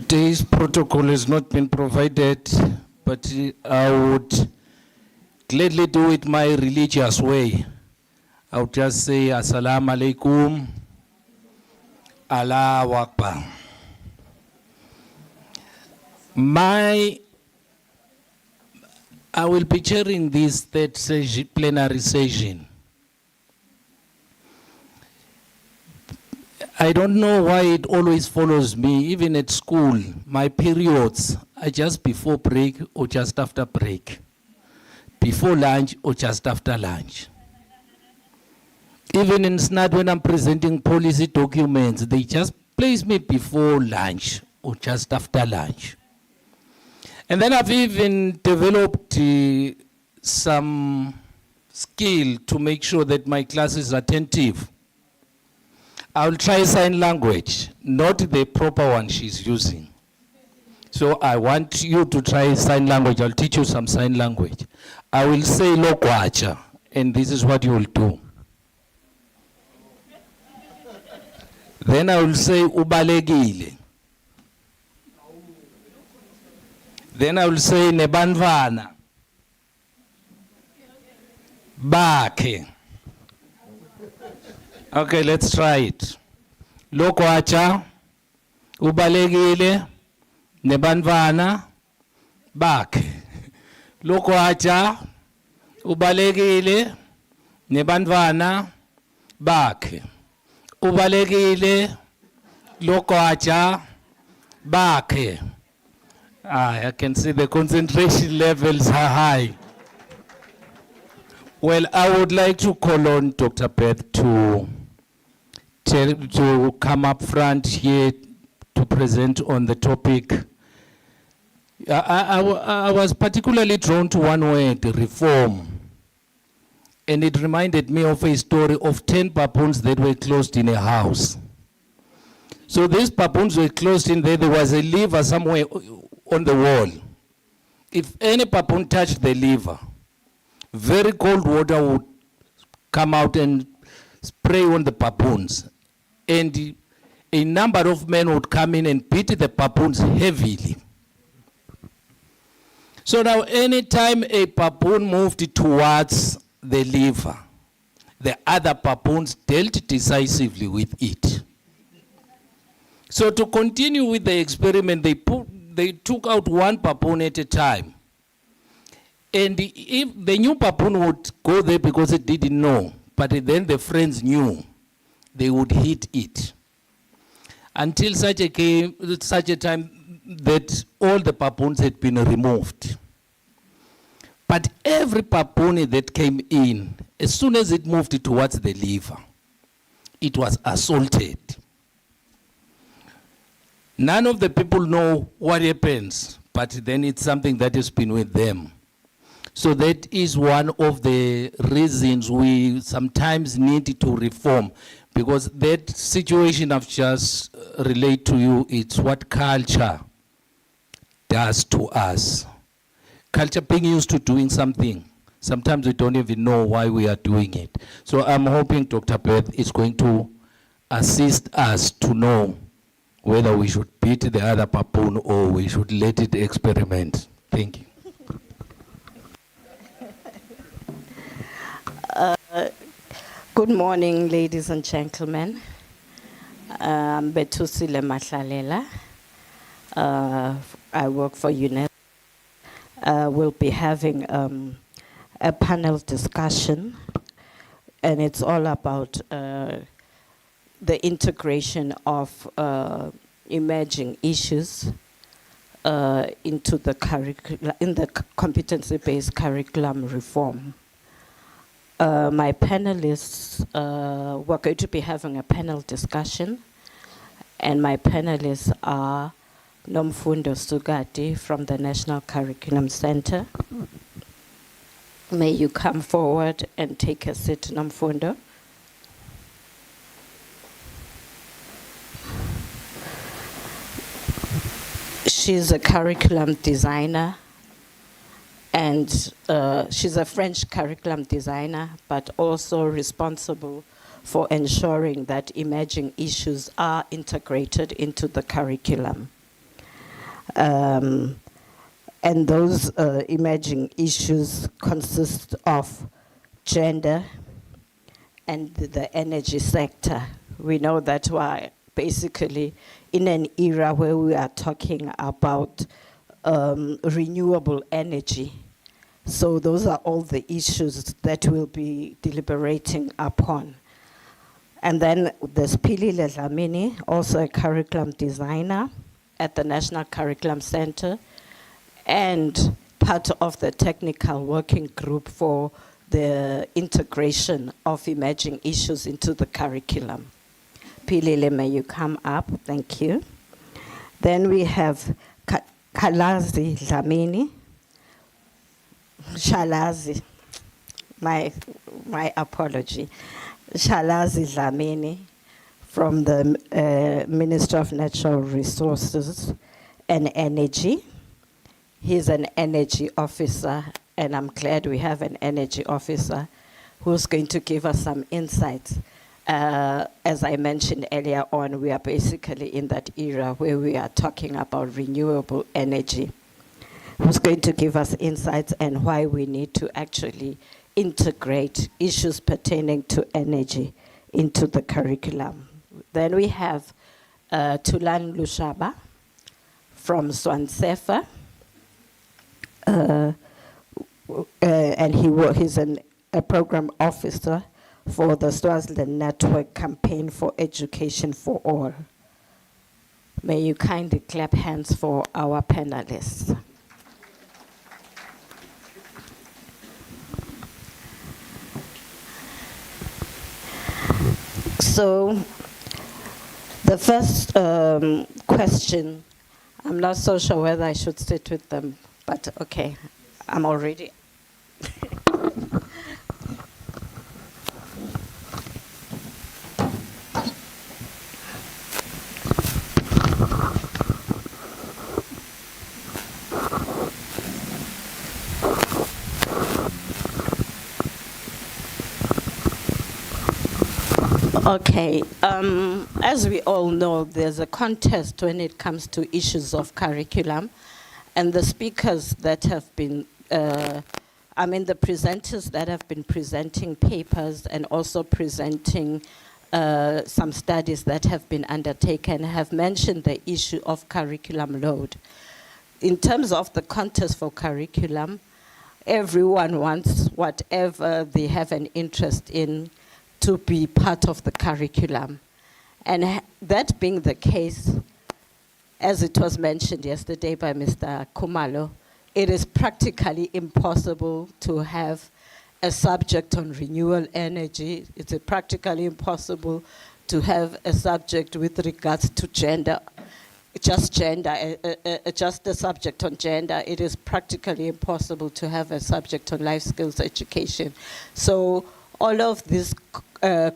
Today's protocol has not been provided, but I would gladly do it my religious way. I would just say, Assalamu alaikum, Allahu Akbar. I will be chairing this third plenary session. I don't know why it always follows me, even at school. My periods are just before break or just after break, before lunch or just after lunch. Even in SNAD, when I'm presenting policy documents, they just place me before lunch or just after lunch. And then I've even developed some skill to make sure that my class is attentive. I'll try sign language, not the proper one she's using. So I want you to try sign language. I'll teach you some sign language. I will say lokwacha, and this is what you will do. Then I will say ubalekile. Then I will say nebanvana. Bakhe. Okay, let's try it. Lokwacha, ubalekile, nebanvana, bakhe. Lokwacha, ubalekile, nebanvana, bakhe. Ubalekile, lokwacha, bakhe. I can see the concentration levels are high. Well, I would like to call on Dr. Beth to come up front here to present on the topic. I was particularly drawn to one word, reform. And it reminded me of a story of 10 baboons that were closed in a house. So these baboons were closed in there. There was a lever somewhere on the wall. If any baboon touched the lever, very cold water would come out and spray on the baboons. And a number of men would come in and beat the baboons heavily. So now anytime a baboon moved towards the lever, the other baboons dealt decisively with it. So to continue with the experiment, they took out one baboon at a time. And if the new baboon would go there because it didn't know, but then the friends knew, they would hit it. Until such a time that all the baboons had been removed. But every baboon that came in, as soon as it moved towards the lever, it was assaulted. None of the people know what happens, but then it's something that has been with them. So that is one of the reasons we sometimes need to reform, because that situation I've just relayed to you, it's what culture does to us. Culture being used to doing something, sometimes we don't even know why we are doing it. So I'm hoping Dr. Beth is going to assist us to know whether we should beat the other baboon or we should let it experiment. Thank you. Good morning, ladies and gentlemen. I'm Betusile Matlalela. I work for UNESCO. We'll be having a panel discussion, and it's all about the integration of emerging issues into the competency-based curriculum reform. My panelists, we're going to be having a panel discussion, and my panelists are Nomfundo Sugati from the National Curriculum Center. May you come forward and take a seat, Nomfundo. She's a curriculum designer, and she's a French curriculum designer, but also responsible for ensuring that emerging issues are integrated into the curriculum. And those emerging issues consist of gender and the energy sector. We know that we're basically in an era where we are talking about renewable energy. So those are all the issues that we'll be deliberating upon. And then there's Philile Dlamini, also a curriculum designer at the National Curriculum Center, and part of the technical working group for the integration of emerging issues into the curriculum. Philile, may you come up? Thank you. Then we have Shalazi Dlamini. Shalazi, my apology. Shalazi Dlamini from the Ministry of Natural Resources and Energy. He's an energy officer, and I'm glad we have an energy officer who's going to give us some insights. As I mentioned earlier on, we are basically in that era where we are talking about renewable energy. Who's going to give us insights and why we need to actually integrate issues pertaining to energy into the curriculum. Then we have Thulani Lushaba from SWANSEFA. And he's a program officer for the Swaziland Network Campaign for Education for All. May you kindly clap hands for our panelists. So the first question, I'm not so sure whether I should sit with them, but okay, I'm already. Okay, as we all know, there's a contest when it comes to issues of curriculum, and the speakers that have been, the presenters that have been presenting papers and also presenting some studies that have been undertaken have mentioned the issue of curriculum load. In terms of the contest for curriculum, everyone wants whatever they have an interest in to be part of the curriculum. And that being the case, as it was mentioned yesterday by Mr. Khumalo, it is practically impossible to have a subject on renewable energy. It's practically impossible to have a subject with regards to gender, just a subject on gender. It is practically impossible to have a subject on life skills education. So all of these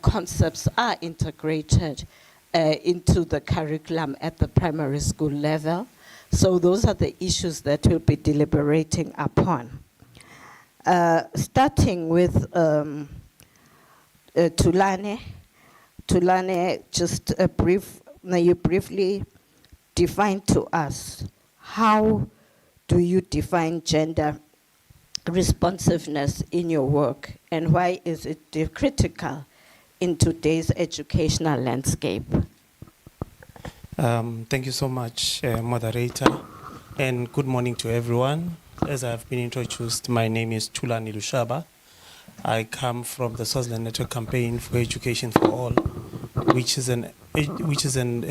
concepts are integrated into the curriculum at the primary school level. So those are the issues that we'll be deliberating upon. Starting with Thulani. Thulani, just may you briefly define to us, how do you define gender responsiveness in your work, and why is it critical in today's educational landscape? Thank you so much, moderator, and good morning to everyone. As I've been introduced, my name is Thulani Lushaba. I come from the Swaziland Network Campaign for Education for All, which is a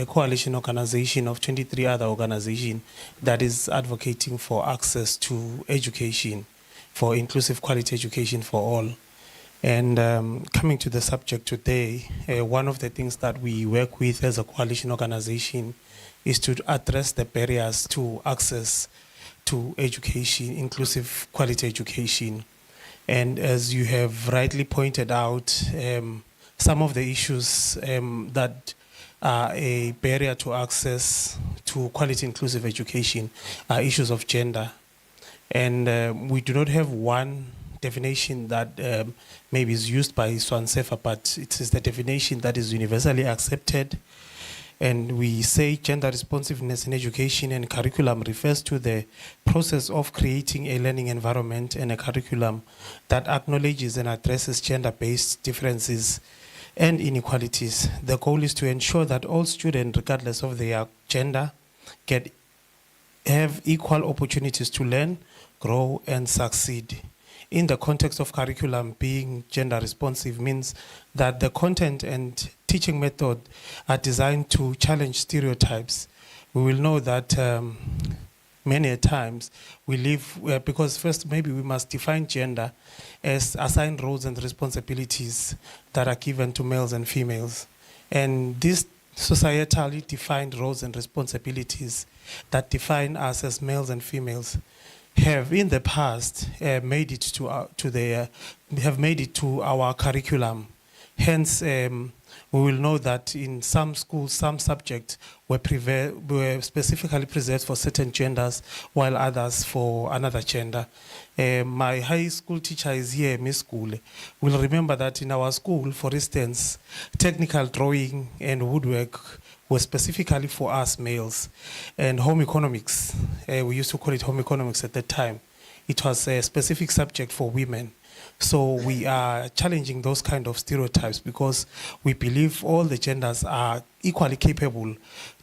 coalition organization of 23 other organizations that is advocating for access to education, for inclusive quality education for all. And coming to the subject today, one of the things that we work with as a coalition organization is to address the barriers to access to education, inclusive quality education. And as you have rightly pointed out, some of the issues that are a barrier to access to quality inclusive education are issues of gender. And we do not have one definition that maybe is used by SWANSEFA, but it is the definition that is universally accepted. And we say gender responsiveness in education and curriculum refers to the process of creating a learning environment and a curriculum that acknowledges and addresses gender-based differences and inequalities. The goal is to ensure that all students, regardless of their gender, have equal opportunities to learn, grow, and succeed. In the context of curriculum, being gender responsive means that the content and teaching method are designed to challenge stereotypes. We will know that many a times we live, because first maybe we must define gender as assigned roles and responsibilities that are given to males and females. And these societally defined roles and responsibilities that define us as males and females have in the past made it to our curriculum. Hence, we will know that in some schools, some subjects were specifically preserved for certain genders, while others for another gender. My high school teacher is here, Miss School. Will remember that in our school, for instance, technical drawing and woodwork were specifically for us males. And home economics, we used to call it home economics at that time. It was a specific subject for women. So we are challenging those kind of stereotypes because we believe all the genders are equally capable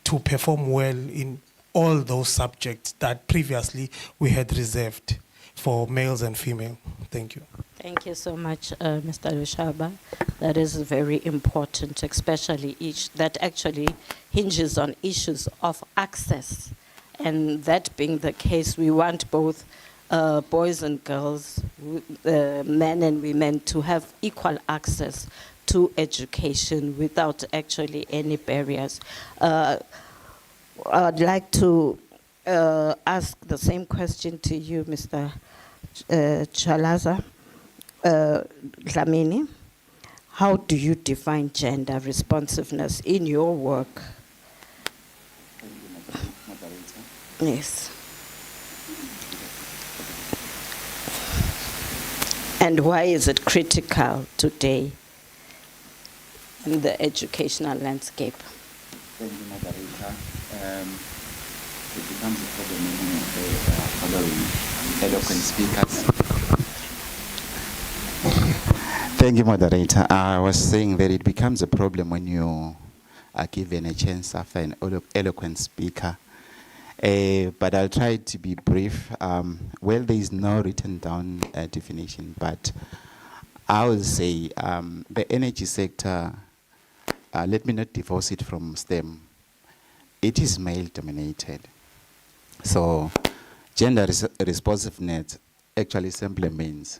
to perform well in all those subjects that previously we had reserved for males and female. Thank you. Thank you so much, Mr. Lushaba. That is very important, especially that actually hinges on issues of access. And that being the case, we want both boys and girls, men and women, to have equal access to education without actually any barriers. I'd like to ask the same question to you, Mr. Chalaza Dlamini. How do you define gender responsiveness in your work? Yes. And why is it critical today in the educational landscape? Thank you, Margarita. It becomes a problem when following eloquent speakers. Thank you, Moderator. I was saying that it becomes a problem when you are given a chance after an eloquent speaker. But I'll try to be brief. Well, there is no written down definition, but I would say the energy sector, let me not divorce it from STEM. It is male dominated. So gender responsiveness actually simply means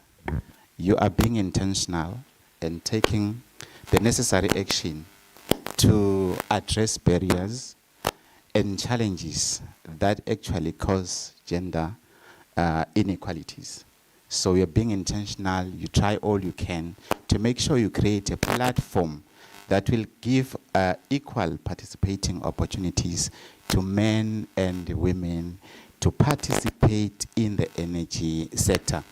you are being intentional and taking the necessary action to address barriers and challenges that actually cause gender inequalities. So you're being intentional, you try all you can to make sure you create a platform that will give equal participating opportunities to men and women to participate in the energy sector.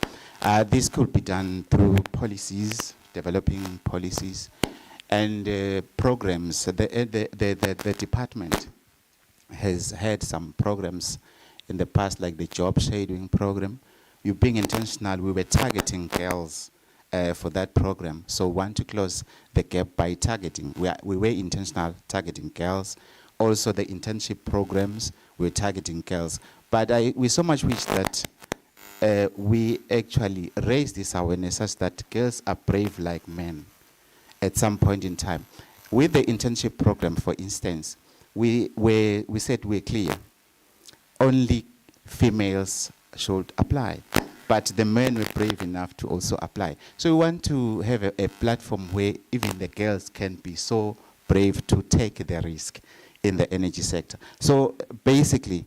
This could be done through policies, developing policies, and programs. The department has had some programs in the past, like the job shadowing program. You're being intentional. We were targeting girls for that program, so we want to close the gap by targeting. We were intentional targeting girls. Also, the internship programs, we're targeting girls. But we so much wish that we actually raise this awareness such that girls are brave like men at some point in time. With the internship program, for instance, we said we're clear. Only females should apply. But the men were brave enough to also apply. So we want to have a platform where even the girls can be so brave to take the risk in the energy sector. So basically,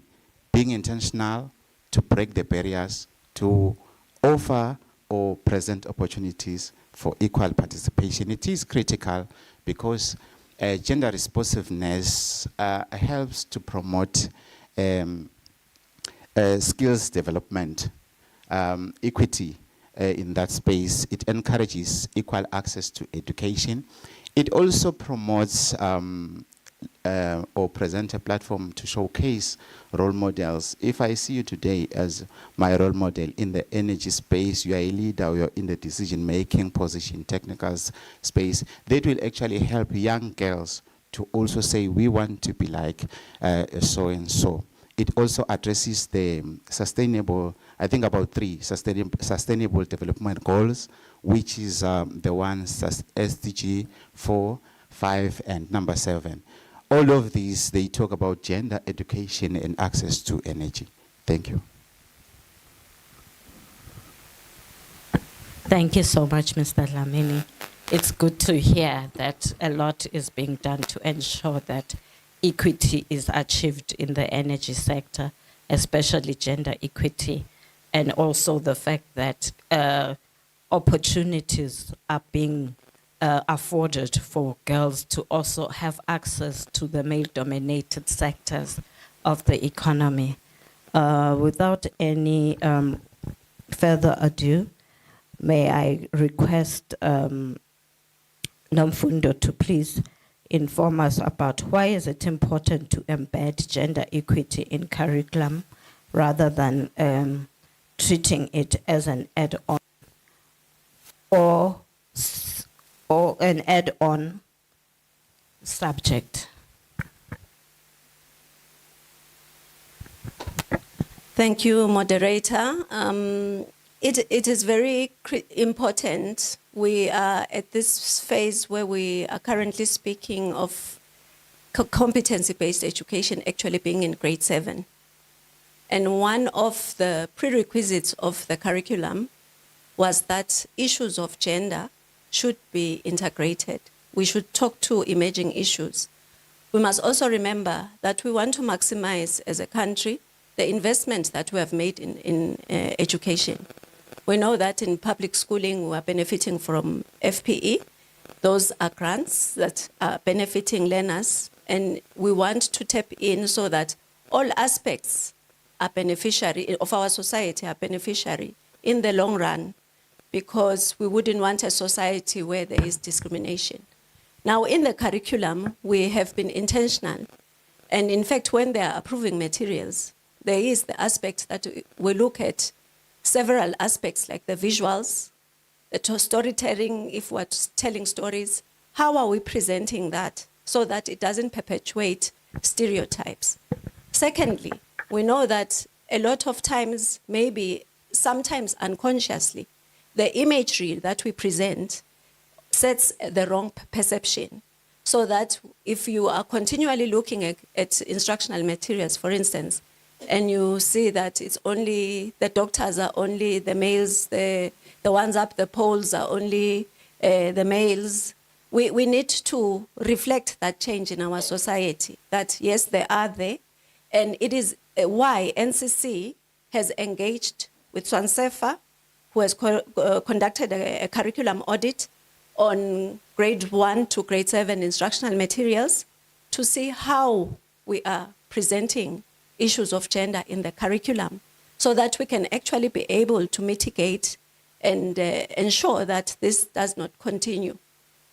being intentional to break the barriers, to offer or present opportunities for equal participation. It is critical because gender responsiveness helps to promote skills development, equity in that space. It encourages equal access to education. It also promotes or present a platform to showcase role models. If I see you today as my role model in the energy space, you are a leader, you're in the decision-making position, technical space, that will actually help young girls to also say, we want to be like so-and-so. It also addresses the sustainable, I think about 3 sustainable development goals, which is the ones SDG 4, 5, and number 7. All of these, they talk about gender education and access to energy. Thank you. Thank you so much, Mr. Dlamini. It's good to hear that a lot is being done to ensure that equity is achieved in the energy sector, especially gender equity, and also the fact that opportunities are being afforded for girls to also have access to the male-dominated sectors of the economy. Without any further ado, may I request Nomfundo to please inform us about why is it important to embed gender equity in curriculum rather than treating it as an add-on or an add-on subject. Thank you, moderator. It is very important. We are at this phase where we are currently speaking of competency-based education actually being in grade 7. And one of the prerequisites of the curriculum was that issues of gender should be integrated. We should talk to emerging issues. We must also remember that we want to maximize as a country the investment that we have made in education. We know that in public schooling we are benefiting from FPE. Those are grants that are benefiting learners, and we want to tap in so that all aspects are beneficiary of our society are beneficiary in the long run, because we wouldn't want a society where there is discrimination. Now, in the curriculum, we have been intentional. And in fact, when they are approving materials, there is the aspect that we look at several aspects like the visuals, the storytelling, if we're telling stories, how are we presenting that so that it doesn't perpetuate stereotypes? Secondly, we know that a lot of times, maybe sometimes unconsciously, the imagery that we present sets the wrong perception. So that if you are continually looking at instructional materials, for instance, and you see that it's only, the doctors are only the males, the ones up the poles are only the males, we need to reflect that change in our society, that yes, they are there, and it is why NCC has engaged with Swansefa, who has conducted a curriculum audit on grade 1 to grade 7 instructional materials to see how we are presenting issues of gender in the curriculum so that we can actually be able to mitigate and ensure that this does not continue.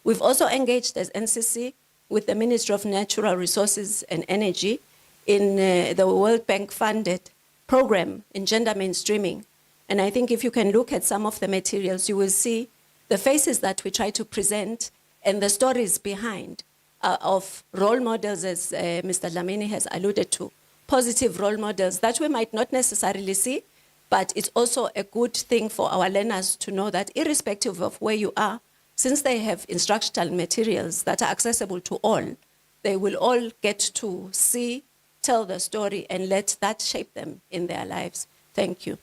We've also engaged as NCC with the Ministry of Natural Resources and Energy in the World Bank funded program in gender mainstreaming. And I think if you can look at some of the materials, you will see the faces that we try to present and the stories behind of role models, as Mr. Dlamini has alluded to, positive role models that we might not necessarily see, but it's also a good thing for our learners to know that irrespective of where you are, since they have instructional materials that are accessible to all, they will all get to see, tell the story, and let that shape them in their lives. Thank you.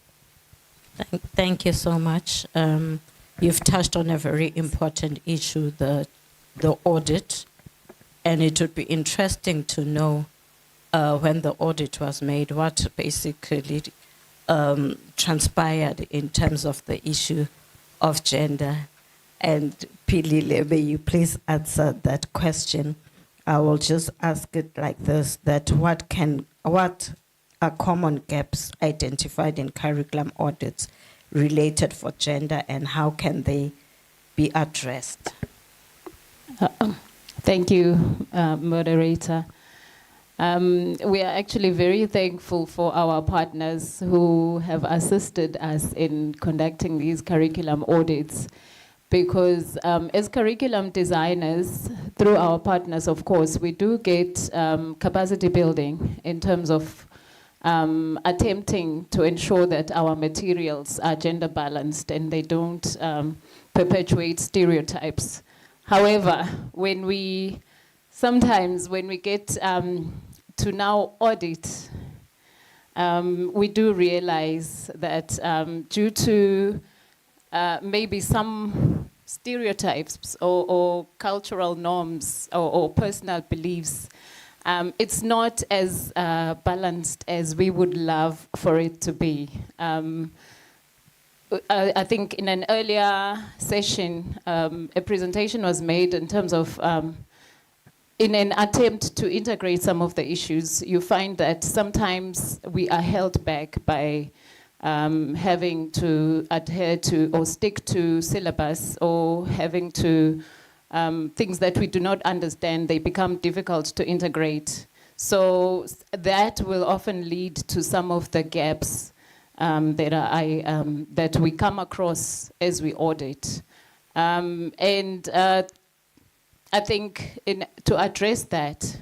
Thank you so much. You've touched on a very important issue, the audit, and it would be interesting to know when the audit was made, what basically transpired in terms of the issue of gender. And Pilile, may you please answer that question? I will just ask it like this, that what are common gaps identified in curriculum audits related for gender, and how can they be addressed? Thank you, moderator. We are actually very thankful for our partners who have assisted us in conducting these curriculum audits, because as curriculum designers, through our partners, of course, we do get capacity building in terms of attempting to ensure that our materials are gender balanced and they don't perpetuate stereotypes. However, sometimes when we get to now audit, we do realize that due to maybe some stereotypes or cultural norms or personal beliefs, it's not as balanced as we would love for it to be. I think in an earlier session, a presentation was made in terms of, in an attempt to integrate some of the issues, you find that sometimes we are held back by having to adhere to or stick to syllabus, or having to, things that we do not understand, they become difficult to integrate. So that will often lead to some of the gaps that we come across as we audit. I think to address that,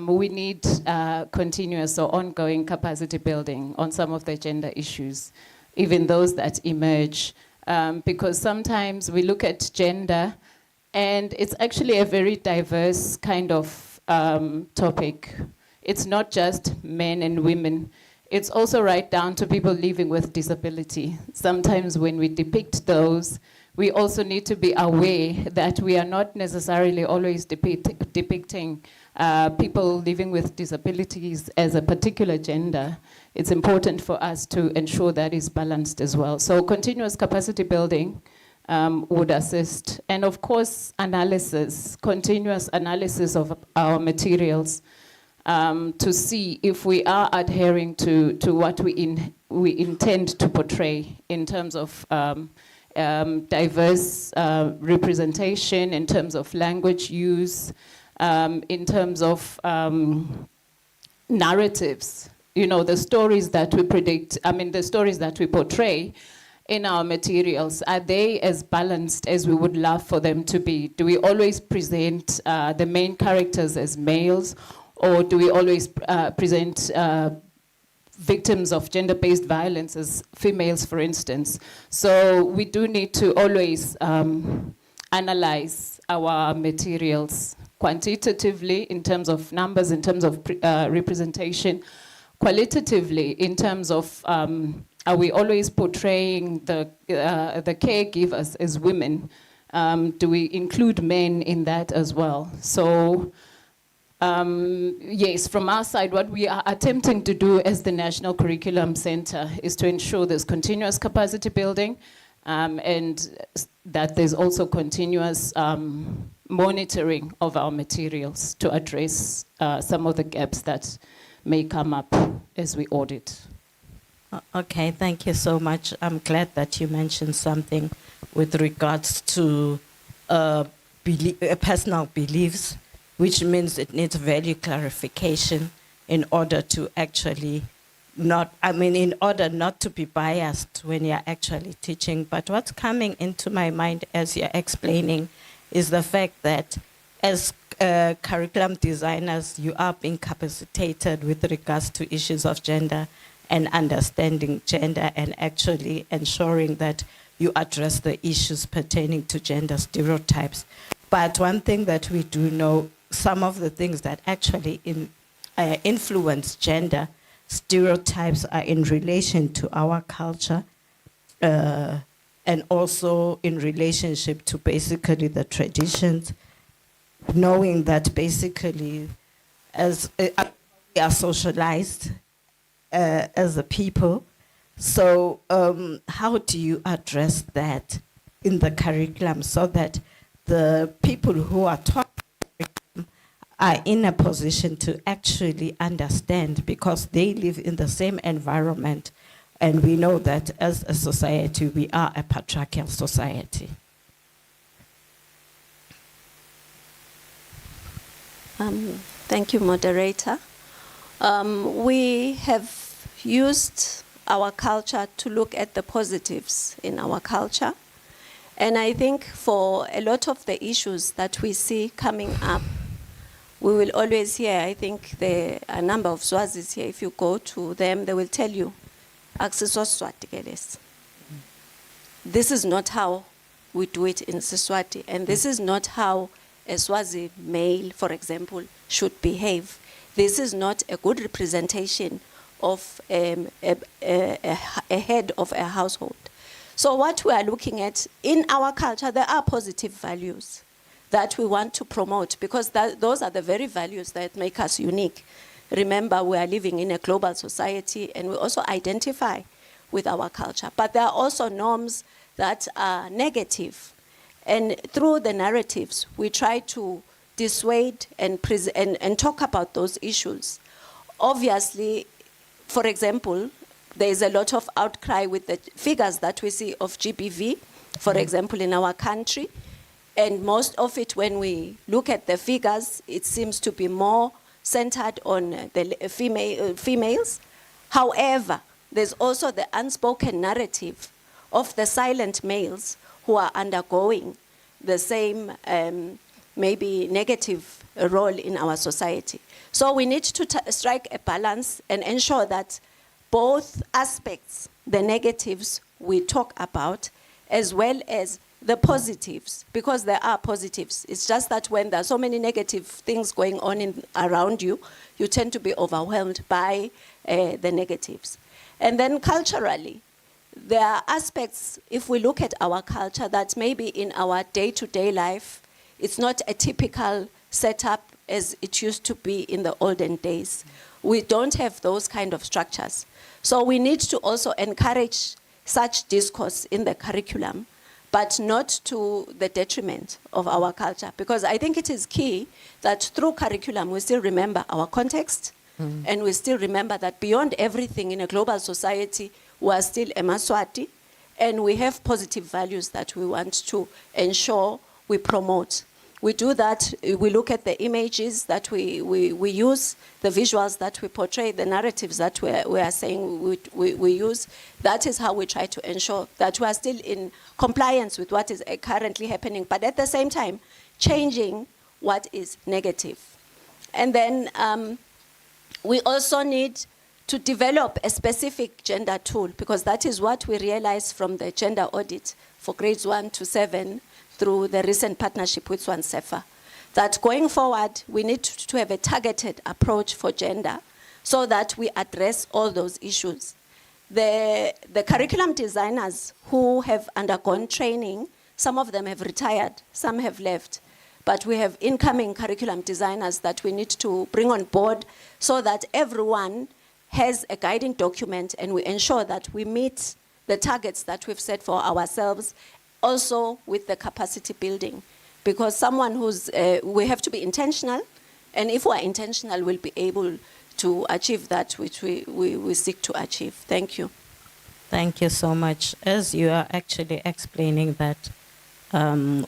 we need continuous or ongoing capacity building on some of the gender issues, even those that emerge. Because sometimes we look at gender and it's actually a very diverse kind of topic. It's not just men and women. It's also right down to people living with disability. Sometimes when we depict those, we also need to be aware that we are not necessarily always depicting people living with disabilities as a particular gender. It's important for us to ensure that is balanced as well. So continuous capacity building would assist. And of course, analysis, continuous analysis of our materials, to see if we are adhering to what we intend to portray in terms of diverse representation, in terms of language use, in terms of narratives. You know, the stories that we the stories that we portray in our materials, are they as balanced as we would love for them to be? Do we always present the main characters as males? Or do we always present victims of gender-based violence as females, for instance? So we do need to always analyze our materials quantitatively in terms of numbers, in terms of representation, qualitatively in terms of are we always portraying the caregivers as women? Do we include men in that as well? So. Yes, from our side, what we are attempting to do as the National Curriculum Center is to ensure there's continuous capacity building, and that there's also continuous monitoring of our materials to address some of the gaps that may come up as we audit. Okay, thank you so much. I'm glad that you mentioned something with regards to personal beliefs, which means it needs value clarification in order to actually in order not to be biased when you're actually teaching. But what's coming into my mind as you're explaining is the fact that as curriculum designers, you are being capacitated with regards to issues of gender and understanding gender, and actually ensuring that you address the issues pertaining to gender stereotypes. But one thing that we do know, some of the things that actually influence gender stereotypes are in relation to our culture, and also in relationship to basically the traditions, knowing that basically as we are socialized as a people. So how do you address that in the curriculum so that the people who are taught are in a position to actually understand, because they live in the same environment, and we know that as a society we are a patriarchal society? Thank you, moderator. We have used our culture to look at the positives in our culture. And I think for a lot of the issues that we see coming up, we will always hear, I think there are a number of Swazis here, if you go to them, they will tell you, "Akusiswa Siswati ke lesi." This is not how we do it in Siswati, and this is not how a Swazi male, for example, should behave. This is not a good representation of a head of a household. So what we are looking at in our culture, there are positive values that we want to promote, because those are the very values that make us unique. Remember, we are living in a global society, and we also identify with our culture. But there are also norms that are negative. And through the narratives, we try to dissuade and talk about those issues. Obviously, for example, there is a lot of outcry with the figures that we see of GBV, for example, in our country. And most of it, when we look at the figures, it seems to be more centered on the females. However, there's also the unspoken narrative of the silent males who are undergoing the same maybe negative role in our society. So we need to strike a balance and ensure that both aspects, the negatives we talk about, as well as the positives, because there are positives. It's just that when there are so many negative things going on around you, you tend to be overwhelmed by the negatives. And then culturally, there are aspects, if we look at our culture, that maybe in our day-to-day life, it's not a typical setup as it used to be in the olden days. We don't have those kind of structures. So we need to also encourage such discourse in the curriculum, but not to the detriment of our culture. Because I think it is key that through curriculum, we still remember our context, and we still remember that beyond everything in a global society, we are still a Maswati, and we have positive values that we want to ensure we promote. We do that, we look at the images that we use, the visuals that we portray, the narratives that we are saying we use. That is how we try to ensure that we are still in compliance with what is currently happening, but at the same time, changing what is negative. And then we also need to develop a specific gender tool, because that is what we realized from the gender audit for grades 1 to 7 through the recent partnership with SwanSefa, that going forward, we need to have a targeted approach for gender so that we address all those issues. The curriculum designers who have undergone training, some of them have retired, some have left, but we have incoming curriculum designers that we need to bring on board so that everyone has a guiding document and we ensure that we meet the targets that we've set for ourselves, also with the capacity building. Because someone who's, we have to be intentional, and if we're intentional, we'll be able to achieve that which we seek to achieve. Thank you. Thank you so much. As you are actually explaining that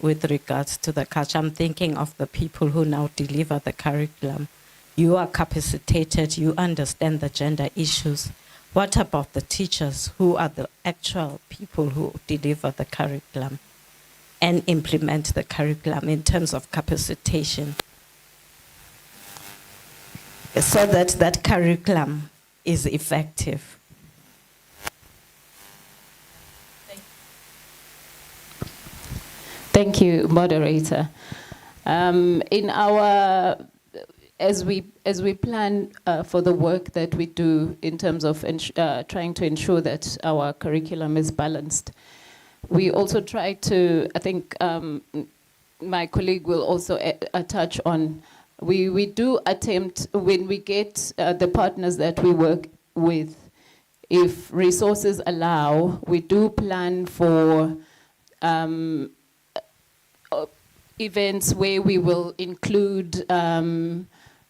with regards to the culture, I'm thinking of the people who now deliver the curriculum. You are capacitated, you understand the gender issues. What about the teachers who are the actual people who deliver the curriculum and implement the curriculum in terms of capacitation, so that that curriculum is effective? Thank you, moderator. In our as we plan for the work that we do in terms of trying to ensure that our curriculum is balanced, we also try to, I think my colleague will also touch on, we do attempt, when we get the partners that we work with, if resources allow, we do plan for events where we will include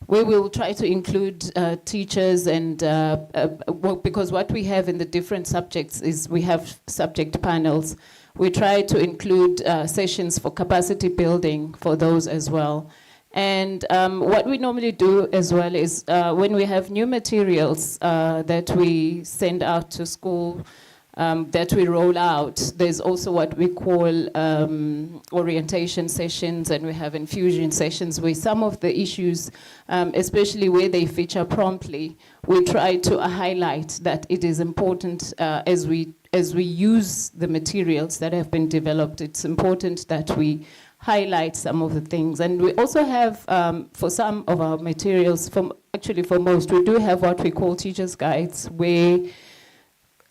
where we'll try to include teachers and, because what we have in the different subjects is we have subject panels. We try to include sessions for capacity building for those as well. And what we normally do as well is when we have new materials that we send out to school, that we roll out, there's also what we call orientation sessions, and we have infusion sessions where some of the issues, especially where they feature promptly, we try to highlight that it is important as we use the materials that have been developed, it's important that we highlight some of the things. And we also have, for some of our materials, actually for most, we do have what we call teacher's guides, where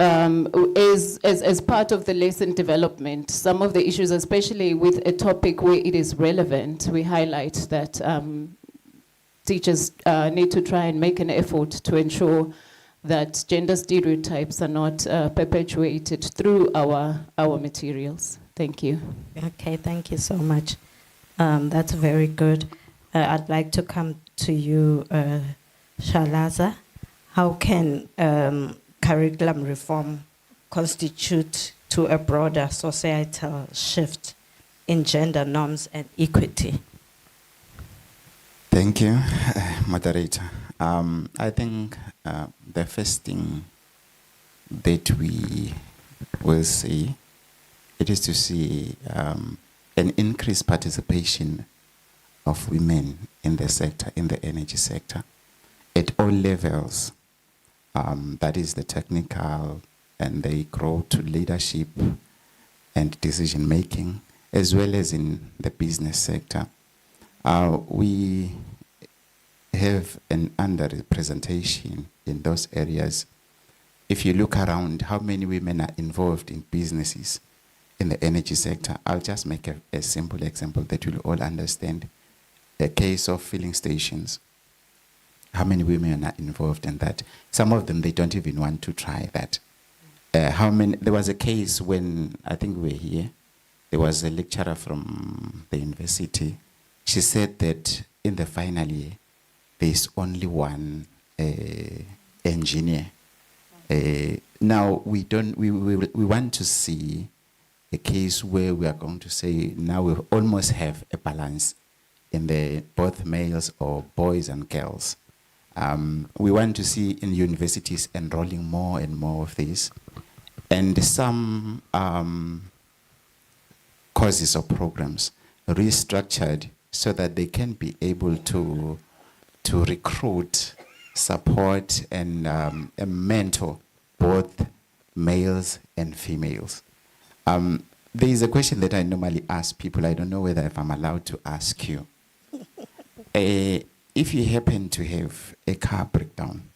as part of the lesson development, some of the issues, especially with a topic where it is relevant, we highlight that teachers need to try and make an effort to ensure that gender stereotypes are not perpetuated through our materials. Thank you. Okay, thank you so much. That's very good. I'd like to come to you, Shalaza. How can curriculum reform constitute to a broader societal shift in gender norms and equity? Thank you, moderator. I think the first thing that we will see, it is to see an increased participation of women in the sector, in the energy sector, at all levels. That is the technical, and they grow to leadership and decision making, as well as in the business sector. We have an underrepresentation in those areas. If you look around, how many women are involved in businesses in the energy sector? I'll just make a simple example that you'll all understand. A case of filling stations. How many women are involved in that? Some of them, they don't even want to try that. There was a case when, I think we were here, there was a lecturer from the university. She said that in the final year, there's only one engineer. Now, we want to see a case where we are going to say, now we almost have a balance in the both males or boys and girls. We want to see in universities enrolling more and more of this, and some courses or programs restructured so that they can be able to recruit, support, and mentor both males and females. There is a question that I normally ask people. I don't know whether if I'm allowed to ask you. If you happen to have a car breakdown,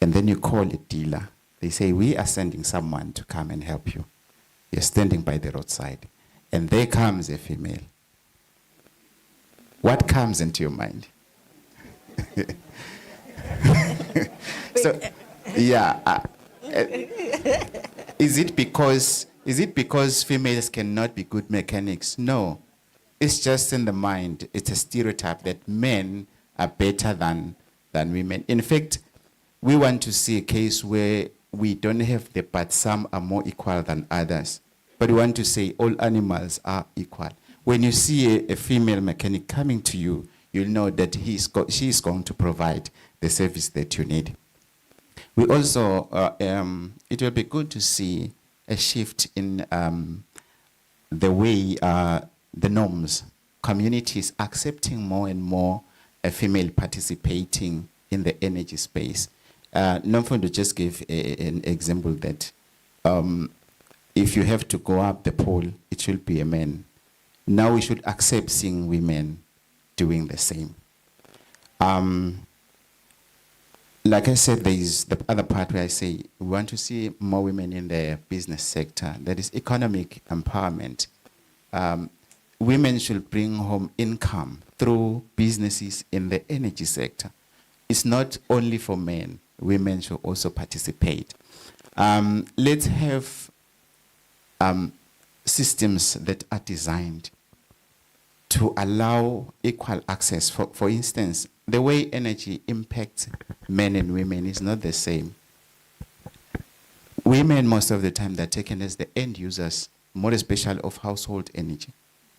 and then you call a dealer, they say, we are sending someone to come and help you. You're standing by the roadside, and there comes a female. What comes into your mind? So, yeah. Is it because females cannot be good mechanics? No. It's just in the mind. It's a stereotype that men are better than women. In fact, we want to see a case where we don't have but some are more equal than others. But we want to say all animals are equal. When you see a female mechanic coming to you, you'll know that she is going to provide the service that you need. We also, it will be good to see a shift in the way the norms, communities accepting more and more a female participating in the energy space. Nomfundo just gave an example that if you have to go up the pole, it should be a man. Now we should accept seeing women doing the same. Like I said, there is the other part where I say we want to see more women in the business sector. That is economic empowerment. Women should bring home income through businesses in the energy sector. It's not only for men. Women should also participate. Let's have systems that are designed to allow equal access. For instance, the way energy impacts men and women is not the same. Women, most of the time, they're taken as the end users, more especially of household energy.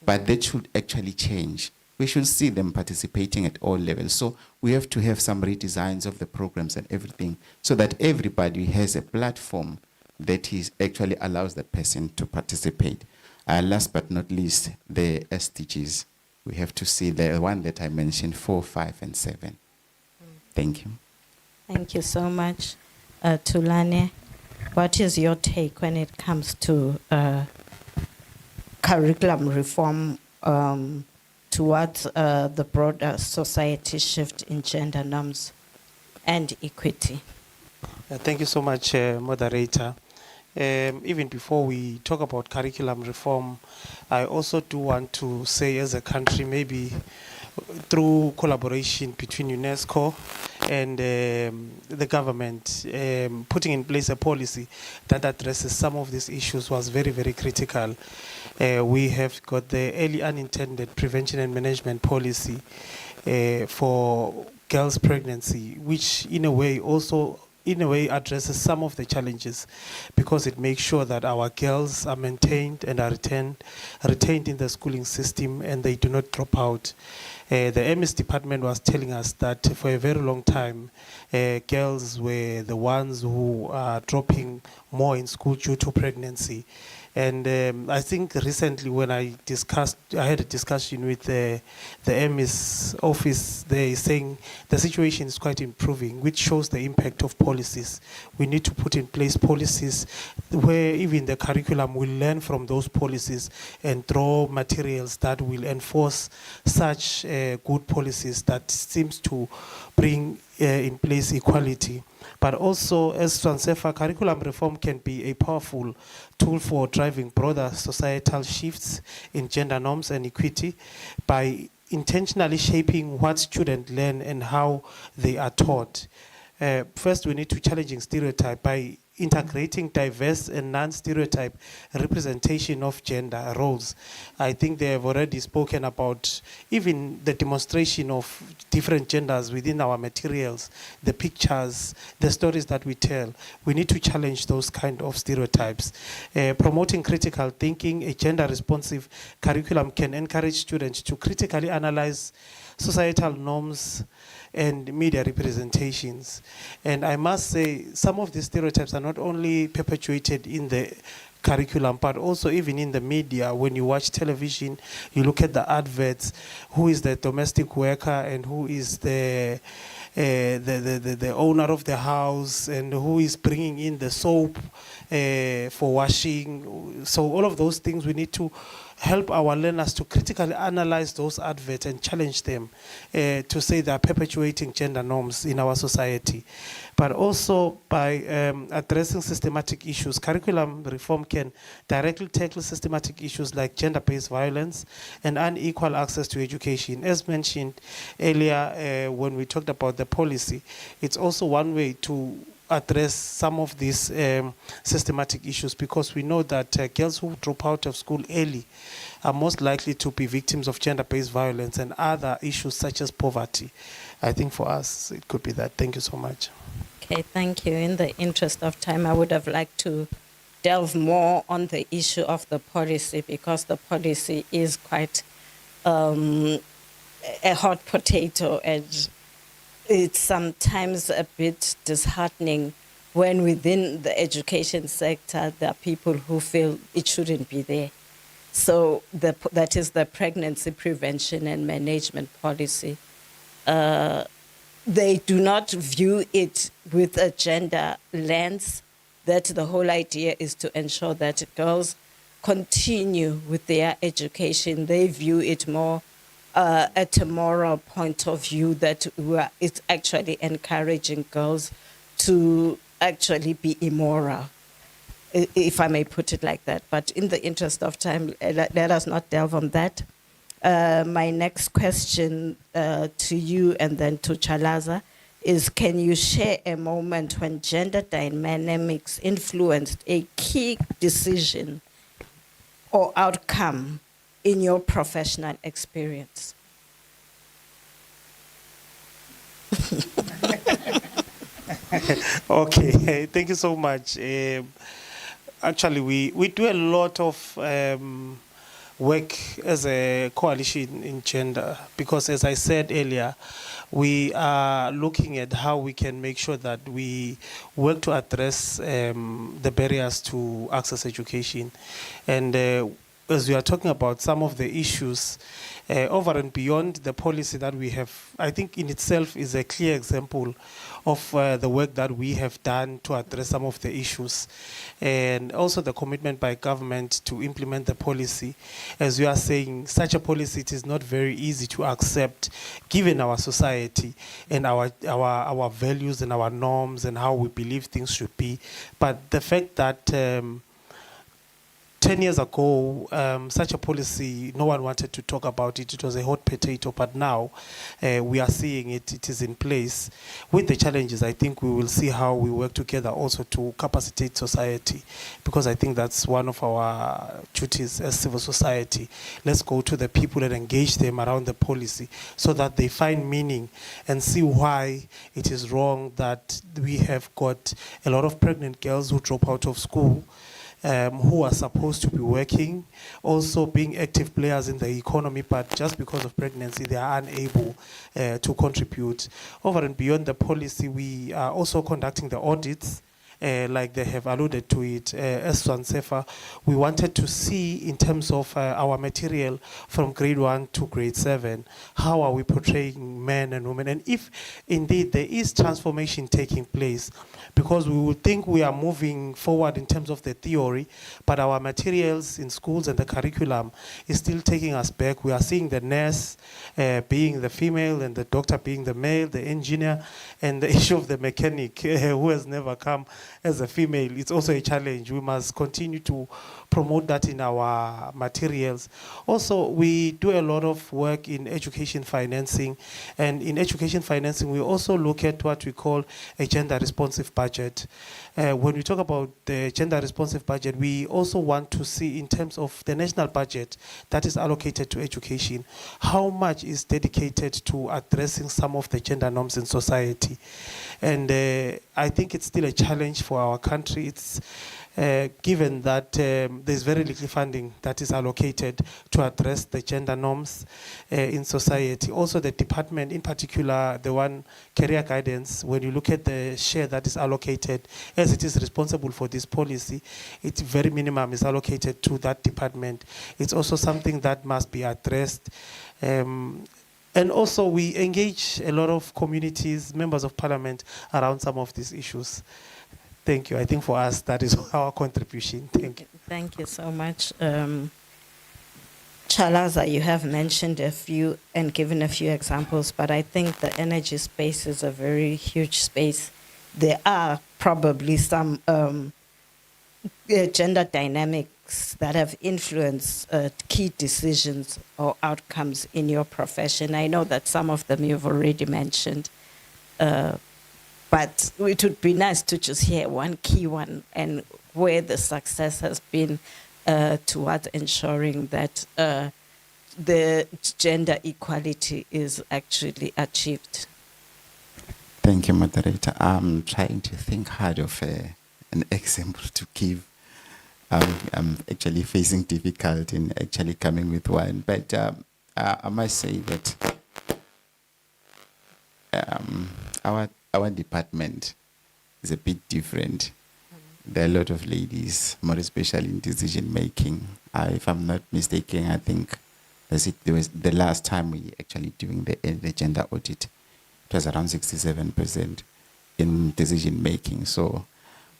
But that should actually change we should see them participating at all levels. So we have to have some redesigns of the programs and everything so that everybody has a platform that is actually allows that person to participate. Last but not least, the SDGs. We have to see the one that I mentioned, 4, 5, and 7. Thank you. Thank you so much. Thulani, what is your take when it comes to curriculum reform towards the broader society shift in gender norms and equity? Thank you so much, moderator. Even before we talk about curriculum reform, I also do want to say as a country, maybe through collaboration between UNESCO and the government, putting in place a policy that addresses some of these issues was very, very critical. We have got the early unintended prevention and management policy for girls' pregnancy, which in a way also addresses some of the challenges because it makes sure that our girls are maintained and are retained in the schooling system and they do not drop out. The MS department was telling us that for a very long time, girls were the ones who are dropping more in school due to pregnancy. And I think recently when I had a discussion with the MS office, they saying the situation is quite improving, which shows the impact of policies. We need to put in place policies where even the curriculum will learn from those policies and draw materials that will enforce such good policies that seems to bring in place equality. But also, as Swansefa, curriculum reform can be a powerful tool for driving broader societal shifts in gender norms and equity by intentionally shaping what students learn and how they are taught. First, we need to challenge stereotype by integrating diverse and non-stereotype representation of gender roles. I think they have already spoken about even the demonstration of different genders within our materials, the pictures, the stories that we tell. We need to challenge those kind of stereotypes. Promoting critical thinking, a gender-responsive curriculum can encourage students to critically analyze societal norms and media representations. And I must say, some of these stereotypes are not only perpetuated in the curriculum, but also even in the media. When you watch television, you look at the adverts, who is the domestic worker and who is the owner of the house and who is bringing in the soap for washing. So all of those things we need to help our learners to critically analyze those adverts and challenge them to say they are perpetuating gender norms in our society. But also by addressing systematic issues, curriculum reform can directly tackle systematic issues like gender-based violence and unequal access to education. As mentioned earlier when we talked about the policy, it's also one way to address some of these systematic issues, because we know that girls who drop out of school early are most likely to be victims of gender-based violence and other issues such as poverty. I think for us, it could be that. Thank you so much. Okay, thank you. In the interest of time, I would have liked to delve more on the issue of the policy, because the policy is quite a hot potato, and it's sometimes a bit disheartening when within the education sector there are people who feel it shouldn't be there. So that is the pregnancy prevention and management policy. They do not view it with a gender lens, that the whole idea is to ensure that girls continue with their education. They view it more at a moral point of view, that it's actually encouraging girls to actually be immoral, if I may put it like that. But in the interest of time, let us not delve on that. My next question to you and then to Chalaza is, can you share a moment when gender dynamics influenced a key decision or outcome in your professional experience? Okay, thank you so much. Actually, we do a lot of work as a coalition in gender, because as I said earlier, we are looking at how we can make sure that we work to address the barriers to access education. And as we are talking about some of the issues, over and beyond the policy that we have, I think in itself is a clear example of the work that we have done to address some of the issues, and also the commitment by government to implement the policy. As we are saying, such a policy, it is not very easy to accept given our society and our values and our norms and how we believe things should be. But the fact that 10 years ago, such a policy, no one wanted to talk about it. It was a hot potato, but now we are seeing it. It is in place. With the challenges, I think we will see how we work together also to capacitate society, because I think that's one of our duties as civil society. Let's go to the people and engage them around the policy so that they find meaning and see why it is wrong that we have got a lot of pregnant girls who drop out of school, who are supposed to be working, also being active players in the economy, but just because of pregnancy, they are unable to contribute. Over and beyond the policy, we are also conducting the audits, like they have alluded to it. As Swansefa, we wanted to see in terms of our material from grade 1 to grade 7, how are we portraying men and women, and if indeed there is transformation taking place, because we would think we are moving forward in terms of the theory, but our materials in schools and the curriculum is still taking us back. We are seeing the nurse being the female and the doctor being the male, the engineer, and the issue of the mechanic who has never come as a female. It's also a challenge. We must continue to promote that in our materials. Also, we do a lot of work in education financing, and in education financing, we also look at what we call a gender responsive budget. When we talk about the gender responsive budget, we also want to see in terms of the national budget that is allocated to education, how much is dedicated to addressing some of the gender norms in society. And I think it's still a challenge for our country. It's given that there's very little funding that is allocated to address the gender norms in society. Also the department, in particular, the one career guidance, when you look at the share that is allocated, as it is responsible for this policy, it's very minimum is allocated to that department. It's also something that must be addressed. And also we engage a lot of communities, members of parliament around some of these issues. Thank you. I think for us, that is our contribution. Thank you. Thank you so much. Chalaza, you have mentioned a few and given a few examples, but I think the energy space is a very huge space. There are probably some gender dynamics that have influenced key decisions or outcomes in your profession. I know that some of them you've already mentioned, but it would be nice to just hear one key one and where the success has been towards ensuring that the gender equality is actually achieved. Thank you, moderator. I'm trying to think hard of an example to give. I'm actually facing difficulty in actually coming with one, but I must say that our department is a bit different. There are a lot of ladies, more especially in decision making. If I'm not mistaken, I think there was the last time we actually doing the gender audit, it was around 67% in decision making. So,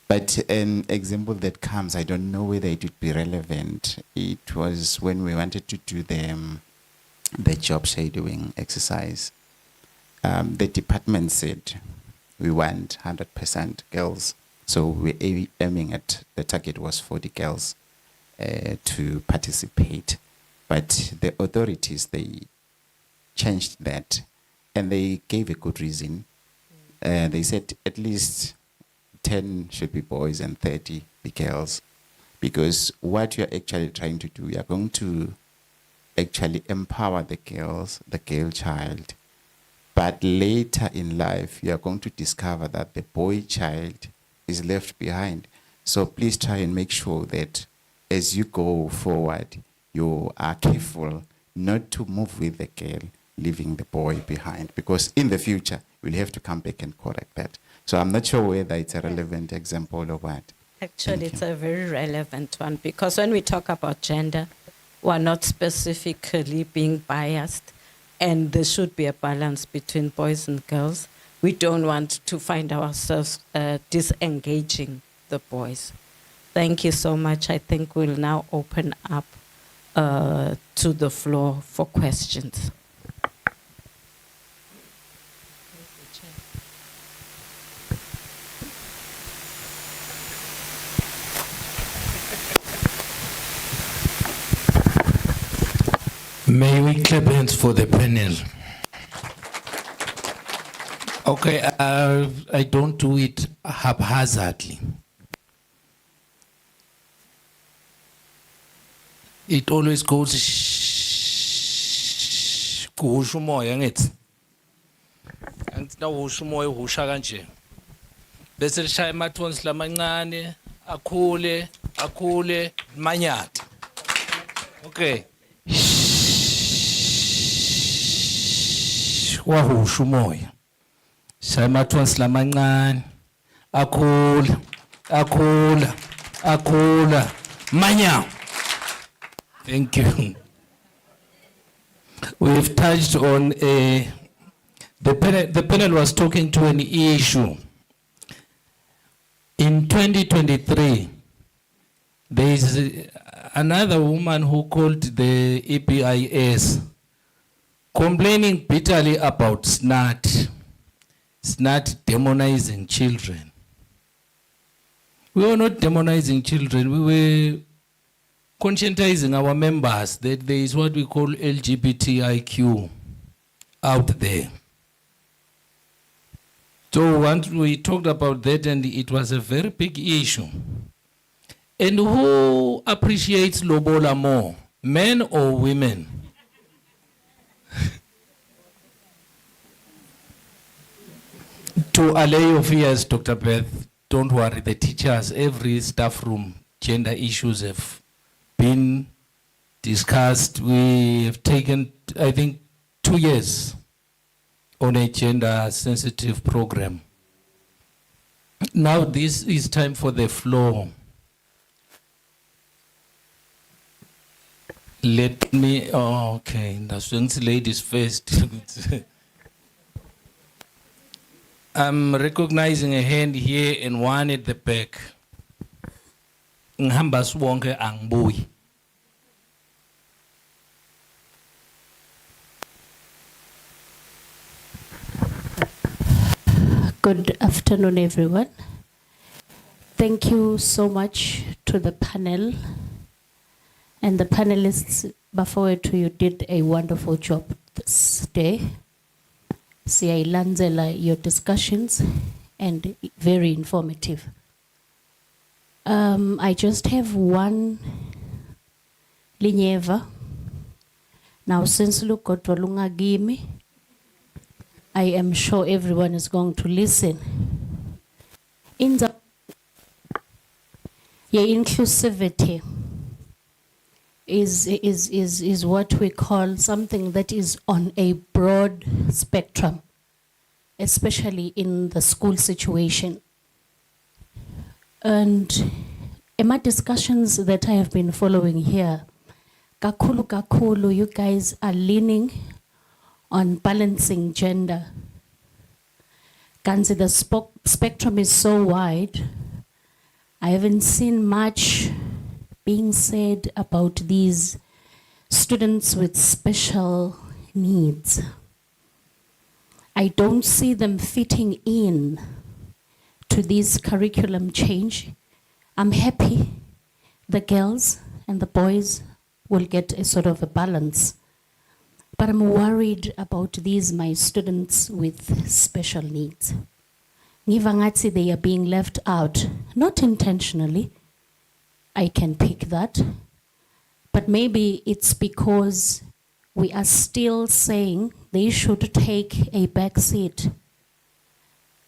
but an example that comes, I don't know whether it would be relevant. It was when we wanted to do the job shadowing exercise. The department said we want 100% girls. So we're aiming at, the target was 40 girls to participate. But the authorities, they changed that and they gave a good reason. They said at least 10 should be boys and 30 be girls. Because what you're actually trying to do, you're going to actually empower the girls, the girl child. But later in life, you are going to discover that the boy child is left behind. So please try and make sure that as you go forward, you are careful not to move with the girl, leaving the boy behind, because in the future, we'll have to come back and correct that. So I'm not sure whether it's a relevant example or what. Actually, it's a very relevant one because when we talk about gender, we're not specifically being biased, and there should be a balance between boys and girls. We don't want to find ourselves disengaging the boys. Thank you so much. I think we'll now open up to the floor for questions. May we clap hands for the panel? Okay, I don't do it haphazardly. It always goes shh, kuhusha umoya ngithi. Angithi nawuhusha umoya uhusha kanje. Bese lishaya amathonsi lamancane, akhule, manyata. Okay. Wahusha umoya. Shaya amathonsi lamancane, akhula, manya. Thank you. We've touched on the panel was talking to an issue. In 2023, there is another woman who called the EPIS complaining bitterly about SNAT demonizing children. We were not demonizing children, we were conscientizing our members that there is what we call LGBTIQ out there. So once we talked about that, and it was a very big issue. And who appreciates Lobola more, men or women? To allay your fears, Dr. Beth, don't worry, the teachers, every staff room, gender issues have been discussed. We have taken, I think, 2 years on a gender-sensitive program. Now this is time for the floor. Let me, okay, that's when ladies first. I'm recognizing a hand here and one at the back. Ngihamba siwonke angibuyi. Good afternoon, everyone. Thank you so much to the panel and the panelists. Before to you did a wonderful job this day. Siyayilandzela your discussions and very informative. I just have one linyeva. Now, since Lukodwa lungagimi, I am sure everyone is going to listen. In the inclusivity is what we call something that is on a broad spectrum, especially in the school situation. And in my discussions that I have been following here, kakulu, you guys are leaning on balancing gender. Kanzi, the spectrum is so wide. I haven't seen much being said about these students with special needs. I don't see them fitting in to this curriculum change. I'm happy the girls and the boys will get a sort of a balance. But I'm worried about these, my students with special needs. Ngivangatsi, they are being left out, not intentionally. I can pick that. But maybe it's because we are still saying they should take a back seat.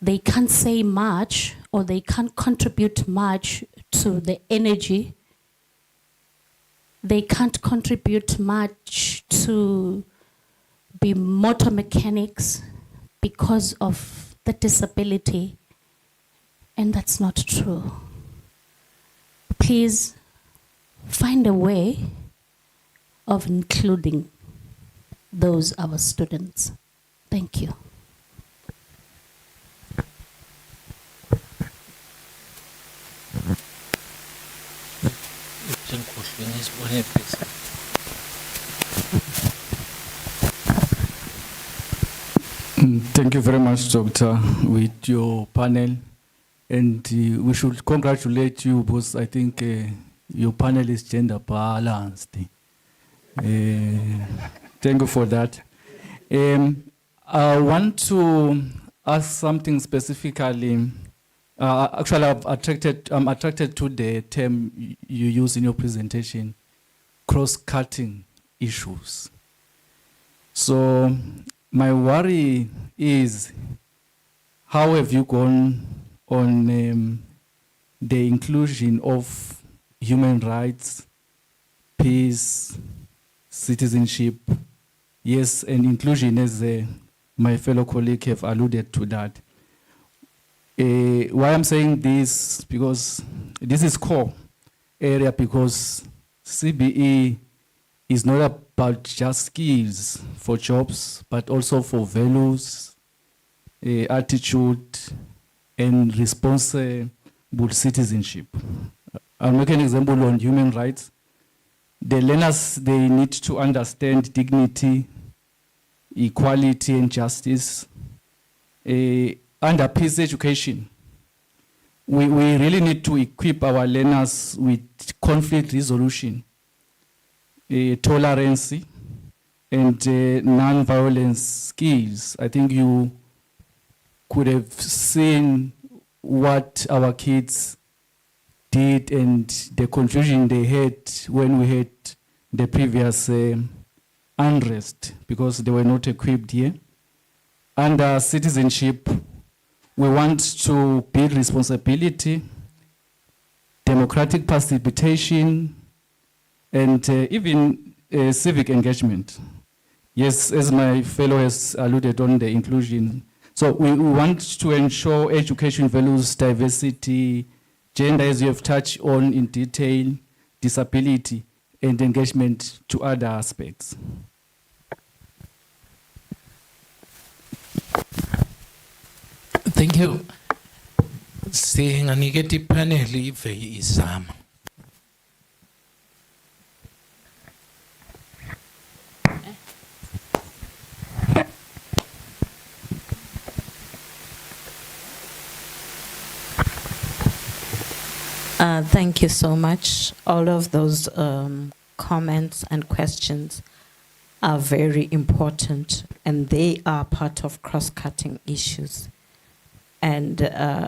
They can't say much or they can't contribute much to the energy they can't contribute much to be motor mechanics because of the disability, and that's not true. Please find a way of including those our students. Thank you. Thank you very much, Doctor, with your panel. And we should congratulate you because I think your panel is gender balanced. Thank you for that. I want to ask something specifically. Actually, I'm attracted to the term you use in your presentation, cross-cutting issues. So my worry is, how have you gone on the inclusion of human rights, peace, citizenship, yes, and inclusion, as my fellow colleague have alluded to that. Why I'm saying this, because this is core area, because CBE is not about just skills for jobs, but also for values, attitude, and responsible citizenship. I'll make an example on human rights. The learners, they need to understand dignity, equality, and justice. Under peace education, we really need to equip our learners with conflict resolution, tolerance, and non-violence skills. I think you could have seen what our kids did and the confusion they had when we had the previous unrest, because they were not equipped here. Under citizenship, we want to build responsibility, democratic participation, and even civic engagement. Yes, as my fellow has alluded on the inclusion. So we want to ensure education values diversity, gender, as you have touched on in detail, disability, and engagement to other aspects. Thank you. Singaniketi panel ive izama. Thank you so much. All of those comments and questions are very important, and they are part of cross-cutting issues. And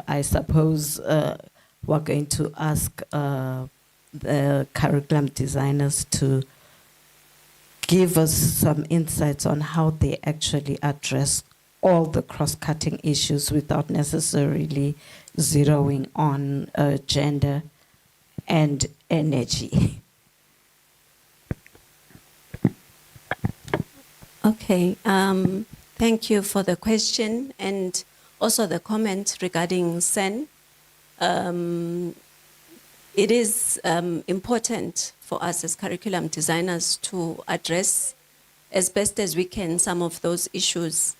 I suppose we're going to ask the curriculum designers to give us some insights on how they actually address all the cross-cutting issues without necessarily zeroing on gender and energy. Okay, thank you for the question and also the comment regarding SEN. It is important for us as curriculum designers to address as best as we can some of those issues.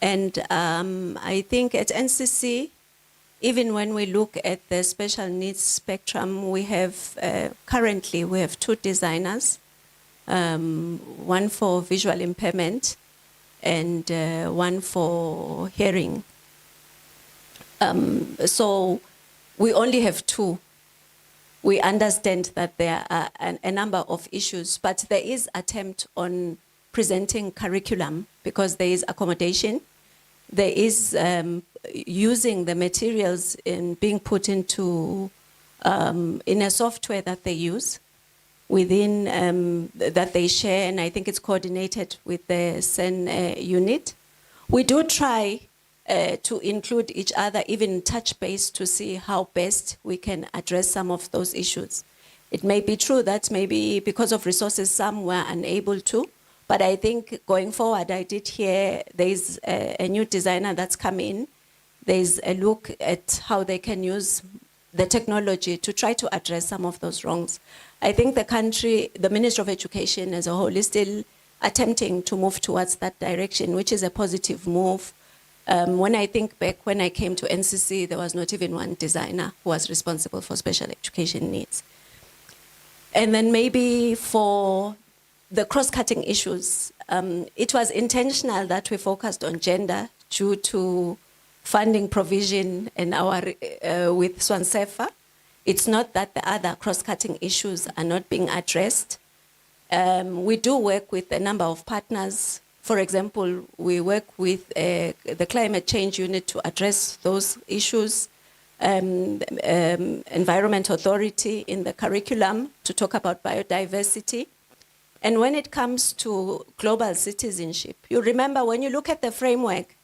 And I think at NCC, even when we look at the special needs spectrum, we have currently we have 2 designers, one for visual impairment and one for hearing. So we only have 2. We understand that there are a number of issues, but there is attempt on presenting curriculum because there is accommodation. There is using the materials in being put into in a software that they use within that they share, and I think it's coordinated with the SEN unit. We do try to include each other, even touch base to see how best we can address some of those issues. It may be true that maybe because of resources, some were unable to. But I think going forward, I did hear there's a new designer that's come in. There's a look at how they can use the technology to try to address some of those wrongs. I think the country, the Ministry of Education as a whole is still attempting to move towards that direction, which is a positive move. When I think back, when I came to NCC, there was not even one designer who was responsible for special education needs. And then maybe for the cross-cutting issues, it was intentional that we focused on gender due to funding provision in our, with Swansefa. It's not that the other cross-cutting issues are not being addressed. We do work with a number of partners. For example, we work with the Climate Change Unit to address those issues, Environment Authority in the curriculum to talk about biodiversity. And when it comes to global citizenship, you remember when you look at the framework,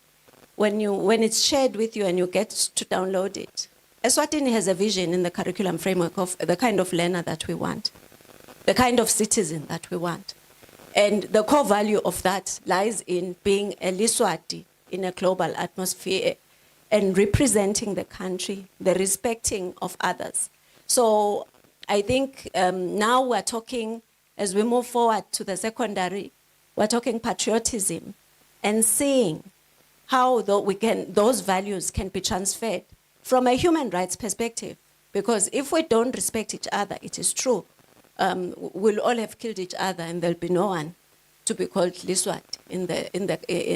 when it's shared with you and you get to download it, Eswatini has a vision in the curriculum framework of the kind of learner that we want, the kind of citizen that we want. And the core value of that lies in being a Liswati in a global atmosphere and representing the country, the respecting of others. So I think now we're talking, as we move forward to the secondary, we're talking patriotism and seeing how those values can be transferred from a human rights perspective. Because if we don't respect each other, it is true, we'll all have killed each other and there'll be no one to be called Liswati in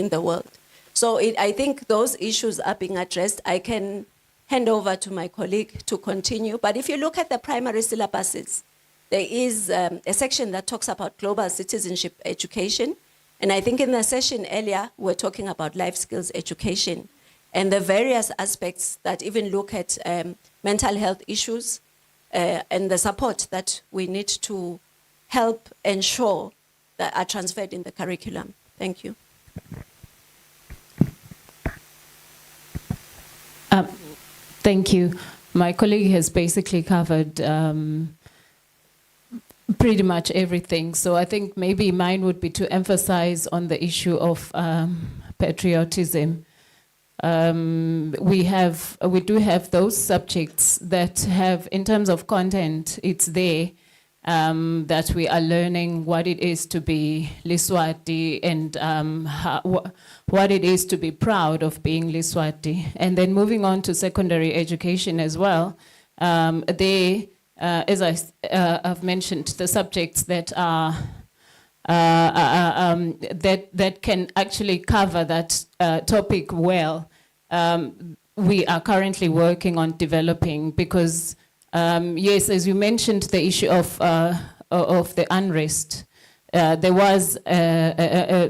the world. So I think those issues are being addressed. I can hand over to my colleague to continue. But if you look at the primary syllabuses, there is a section that talks about global citizenship education. And I think in the session earlier, we're talking about life skills education and the various aspects that even look at mental health issues and the support that we need to help ensure that are transferred in the curriculum. Thank you. Thank you. My colleague has basically covered pretty much everything. So I think maybe mine would be to emphasize on the issue of patriotism. We do have those subjects that have, in terms of content, it's there, that we are learning what it is to be Liswati and what it is to be proud of being Liswati. And then moving on to secondary education as well, as I've mentioned, the subjects that are that can actually cover that topic well, we are currently working on developing, because yes, as you mentioned, the issue of the unrest, there was a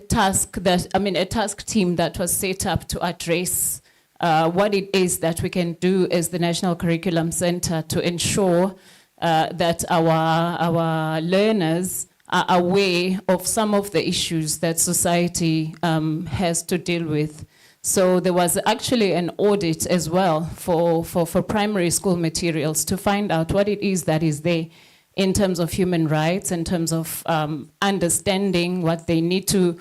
task a task team that was set up to address what it is that we can do as the National Curriculum Center to ensure that our learners are aware of some of the issues that society has to deal with. So there was actually an audit as well for primary school materials to find out what it is that is there in terms of human rights, in terms of understanding what they need to,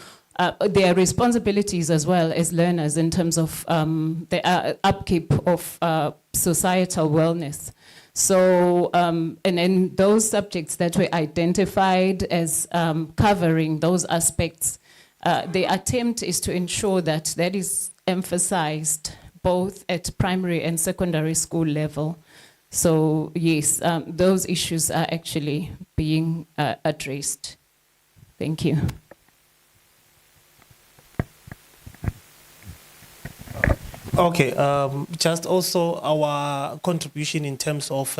their responsibilities as well as learners in terms of the upkeep of societal wellness. So, and in those subjects that were identified as covering those aspects, the attempt is to ensure that that is emphasized both at primary and secondary school level. So yes, those issues are actually being addressed. Thank you. Okay, just also our contribution in terms of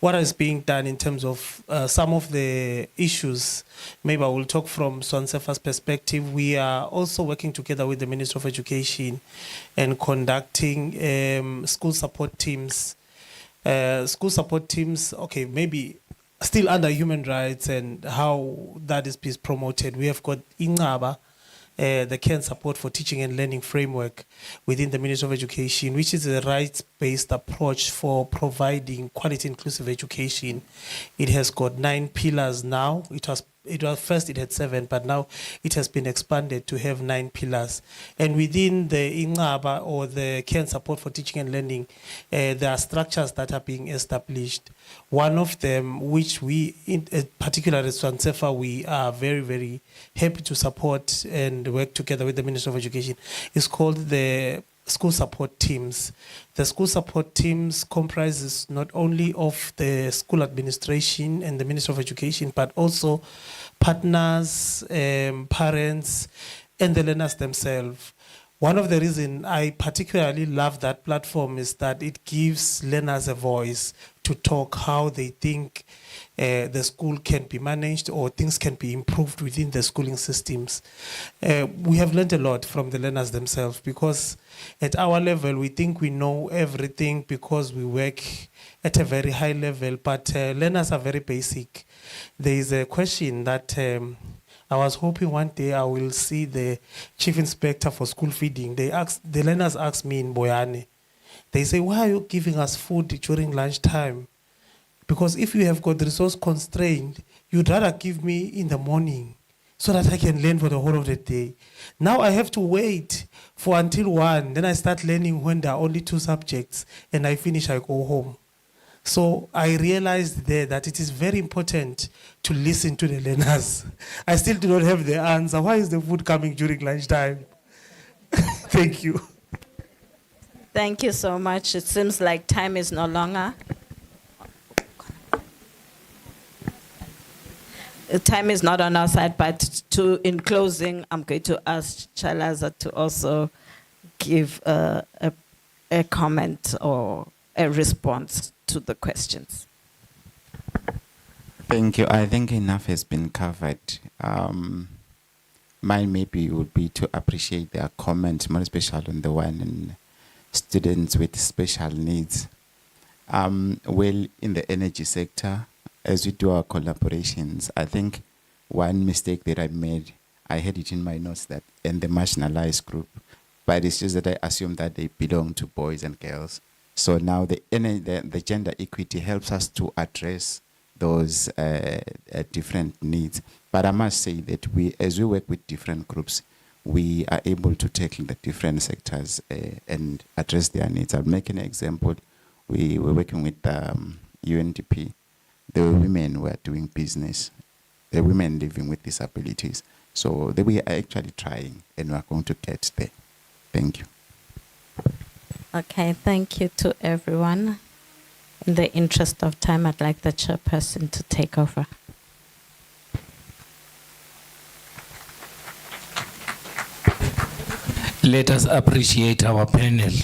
what is being done in terms of some of the issues. Maybe I will talk from Swansefa's perspective. We are also working together with the Ministry of Education and conducting school support teams. School support teams, okay, maybe still under human rights and how that is promoted. We have got Ingaba the care and support for teaching and learning framework within the Ministry of Education, which is a rights-based approach for providing quality inclusive education. It has got 9 pillars now. It was first it had 7, but now it has been expanded to have 9 pillars. And within the INGABA, or the care and support for teaching and learning, there are structures that are being established. One of them, which we, in particular as Swansefa, we are very, very happy to support and work together with the Ministry of Education, is called the school support teams. The school support teams comprises not only of the school administration and the Ministry of Education, but also partners, parents, and the learners themselves. One of the reasons I particularly love that platform is that it gives learners a voice to talk how they think the school can be managed or things can be improved within the schooling systems. We have learned a lot from the learners themselves, because at our level we think we know everything because we work at a very high level, but learners are very basic. There is a question that I was hoping one day I will see the Chief Inspector for School Feeding. The learners ask me in Boyane, they say, why are you giving us food during lunchtime? Because if you have got resource constraint, you'd rather give me in the morning so that I can learn for the whole of the day. Now I have to wait for until 1, then I start learning when there are only 2 subjects, and I finish, I go home. So I realized there that it is very important to listen to the learners. I still do not have the answer. Why is the food coming during lunchtime? Thank you. Thank you so much. It seems like time is no longer. Time is not on our side, but in closing, I'm going to ask Chalaza to also give a comment or a response to the questions. Thank you. I think enough has been covered. Mine maybe would be to appreciate their comment, more especially on the one in students with special needs. Well, in the energy sector, as we do our collaborations, I think one mistake that I made, I had it in my notes that in the marginalized group, but it's just that I assume that they belong to boys and girls. So now the gender equity helps us to address those different needs. But I must say that as we work with different groups, we are able to tackle the different sectors and address their needs. I'll make an example. We were working with UNDP. The women were doing business, the women living with disabilities. So we are actually trying, and we are going to get there. Thank you. Okay, thank you to everyone. In the interest of time, I'd like the chairperson to take over. Let us appreciate our panel.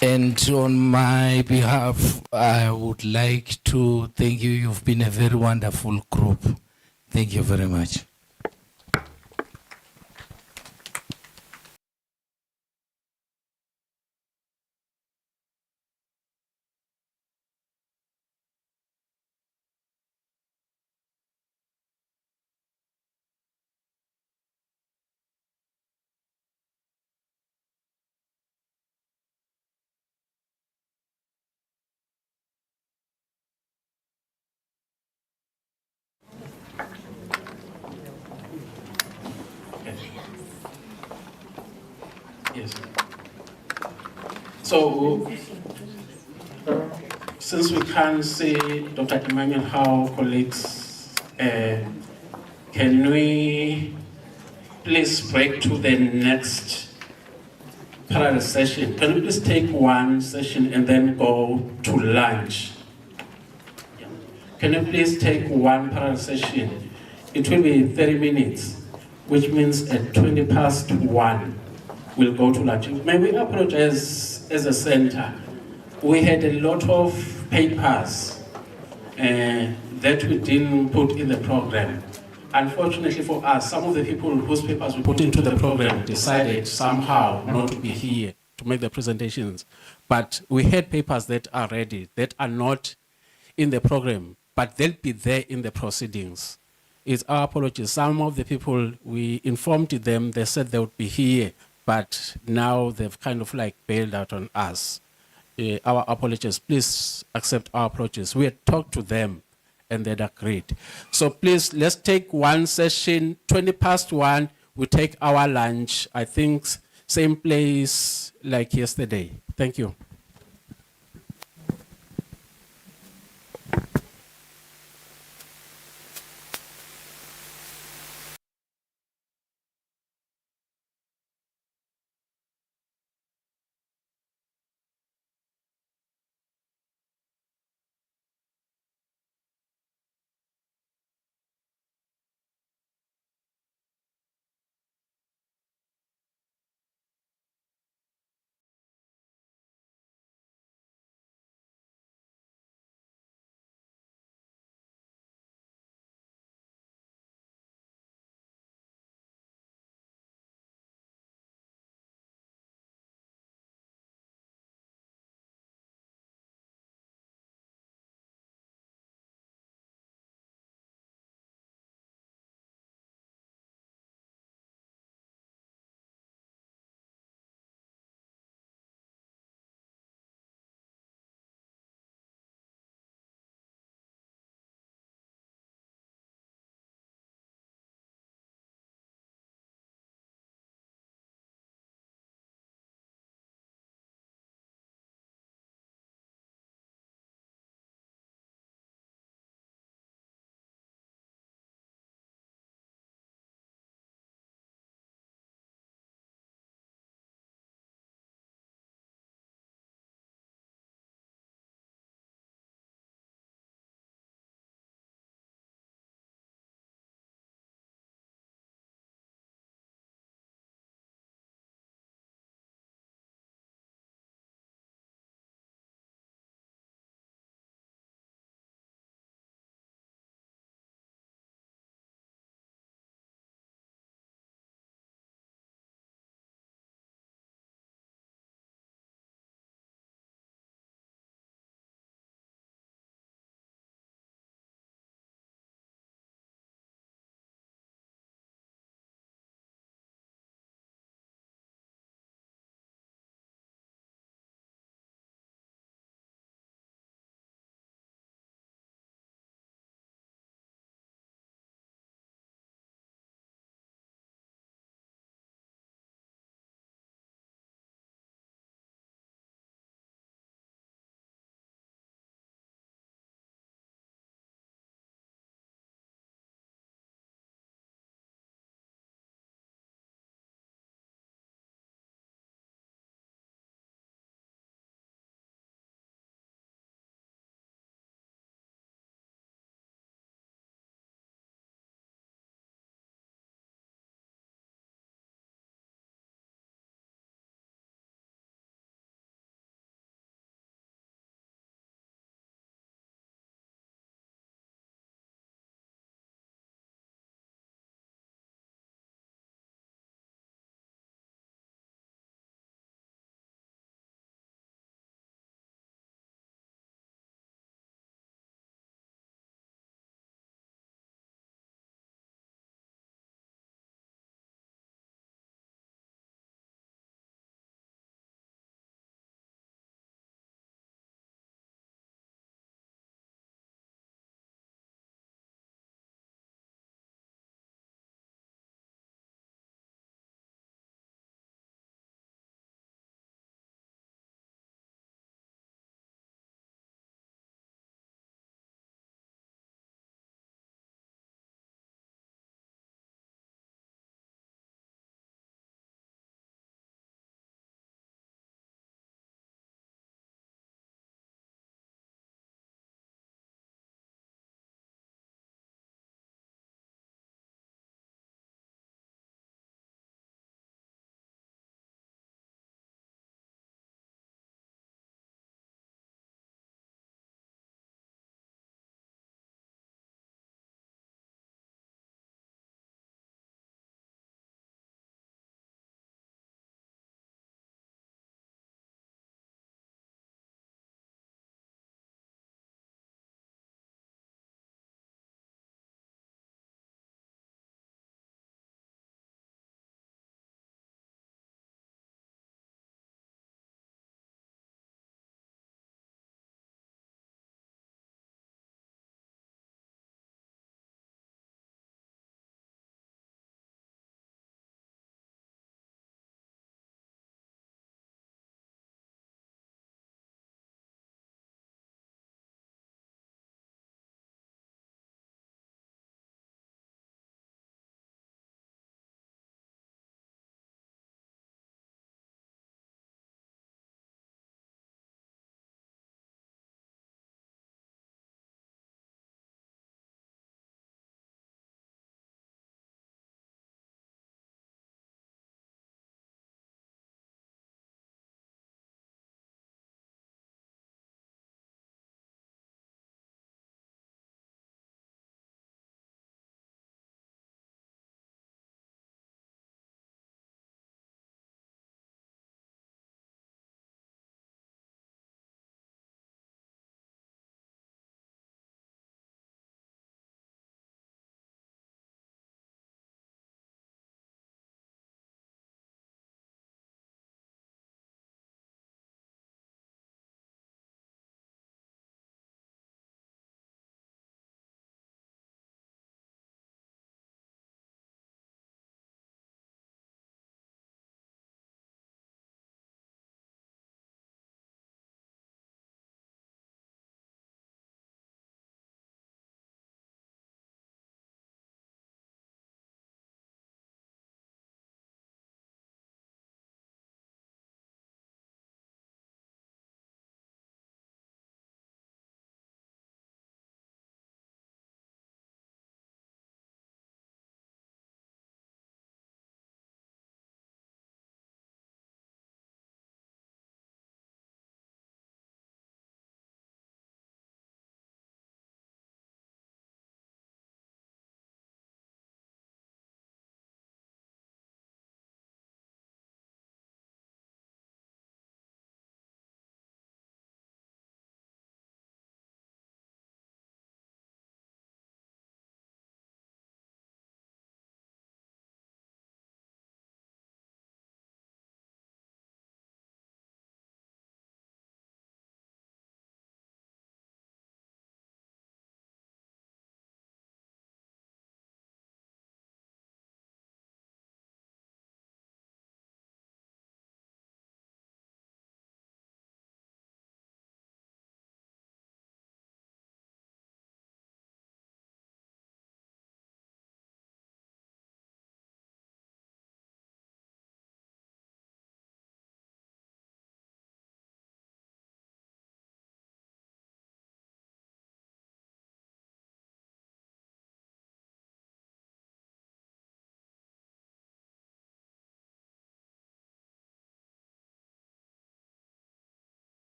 And on my behalf, I would like to thank you. You've been a very wonderful group. Thank you very much. Yes. So, since we can't see Dr. Emmanuel Howe, colleagues, can we please break to the next parallel session? Can we please take one session and then go to lunch? Yeah. Can you please take one parallel session? It will be 30 minutes, which means at 1:20, we'll go to lunch. May we apologize as a center? We had a lot of papers that we didn't put in the program. Unfortunately for us, some of the people whose papers we put into the program decided somehow not to be here to make the presentations. But we had papers that are ready, that are not in the program, but they'll be there in the proceedings. It's our apologies. Some of the people, we informed them, they said they would be here, but now they've kind of like bailed out on us. Our apologies. Please accept our apologies. We had talked to them and they'd agreed. So please, let's take one session, 1:20, we take our lunch. I think same place like yesterday. Thank you.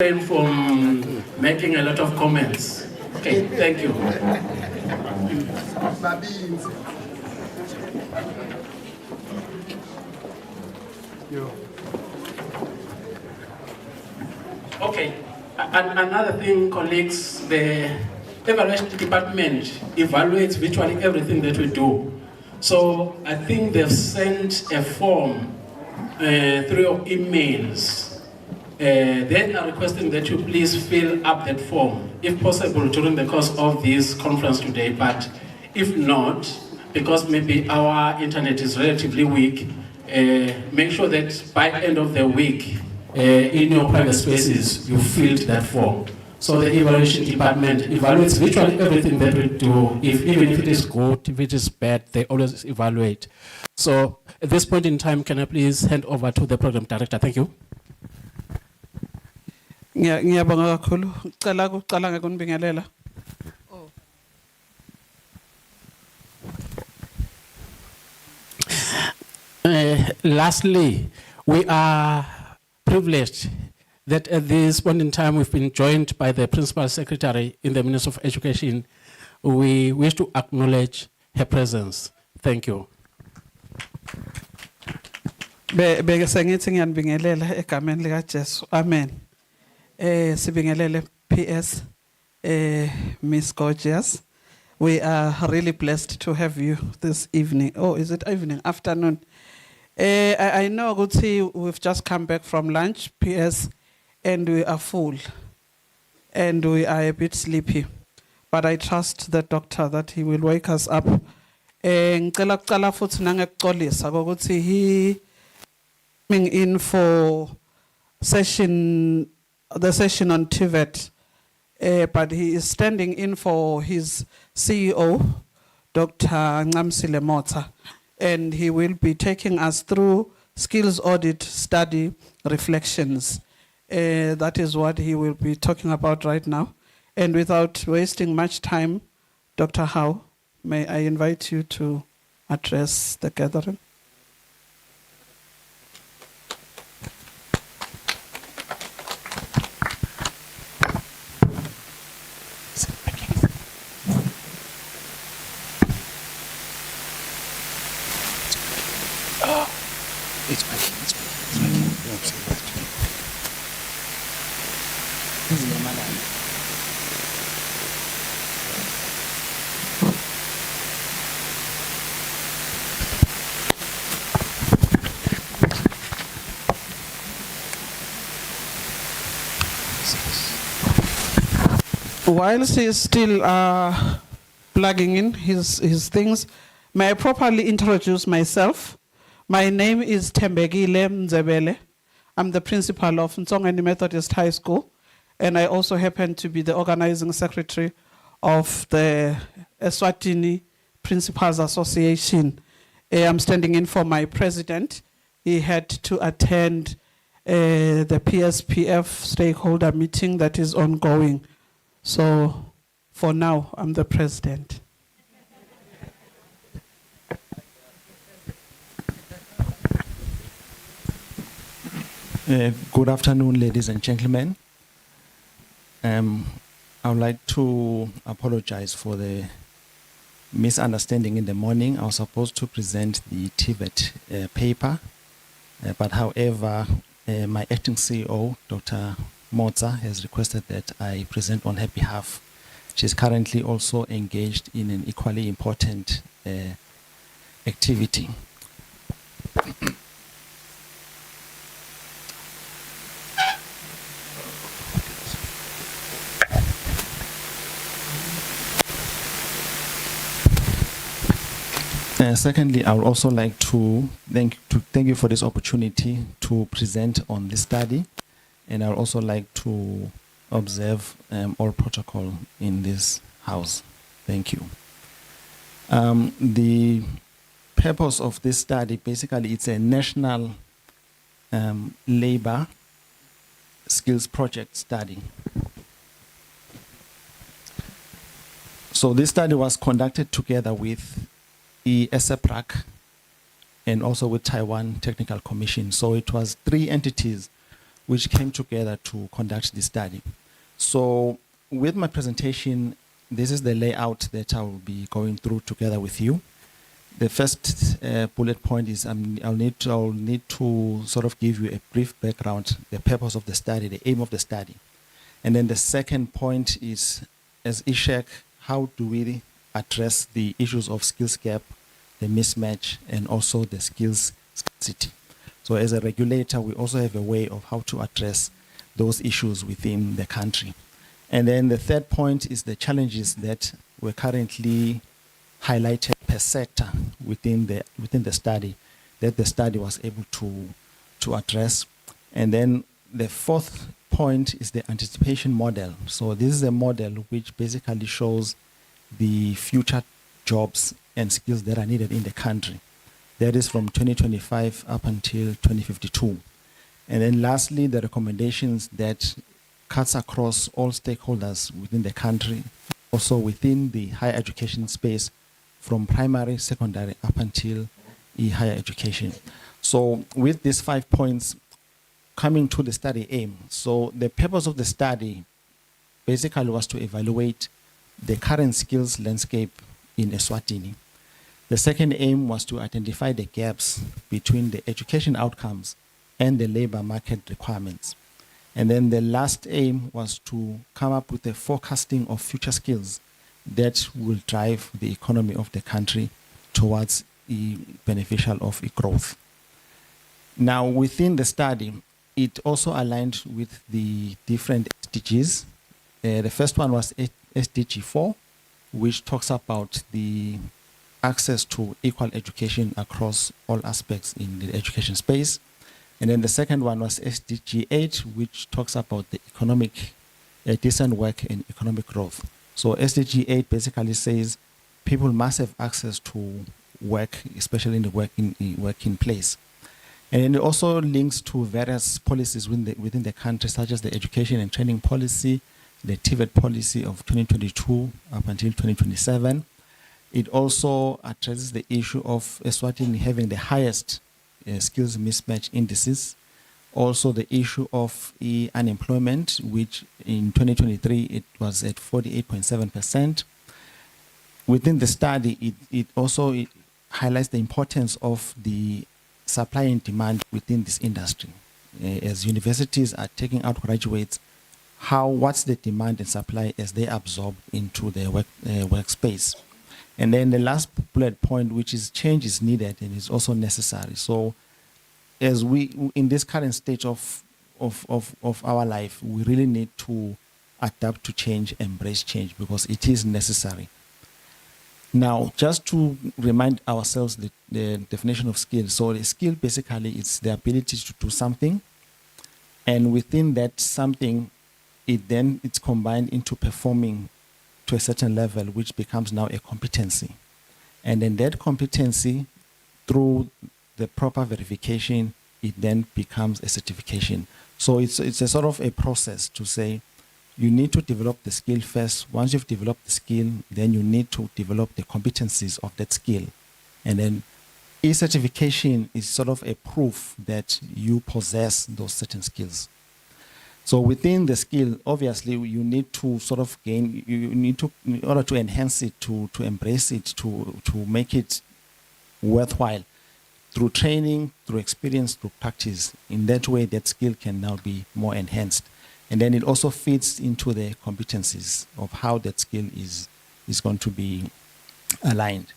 refrain from making a lot of comments. Okay, thank you. Okay, another thing, colleagues, the evaluation department evaluates virtually everything that we do. So I think they've sent a form through your emails. They are requesting that you please fill up that form, if possible, during the course of this conference today. But if not, because maybe our internet is relatively weak, make sure that by end of the week, in your private spaces, you filled that form. So the evaluation department evaluates virtually everything that we do. Even if it is good, if it is bad, they always evaluate. So at this point in time, can I please hand over to the program director? Thank you. Ngiyabonga kakhulu. Cela ukuqala ngokunibingelela. Lastly, we are privileged that at this point in time we've been joined by the Principal Secretary in the Ministry of Education. We wish to acknowledge her presence. Thank you. Beke sengithi ngiyanibingelela egameni lika Jesu. Amen. Sibingelele PS Miss Gorgeous. We are really blessed to have you this evening. Oh, is it evening? Afternoon. I know Guti, we've just come back from lunch, PS, and we are full. And we are a bit sleepy. But I trust the doctor that he will wake us up. Ngicela kuqala futhi nangekuxolisa ukuthi he coming in for the session on TVET. But he is standing in for his CEO, Dr. Ncamsile Motha, and he will be taking us through skills audit study reflections. That is what he will be talking about right now. And without wasting much time, Dr. Howe, may I invite you to address the gathering? Whilst he is still plugging in his things, may I properly introduce myself? My name is Tembegile Mzebele. I'm the principal of Ntsongeni Methodist High School, and I also happen to be the organizing secretary of the Eswatini Principals Association. I'm standing in for my president. He had to attend the PSPF stakeholder meeting that is ongoing. So for now, I'm the president. Good afternoon, ladies and gentlemen. I would like to apologize for the misunderstanding in the morning. I was supposed to present the TVET paper, but however, my acting CEO, Dr. Motha, has requested that I present on her behalf. She's currently also engaged in an equally important activity. Secondly, I would also like to thank you for this opportunity to present on this study, and I would also like to observe all protocol in this house. Thank you. The purpose of this study, basically, it's a national labor skills project study. So this study was conducted together with ESEPRAC and also with Taiwan Technical Commission. So it was 3 entities which came together to conduct this study. So with my presentation, this is the layout that I will be going through together with you. The first bullet point is I'll need to sort of give you a brief background, the purpose of the study, the aim of the study. And then the second point is, as Ishak, how do we address the issues of skills gap, the mismatch, and also the skills scarcity. So as a regulator, we also have a way of how to address those issues within the country. And then the third point is the challenges that were currently highlighted per sector within the study, that the study was able to address. And then the fourth point is the anticipation model. So this is a model which basically shows the future jobs and skills that are needed in the country. That is from 2025 up until 2052. And then lastly, the recommendations that cuts across all stakeholders within the country, also within the higher education space, from primary, secondary, up until higher education. So with these 5 points, coming to the study aim. So the purpose of the study basically was to evaluate the current skills landscape in Eswatini. The second aim was to identify the gaps between the education outcomes and the labor market requirements. And then the last aim was to come up with a forecasting of future skills that will drive the economy of the country towards the beneficial of growth. Now, within the study, it also aligned with the different SDGs. The first one was SDG 4, which talks about the access to equal education across all aspects in the education space. And then the second one was SDG 8, which talks about the economic, decent work and economic growth. So SDG 8 basically says people must have access to work, especially in the working place. And then it also links to various policies within the country, such as the education and training policy, the TVET policy of 2022 up until 2027. It also addresses the issue of Eswatini having the highest skills mismatch indices. Also the issue of unemployment, which in 2023 it was at 48.7%. Within the study, it also highlights the importance of the supply and demand within this industry. As universities are taking out graduates, what's the demand and supply as they absorb into their workspace? And then the last bullet point, which is change is needed and is also necessary. So as we, in this current stage of our life, we really need to adapt to change, embrace change, because it is necessary. Now, just to remind ourselves the definition of skill. So the skill basically is the ability to do something, and within that something, it's combined into performing to a certain level, which becomes now a competency. And then that competency, through the proper verification, it then becomes a certification. So it's a sort of a process to say, you need to develop the skill first. Once you've developed the skill, then you need to develop the competencies of that skill. And then e-certification is sort of a proof that you possess those certain skills. So within the skill, obviously, you need to sort of gain, you need to, in order to enhance it, to embrace it, to make it worthwhile, through training, through experience, through practice. In that way, that skill can now be more enhanced. And then it also fits into the competencies of how that skill is going to be aligned.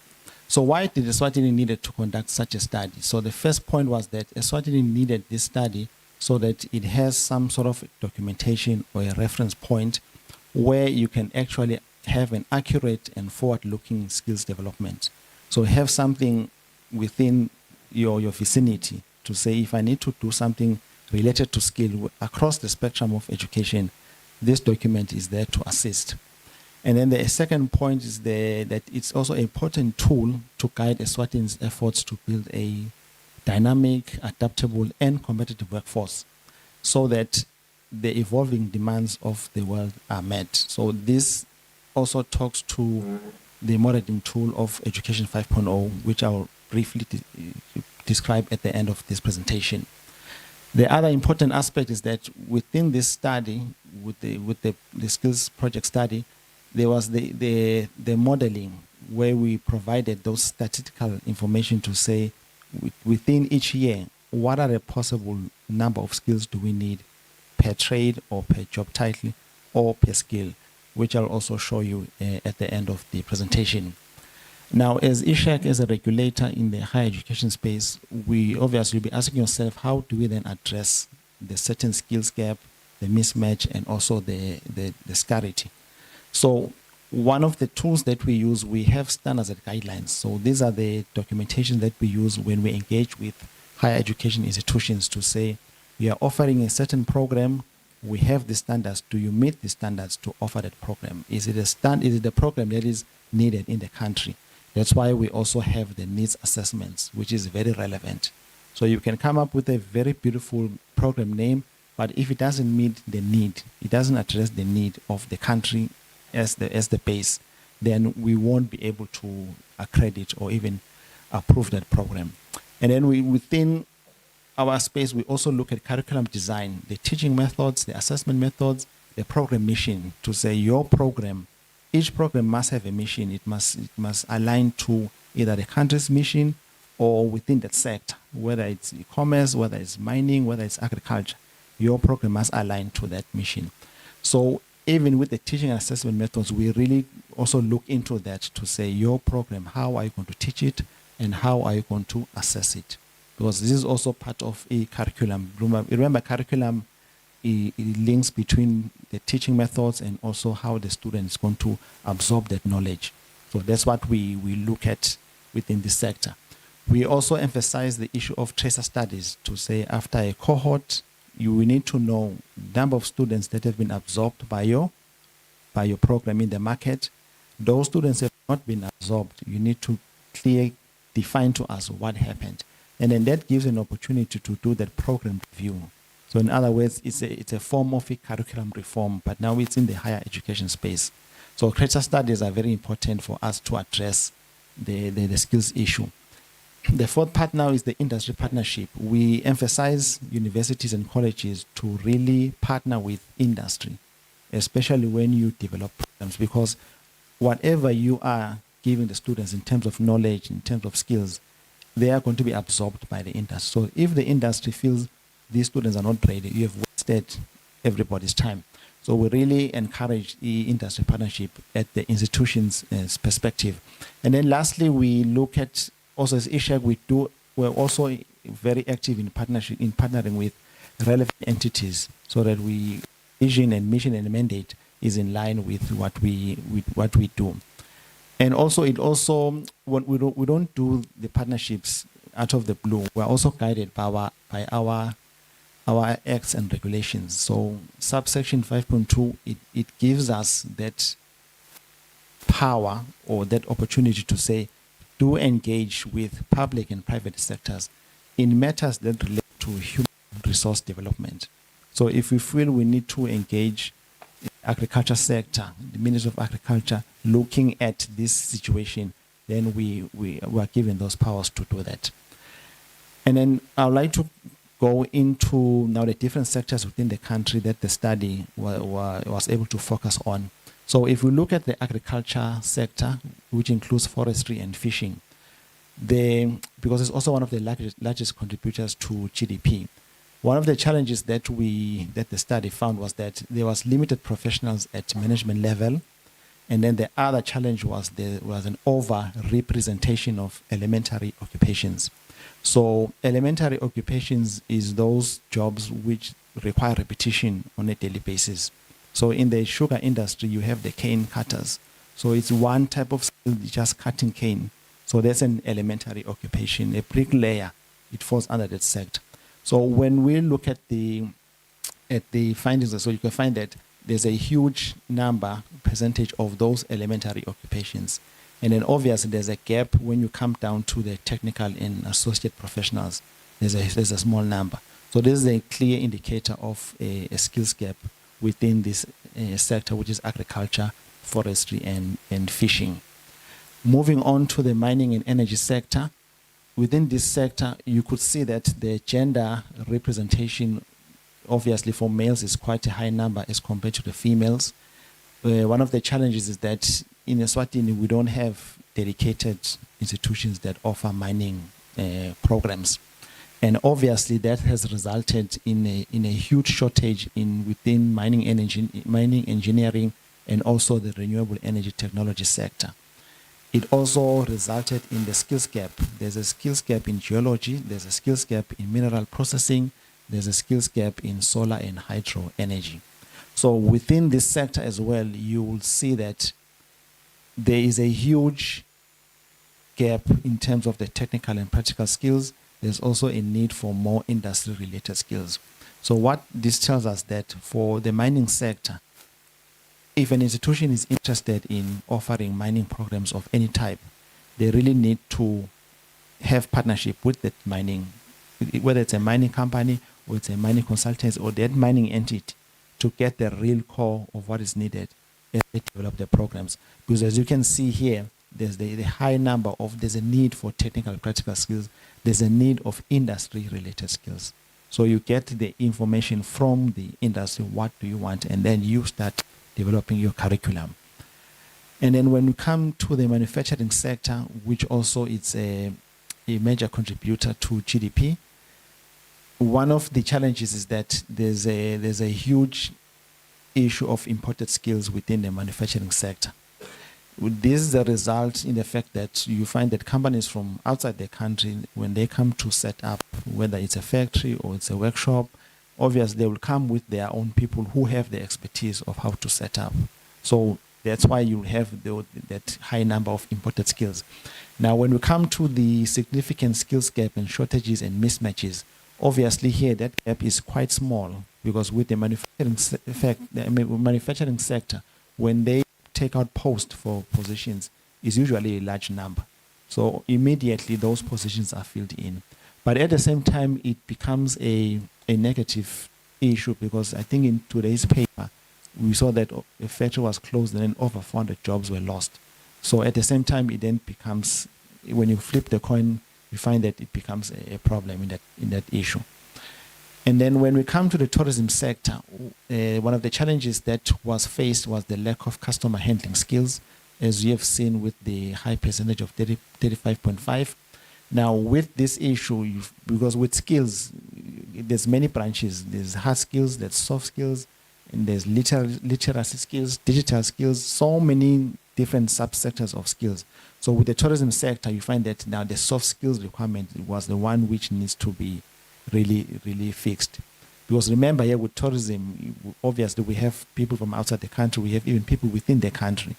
So why did Eswatini needed to conduct such a study? So the first point was that Eswatini needed this study so that it has some sort of documentation or a reference point where you can actually have an accurate and forward-looking skills development. So have something within your vicinity to say, if I need to do something related to skill across the spectrum of education, this document is there to assist. And then the second point is that it's also an important tool to guide Eswatini's efforts to build a dynamic, adaptable, and competitive workforce so that the evolving demands of the world are met. So this also talks to the monitoring tool of Education 5.0, which I'll briefly describe at the end of this presentation. The other important aspect is that within this study, with the skills project study, there was the modeling where we provided those statistical information to say within each year, what are the possible number of skills do we need per trade or per job title or per skill, which I'll also show you at the end of the presentation. Now, as ISHAC, as a regulator in the higher education space, we obviously be asking yourself, how do we then address the certain skills gap, the mismatch, and also the scarcity? So one of the tools that we use, we have standards and guidelines. So these are the documentation that we use when we engage with higher education institutions to say, we are offering a certain program, we have the standards, do you meet the standards to offer that program? Is it the program that is needed in the country? That's why we also have the needs assessments, which is very relevant. So you can come up with a very beautiful program name, but if it doesn't meet the need, it doesn't address the need of the country as the base, then we won't be able to accredit or even approve that program. And then within our space, we also look at curriculum design, the teaching methods, the assessment methods, the program mission, to say your program, each program must have a mission. It must align to either the country's mission or within that sector, whether it's e-commerce, whether it's mining, whether it's agriculture. Your program must align to that mission. So even with the teaching and assessment methods, we really also look into that to say your program, how are you going to teach it and how are you going to assess it? Because this is also part of a curriculum. Remember curriculum, it links between the teaching methods and also how the student is going to absorb that knowledge. So that's what we look at within this sector. We also emphasize the issue of tracer studies to say after a cohort, you will need to know the number of students that have been absorbed by your program in the market. Those students have not been absorbed. You need to define to us what happened. And then that gives an opportunity to do that program review. So in other words, it's a form of a curriculum reform, but now it's in the higher education space. So tracer studies are very important for us to address the skills issue. The fourth part now is the industry partnership. We emphasize universities and colleges to really partner with industry, especially when you develop programs, because whatever you are giving the students in terms of knowledge, in terms of skills, they are going to be absorbed by the industry. So if the industry feels these students are not ready, you have wasted everybody's time. So we really encourage the industry partnership at the institution's perspective. And then lastly, we look at, also as ISHAC, we're also very active in partnering with relevant entities so that vision and mission and mandate is in line with what we do. And also, we don't do the partnerships out of the blue. We're also guided by our acts and regulations. So subsection 5.2, it gives us that power or that opportunity to say, do engage with public and private sectors in matters that relate to human resource development. So if we feel we need to engage the agriculture sector, the Ministry of Agriculture, looking at this situation, then we are given those powers to do that. And then I would like to go into now the different sectors within the country that the study was able to focus on. So if we look at the agriculture sector, which includes forestry and fishing, because it's also one of the largest contributors to GDP, one of the challenges that the study found was that there was limited professionals at management level, and then the other challenge was there was an over-representation of elementary occupations. So elementary occupations is those jobs which require repetition on a daily basis. So in the sugar industry, you have the cane cutters. So it's one type of skill, just cutting cane. So that's an elementary occupation. A bricklayer, it falls under that sector. So when we look at the findings, so you can find that there's a huge percentage of those elementary occupations. And then obviously there's a gap when you come down to the technical and associate professionals. There's a small number. So this is a clear indicator of a skills gap within this sector, which is agriculture, forestry, and fishing. Moving on to the mining and energy sector, within this sector, you could see that the gender representation, obviously for males, is quite a high number as compared to the females. One of the challenges is that in Eswatini, we don't have dedicated institutions that offer mining programs. And obviously that has resulted in a huge shortage within mining engineering and also the renewable energy technology sector. It also resulted in the skills gap. There's a skills gap in geology, there's a skills gap in mineral processing, there's a skills gap in solar and hydro energy. So within this sector as well, you will see that there is a huge gap in terms of the technical and practical skills. There's also a need for more industry-related skills. So what this tells us that for the mining sector, if an institution is interested in offering mining programs of any type, they really need to have partnership with that mining, whether it's a mining company or it's a mining consultant or that mining entity, to get the real core of what is needed as they develop the programs. Because as you can see here, there's the high number of, there's a need for technical practical skills, there's a need of industry related skills. So you get the information from the industry, what do you want, and then you start developing your curriculum. And then when we come to the manufacturing sector, which also is a major contributor to GDP, one of the challenges is that there's a huge issue of imported skills within the manufacturing sector. This is a result in the fact that you find that companies from outside the country, when they come to set up, whether it's a factory or it's a workshop, obviously they will come with their own people who have the expertise of how to set up. So that's why you have that high number of imported skills. Now, when we come to the significant skills gap and shortages and mismatches, obviously here that gap is quite small, because with the manufacturing sector, when they take out posts for positions, is usually a large number. So immediately those positions are filled in. But at the same time, it becomes a negative issue, because I think in today's paper, we saw that a factory was closed and then over 400 jobs were lost. So at the same time, it then becomes, when you flip the coin, you find that it becomes a problem in that issue. And then when we come to the tourism sector, one of the challenges that was faced was the lack of customer handling skills, as you have seen with the high percentage of 35.5. Now with this issue, because with skills, there's many branches. There's hard skills, there's soft skills, and there's literacy skills, digital skills, so many different subsectors of skills. So with the tourism sector, you find that now the soft skills requirement was the one which needs to be really fixed. Because remember, here with tourism, obviously we have people from outside the country, we have even people within the country.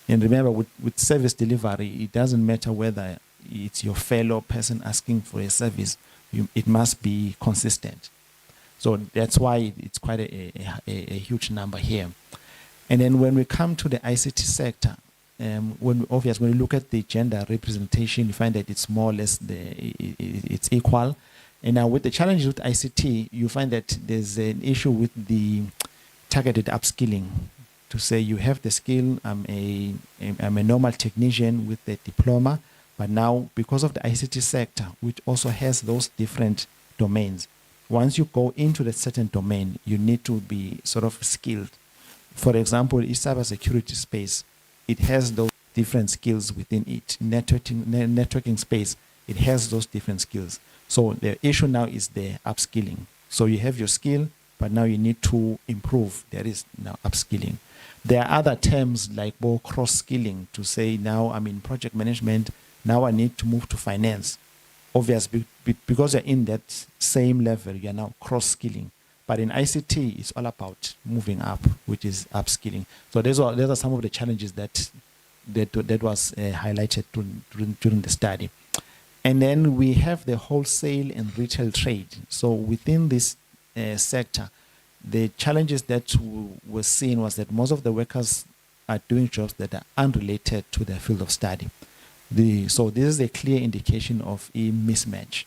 And remember, with service delivery, it doesn't matter whether it's your fellow person asking for a service, it must be consistent. So that's why it's quite a huge number here. And then when we come to the ICT sector, when you look at the gender representation, you find that it's more or less it's equal. And now with the challenges with ICT, you find that there's an issue with the targeted upskilling. To say you have the skill, I'm a normal technician with a diploma, but now because of the ICT sector, which also has those different domains, once you go into the certain domain, you need to be sort of skilled. For example, in cybersecurity space, it has those different skills within it. Networking space, it has those different skills. So the issue now is the upskilling. So you have your skill, but now you need to improve. There is now upskilling. There are other terms like more cross-skilling, to say now I'm in project management, now I need to move to finance. Obviously, because you're in that same level, you're now cross-skilling. But in ICT, it's all about moving up, which is upskilling. So those are some of the challenges that was highlighted during the study. And then we have the wholesale and retail trade. So within this sector, the challenges that were seen was that most of the workers are doing jobs that are unrelated to their field of study. So this is a clear indication of a mismatch.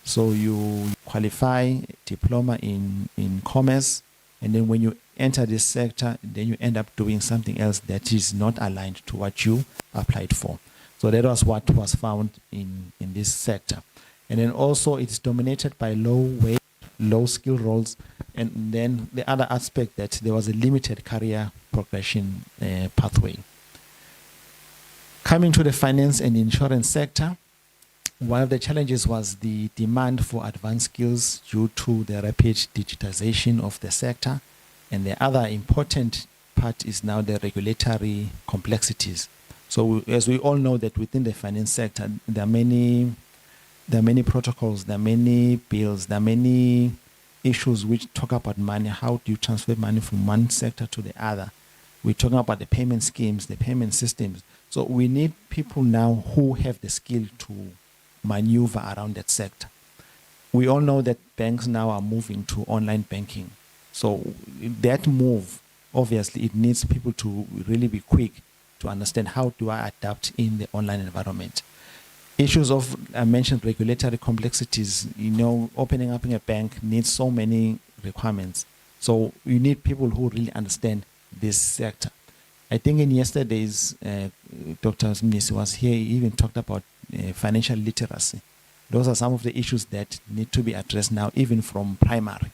So you qualify diploma in commerce, and then when you enter this sector, then you end up doing something else that is not aligned to what you applied for. So that was what was found in this sector. And then also it's dominated by low wage, low skill roles. And then the other aspect that there was a limited career progression pathway. Coming to the finance and insurance sector, one of the challenges was the demand for advanced skills due to the rapid digitization of the sector. And the other important part is now the regulatory complexities. So as we all know that within the finance sector, there are many protocols, there are many bills, there are many issues which talk about money. How do you transfer money from one sector to the other? We're talking about the payment schemes, the payment systems. So we need people now who have the skill to maneuver around that sector. We all know that banks now are moving to online banking. So that move, obviously, it needs people to really be quick to understand how do I adapt in the online environment. Issues of, I mentioned regulatory complexities, opening up in a bank needs so many requirements. So you need people who really understand this sector. I think in yesterday's, Dr. Smith was here, he even talked about financial literacy. Those are some of the issues that need to be addressed now, even from primary.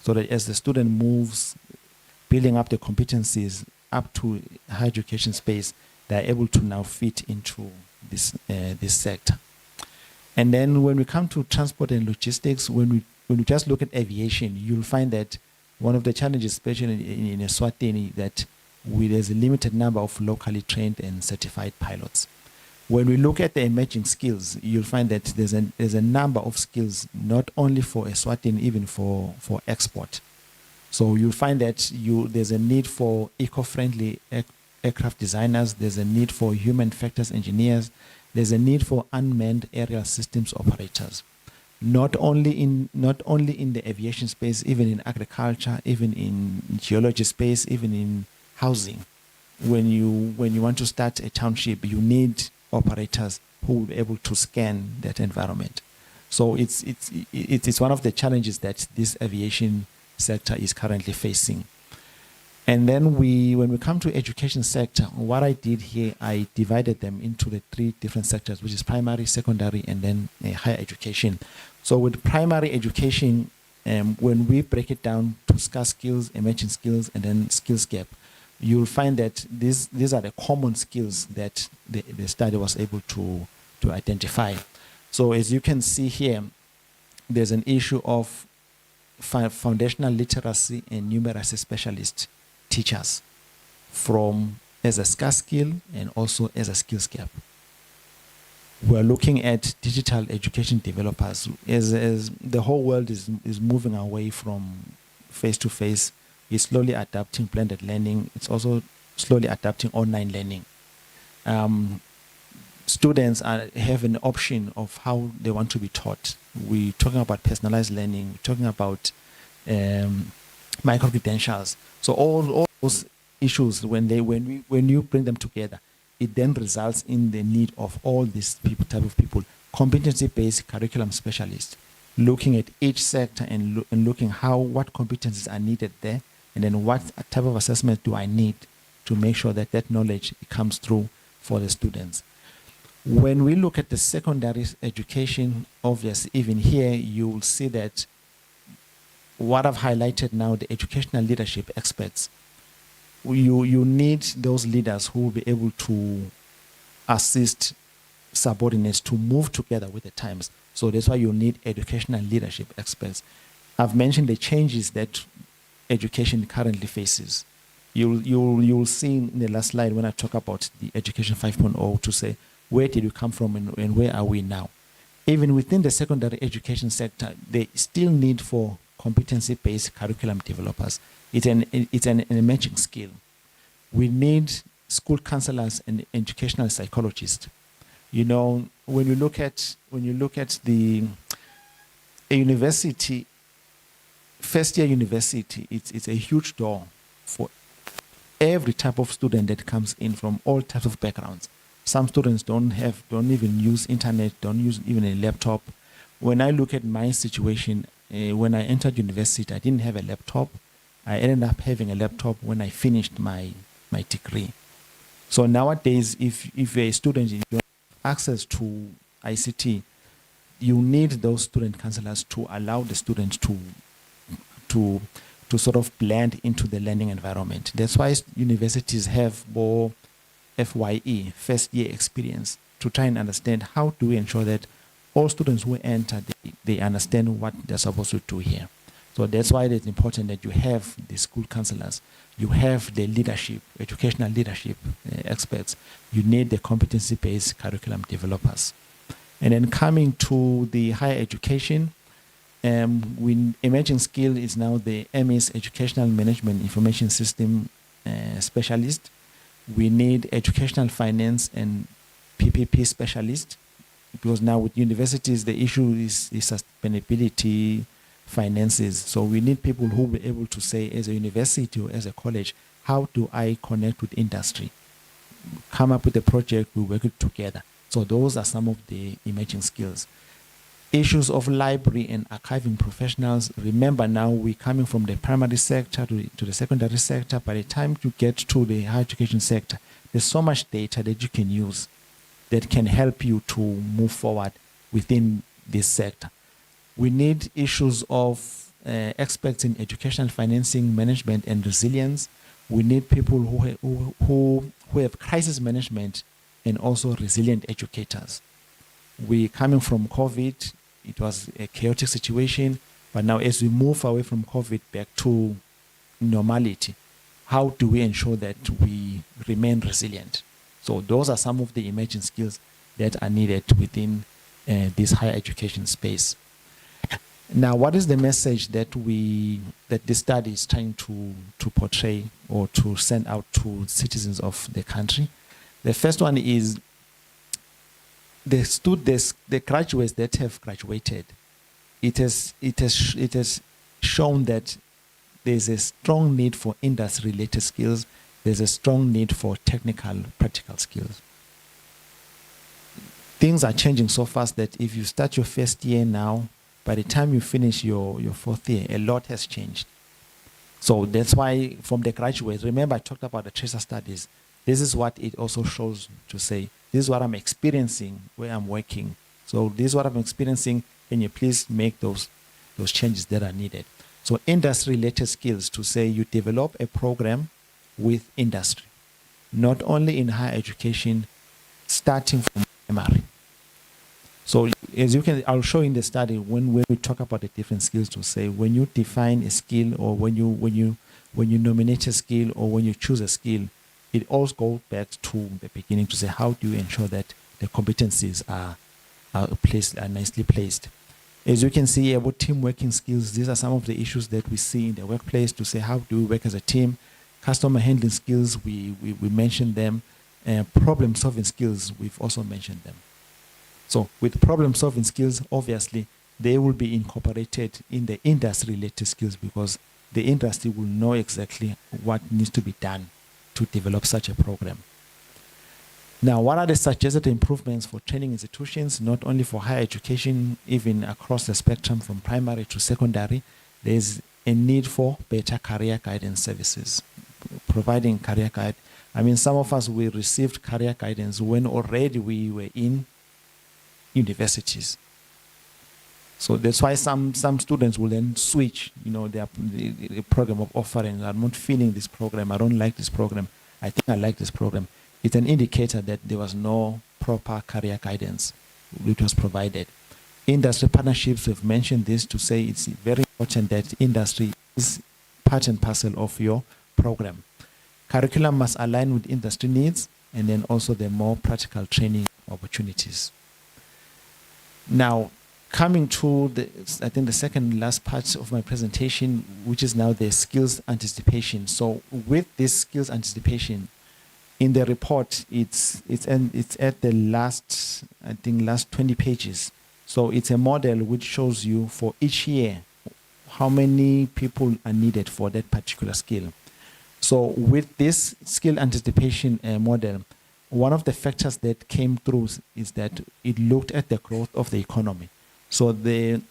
So that as the student moves, building up the competencies up to higher education space, they're able to now fit into this sector. And then when we come to transport and logistics, when we just look at aviation, you'll find that one of the challenges, especially in Eswatini, that there's a limited number of locally trained and certified pilots. When we look at the emerging skills, you'll find that there's a number of skills, not only for Eswatini, even for export. So you'll find that there's a need for eco-friendly aircraft designers, there's a need for human factors engineers, there's a need for unmanned aerial systems operators. Not only in the aviation space, even in agriculture, even in geology space, even in housing. When you want to start a township, you need operators who will be able to scan that environment. So it's one of the challenges that this aviation sector is currently facing. And then when we come to education sector, what I did here, I divided them into the 3 different sectors, which is primary, secondary, and then higher education. So with primary education, when we break it down to scarce skills, emerging skills, and then skills gap, you'll find that these are the common skills that the study was able to identify. So as you can see here, there's an issue of foundational literacy and numeracy specialist teachers as a scarce skill and also as a skills gap. We're looking at digital education developers as the whole world is moving away from face-to-face. It's slowly adapting blended learning. It's also slowly adapting online learning. Students have an option of how they want to be taught. We're talking about personalized learning. We're talking about micro-credentials. So all those issues, when you bring them together, it then results in the need of all these type of people. Competency-based curriculum specialists, looking at each sector and looking what competencies are needed there, and then what type of assessment do I need to make sure that that knowledge comes through for the students. When we look at the secondary education, obviously, even here, you will see that what I've highlighted now, the educational leadership experts, you need those leaders who will be able to assist subordinates to move together with the times. So that's why you need educational leadership experts. I've mentioned the changes that education currently faces. You'll see in the last slide when I talk about the Education 5.0 to say, where did we come from and where are we now? Even within the secondary education sector, they still need for competency-based curriculum developers. It's an emerging skill. We need school counselors and educational psychologists. When you look at a university, first year university, it's a huge door for every type of student that comes in from all types of backgrounds. Some students don't even use internet, don't use even a laptop. When I look at my situation, when I entered university, I didn't have a laptop. I ended up having a laptop when I finished my degree. So nowadays, if you're a student in access to ICT, you need those student counselors to allow the students to sort of blend into the learning environment. That's why universities have more FYE, first year experience, to try and understand how do we ensure that all students who enter, they understand what they're supposed to do here. So that's why it's important that you have the school counselors, you have the leadership, educational leadership experts, you need the competency-based curriculum developers. And then coming to the higher education, emerging skill is now the MES Educational Management Information System specialist. We need educational finance and PPP specialist, because now with universities, the issue is sustainability finances. So we need people who will be able to say, as a university or as a college, how do I connect with industry? Come up with a project, we work it together. So those are some of the emerging skills. Issues of library and archiving professionals. Remember now we're coming from the primary sector to the secondary sector. By the time you get to the higher education sector, there's so much data that you can use that can help you to move forward within this sector. We need issues of experts in educational financing, management, and resilience. We need people who have crisis management and also resilient educators. We're coming from COVID. It was a chaotic situation, but now as we move away from COVID back to normality, how do we ensure that we remain resilient? So those are some of the emerging skills that are needed within this higher education space. Now, what is the message that this study is trying to portray or to send out to citizens of the country? The first one is the graduates that have graduated. It has shown that there's a strong need for industry-related skills. There's a strong need for technical, practical skills. Things are changing so fast that if you start your first year now, by the time you finish your fourth year, a lot has changed. So that's why from the graduates, remember I talked about the tracer studies. This is what it also shows to say, this is what I'm experiencing where I'm working. So this is what I'm experiencing. Can you please make those changes that are needed? So industry-related skills, to say you develop a program with industry, not only in higher education, starting from primary. So as you can, I'll show in the study when we talk about the different skills, to say when you define a skill, or when you nominate a skill, or when you choose a skill, it all goes back to the beginning to say how do you ensure that the competencies are nicely placed. As you can see about team working skills, these are some of the issues that we see in the workplace, to say how do we work as a team. Customer handling skills, we mentioned them. Problem solving skills, we've also mentioned them. So with problem solving skills, obviously, they will be incorporated in the industry related skills, because the industry will know exactly what needs to be done to develop such a program. Now, what are the suggested improvements for training institutions, not only for higher education, even across the spectrum from primary to secondary? There's a need for better career guidance services, providing career guide. I mean, some of us, we received career guidance when already we were in universities. So that's why some students will then switch, the program of offering. I'm not feeling this program. I don't like this program. I think I like this program. It's an indicator that there was no proper career guidance which was provided. Industry partnerships, we've mentioned this, to say it's very important that industry is part and parcel of your program. Curriculum must align with industry needs, and then also the more practical training opportunities. Now, coming to I think the second last part of my presentation, which is now the skills anticipation. So with this skills anticipation, in the report, it's at the last 20 pages. So it's a model which shows you for each year how many people are needed for that particular skill. So with this skill anticipation model, one of the factors that came through is that it looked at the growth of the economy. So the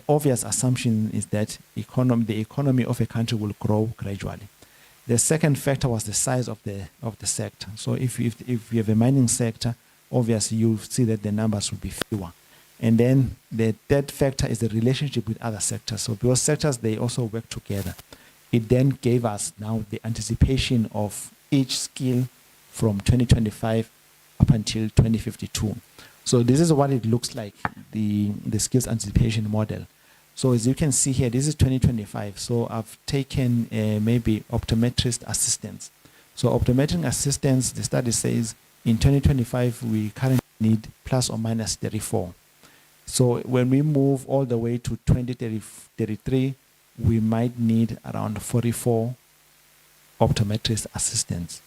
obvious assumption is that the economy of a country will grow gradually. The second factor was the size of the sector. So if you have a mining sector, obviously you'll see that the numbers will be fewer. And then the third factor is the relationship with other sectors. So because sectors, they also work together. It then gave us now the anticipation of each skill from 2025 up until 2052. So this is what it looks like, the skills anticipation model. So as you can see here, this is 2025. So I've taken maybe optometrist assistants. So optometric assistants, the study says in 2025, we currently need plus or minus 34. So when we move all the way to 2033, we might need around 44 optometrist assistants.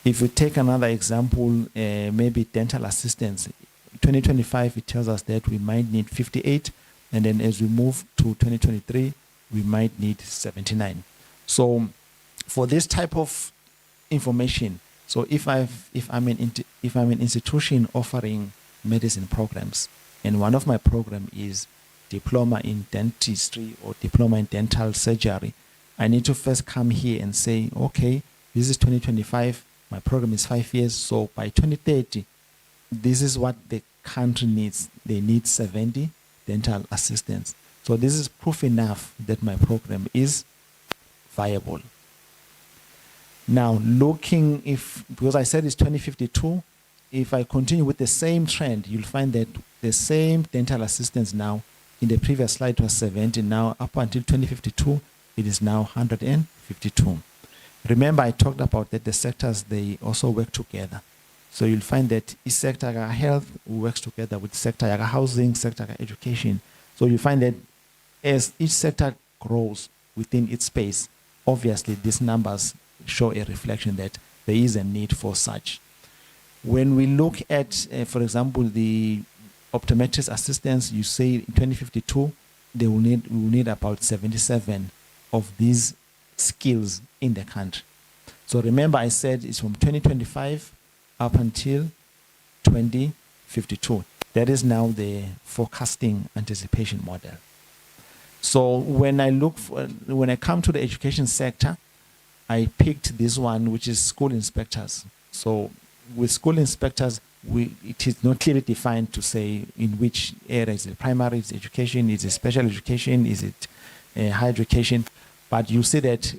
If we take another example, maybe dental assistants, 2025, it tells us that we might need 58. And then as we move to 2023, we might need 79. So for this type of information, so if I'm an institution offering medicine programs, and one of my program is diploma in dentistry or diploma in dental surgery, I need to first come here and say, okay, this is 2025, my program is 5 years, so by 2030, this is what the country needs. They need 70 dental assistants. So this is proof enough that my program is viable. Now looking because I said it's 2052, if I continue with the same trend, you'll find that the same dental assistants now, in the previous slide was 70, now up until 2052, it is now 152. Remember I talked about that the sectors, they also work together. So you'll find that each sector of health works together with sector of housing, sector of education. So you find that as each sector grows within its space, obviously these numbers show a reflection that there is a need for such. When we look at, for example, the optometrist assistants, you say in 2052, we will need about 77 of these skills in the country. So remember I said it's from 2025 up until 2052. That is now the forecasting anticipation model. So when I come to the education sector, I picked this one, which is school inspectors. So with school inspectors, it is not clearly defined to say in which area. Is it primary, is it education, is it special education, is it higher education? But you see that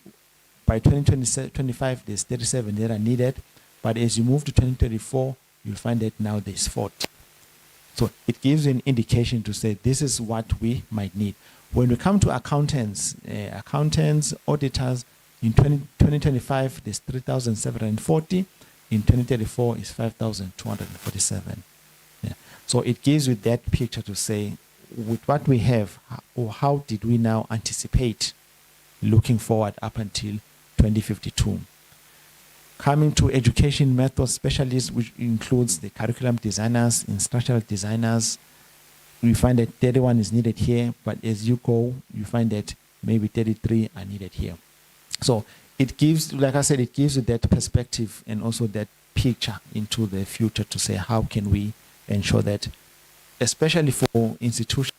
by 2025, there's 37 that are needed. But as you move to 2034, you'll find that now there's 40. So it gives you an indication to say this is what we might need. When we come to accountants, auditors, in 2025, there's 3,740. In 2034, it's 5,247. Yeah. So it gives you that picture to say, with what we have, how did we now anticipate looking forward up until 2052? Coming to education method specialists, which includes the curriculum designers, instructional designers, we find that 31 is needed here, but as you go, you find that maybe 33 are needed here. So it gives, like I said, it gives you that perspective and also that picture into the future to say how can we ensure that, especially for institutions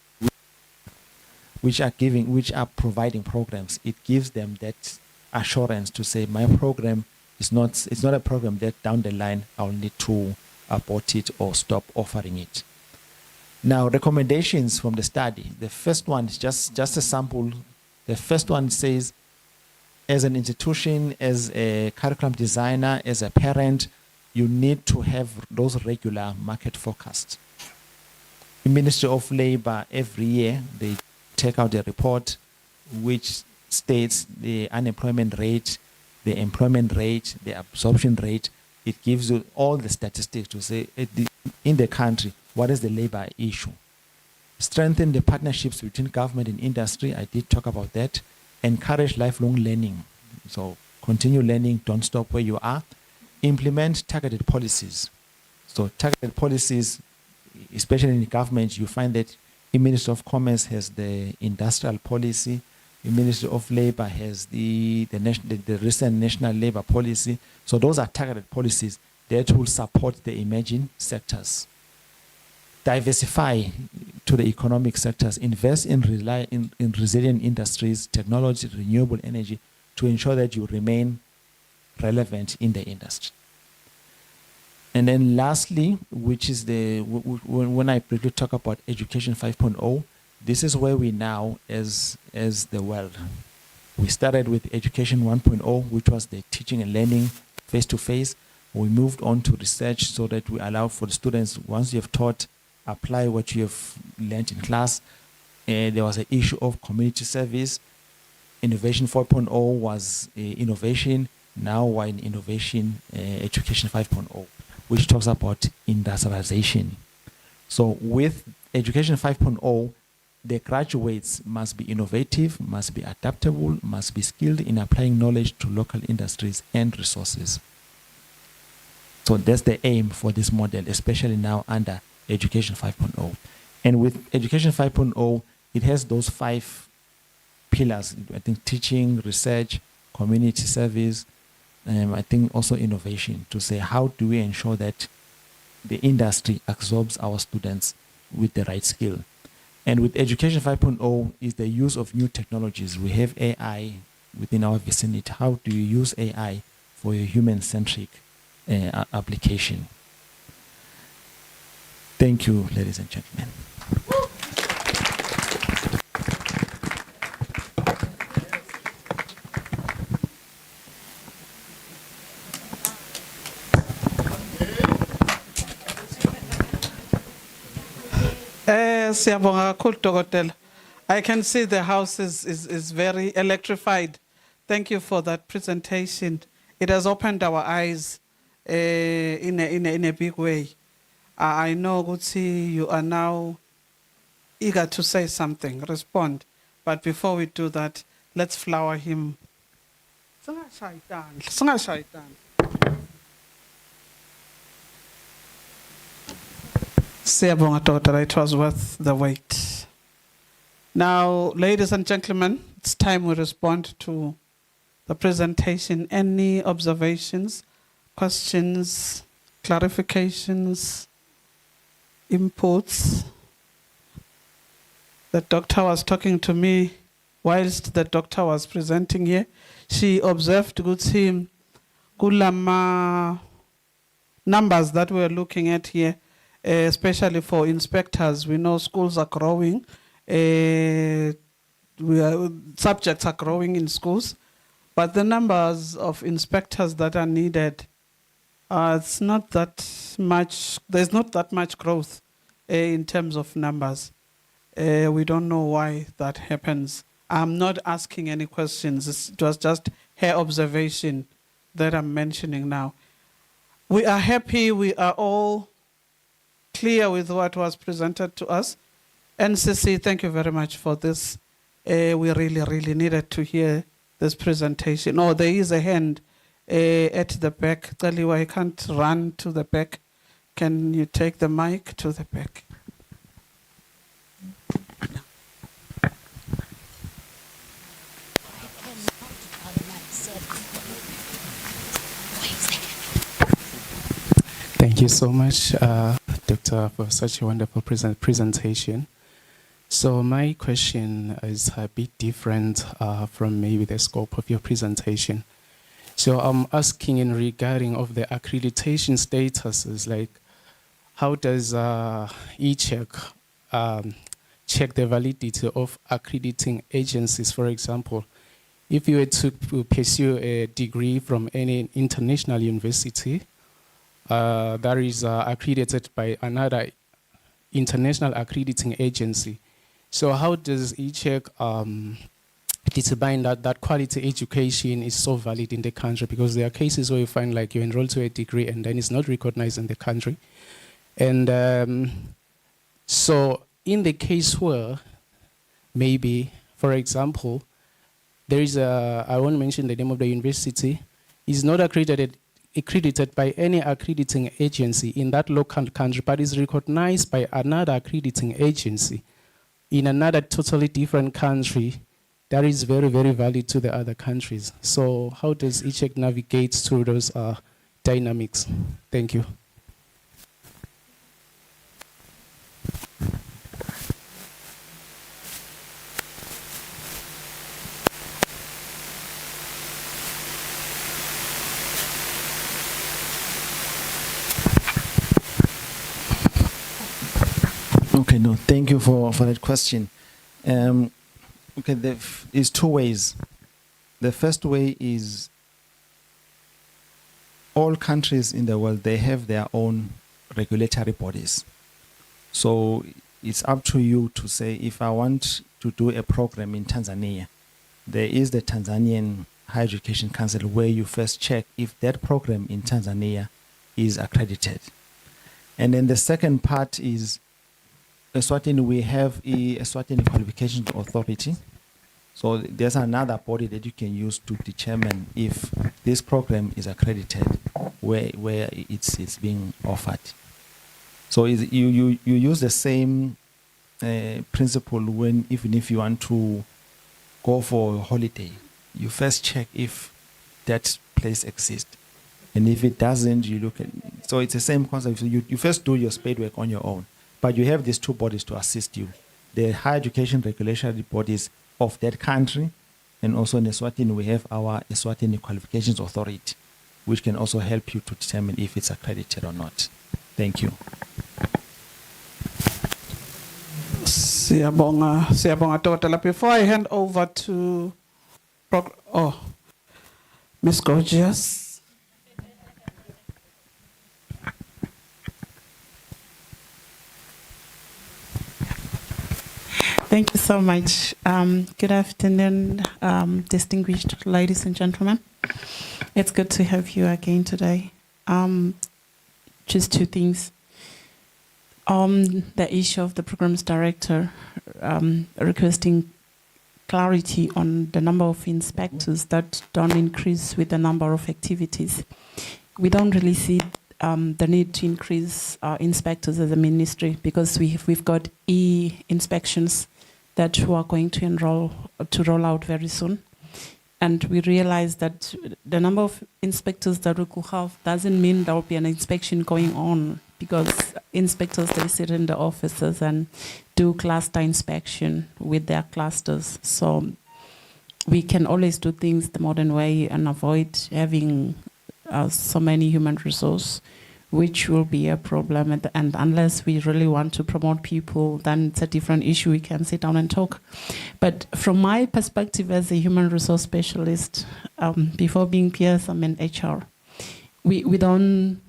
which are providing programs, it gives them that assurance to say my program it's not a program that down the line I'll need to abort it or stop offering it. Now, recommendations from the study. The first one is just a sample. The first one says, as an institution, as a curriculum designer, as a parent, you need to have those regular market forecasts. The Ministry of Labor, every year, they take out a report which states the unemployment rate, the employment rate, the absorption rate. It gives you all the statistics to say in the country, what is the labor issue? Strengthen the partnerships between government and industry. I did talk about that. Encourage lifelong learning. So continue learning, don't stop where you are. Implement targeted policies. So targeted policies, especially in the government, you find that the Ministry of Commerce has the industrial policy. The Ministry of Labor has the recent national labor policy. So those are targeted policies that will support the emerging sectors. Diversify to the economic sectors. Invest in resilient industries, technology, renewable energy to ensure that you remain relevant in the industry. And then lastly, which is when I briefly talk about Education 5.0, this is where we now as the world. We started with Education 1.0, which was the teaching and learning face-to-face. We moved on to research so that we allow for the students, once you have taught, apply what you have learned in class. There was an issue of community service. Innovation 4.0 was innovation. Now we're in Innovation Education 5.0, which talks about industrialization. So with Education 5.0, the graduates must be innovative, must be adaptable, must be skilled in applying knowledge to local industries and resources. So that's the aim for this model, especially now under Education 5.0. And with Education 5.0, it has those 5 pillars. I think teaching, research, community service, I think also innovation, to say how do we ensure that the industry absorbs our students with the right skill. And with Education 5.0 is the use of new technologies. We have AI within our vicinity. How do you use AI for your human-centric application? Thank you, ladies and gentlemen. Siyabonga kakhulu Dokotela. I can see the house is very electrified. Thank you for that presentation. It has opened our eyes in a big way. I know Gutsi, you are now eager to say something, respond. But before we do that, let's flower him. Siyabonga Dokotela, it was worth the wait. Now, ladies and gentlemen, it's time we respond to the presentation. Any observations, questions, clarifications, inputs? The doctor was talking to me whilst the doctor was presenting here. She observed good him kulama numbers that we're looking at here, especially for inspectors. We know schools are growing. Subjects are growing in schools, but the numbers of inspectors that are needed, it's not that much. There's not that much growth in terms of numbers. We don't know why that happens. I'm not asking any questions. It was just her observation that I'm mentioning now. We are happy. We are all clear with what was presented to us. NCC, thank you very much for this. We really needed to hear this presentation. Oh, there is a hand at the back. Taliwa, I can't run to the back. Can you take the mic to the back? Thank you so much, Doctor, for such a wonderful presentation. So my question is a bit different from maybe the scope of your presentation. So I'm asking in regarding of the accreditation statuses, like how does e-check check the validity of accrediting agencies? For example, if you were to pursue a degree from any international university that is accredited by another international accrediting agency, so how does e-check determine that quality education is so valid in the country? Because there are cases where you find like you enroll to a degree and then it's not recognized in the country. And so in the case where maybe, for example, there is I won't mention the name of the university, is not accredited by any accrediting agency in that local country, but is recognized by another accrediting agency in another totally different country that is very valid to the other countries. So how does e-check navigate through those dynamics? Thank you. No, thank you for that question. Okay, there's two ways. The first way is all countries in the world, they have their own regulatory bodies. So it's up to you to say, if I want to do a program in Tanzania, there is the Tanzanian Higher Education Council where you first check if that program in Tanzania is accredited. And then the second part is Eswatini, we have a Eswatini Qualifications Authority. So there's another body that you can use to determine if this program is accredited, where it's being offered. So you use the same principle when even if you want to go for a holiday, you first check if that place exists. And if it doesn't, you look at, so it's the same concept. So you first do your spade work on your own, but you have these two bodies to assist you. The higher education regulatory bodies of that country, and also in Eswatini, we have our Eswatini Qualifications Authority, which can also help you to determine if it's accredited or not. Thank you. Siyabonga Dr. Before I hand over to Ms. Gorgeous. Thank you so much. Good afternoon, distinguished ladies and gentlemen. It's good to have you again today. Just two things. On the issue of the programs director requesting clarity on the number of inspectors that don't increase with the number of activities. We don't really see the need to increase inspectors as a ministry because we've got e-inspections that we are going to roll out very soon. And we realize that the number of inspectors that we could have doesn't mean there will be an inspection going on, because inspectors, they sit in the offices and do cluster inspection with their clusters. So we can always do things the modern way and avoid having so many human resources, which will be a problem. And unless we really want to promote people, then it's a different issue. We can sit down and talk. But from my perspective as a human resource specialist, before being PS, I'm in HR. We don't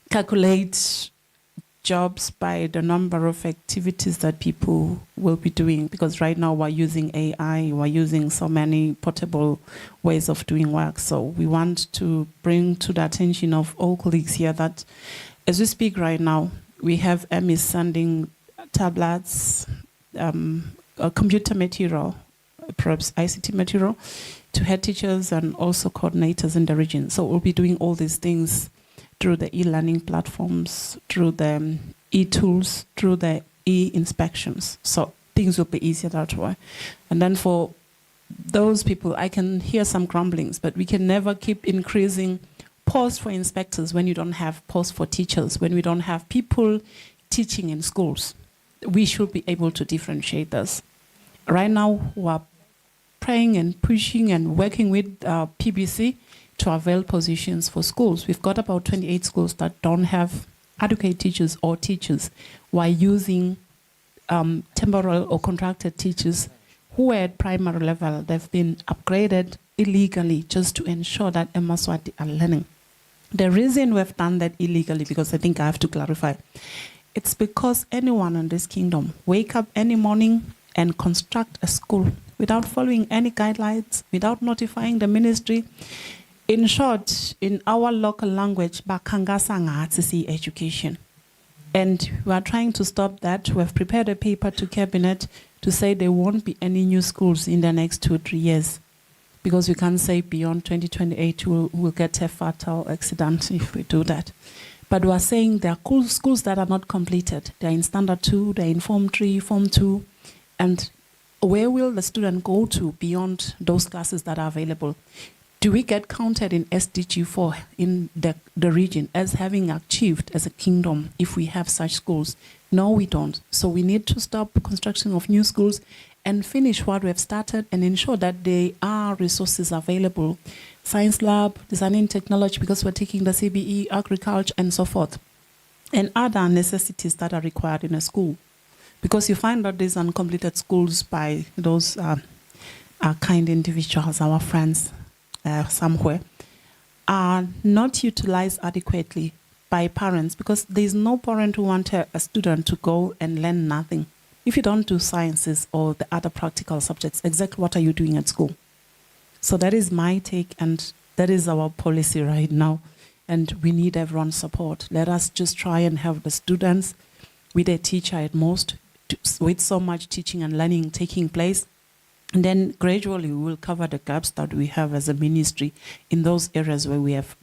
calculate jobs by the number of activities that people will be doing, because right now we're using AI, we're using so many portable ways of doing work. So we want to bring to the attention of all colleagues here that as we speak right now, we have MEs sending tablets, computer material, perhaps ICT material, to head teachers and also coordinators in the region. So we'll be doing all these things through the e-learning platforms, through the e-tools, through the e-inspections. So things will be easier that way. And then for those people, I can hear some grumblings, but we can never keep increasing posts for inspectors when you don't have posts for teachers, when we don't have people teaching in schools. We should be able to differentiate this. Right now, we're praying and pushing and working with PBC to avail positions for schools. We've got about 28 schools that don't have adequate teachers or teachers. We're using temporal or contracted teachers who are at primary level. They've been upgraded illegally just to ensure that Emaswati are learning. The reason we've done that illegally, because I think I have to clarify, it's because anyone in this kingdom wake up any morning and construct a school without following any guidelines, without notifying the ministry. In short, in our local language, bakangasa ngatsisi education. And we are trying to stop that. We have prepared a paper to Cabinet to say there won't be any new schools in the next 2 or 3 years, because we can't say beyond 2028 we'll get a fatal accident if we do that. But we are saying there are schools that are not completed. They're in Standard 2, they're in Form 3, Form 2, and where will the student go to beyond those classes that are available? Do we get counted in SDG 4 in the region as having achieved as a kingdom if we have such schools? No, we don't. So we need to stop construction of new schools and finish what we have started and ensure that there are resources available. Science lab, designing technology, because we're taking the CBE, agriculture, and so forth, and other necessities that are required in a school. because you find that these uncompleted schools by those kind individuals, our friends somewhere, are not utilized adequately by parents, because there is no parent who wants a student to go and learn nothing. If you don't do sciences or the other practical subjects, exactly what are you doing at school? So that is my take, and that is our policy right now. And we need everyone's support. Let us just try and have the students with a teacher at most, with so much teaching and learning taking place. And then gradually we will cover the gaps that we have as a ministry in those areas where we have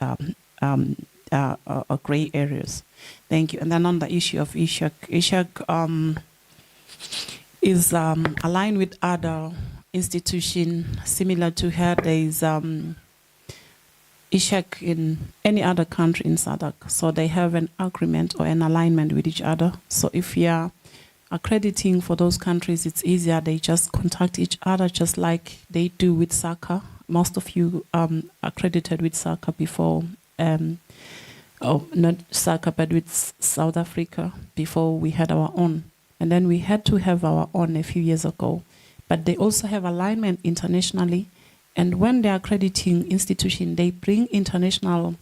gray areas. Thank you. And then on the issue of Ishak is aligned with other institutions similar to her. There is Ishak in any other country in SADC. So they have an agreement or an alignment with each other. So if you are accrediting for those countries, it's easier. They just contact each other just like they do with SACA. Most of you accredited with SACA before, not SACA, but with South Africa before we had our own. And then we had to have our own a few years ago. But they also have alignment internationally. And when they're accrediting institution, they bring international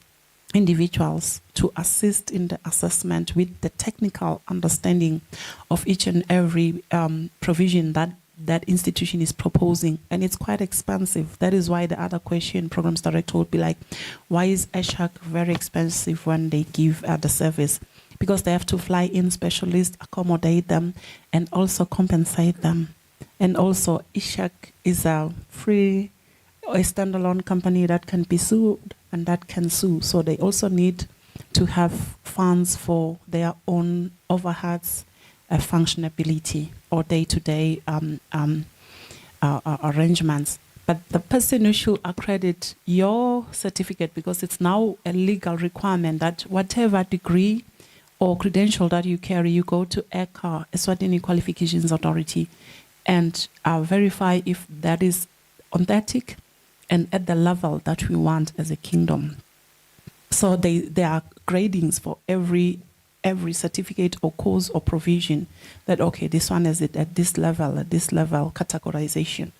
individuals to assist in the assessment with the technical understanding of each and every provision that that institution is proposing, and it's quite expensive. That is why the other question, programs director would be like, why is Ishak very expensive when they give the service? Because they have to fly in specialists, accommodate them, and also compensate them. And also Ishak is a free, a standalone company that can be sued and that can sue. So they also need to have funds for their own overheads, functionability, or day-to-day arrangements. But the person who should accredit your certificate, because it's now a legal requirement that whatever degree or credential that you carry, you go to ECHA, Eswatini Qualifications Authority, and verify if that is authentic and at the level that we want as a kingdom. So there are gradings for every certificate or course or provision that, okay, this one is it at this level, categorization.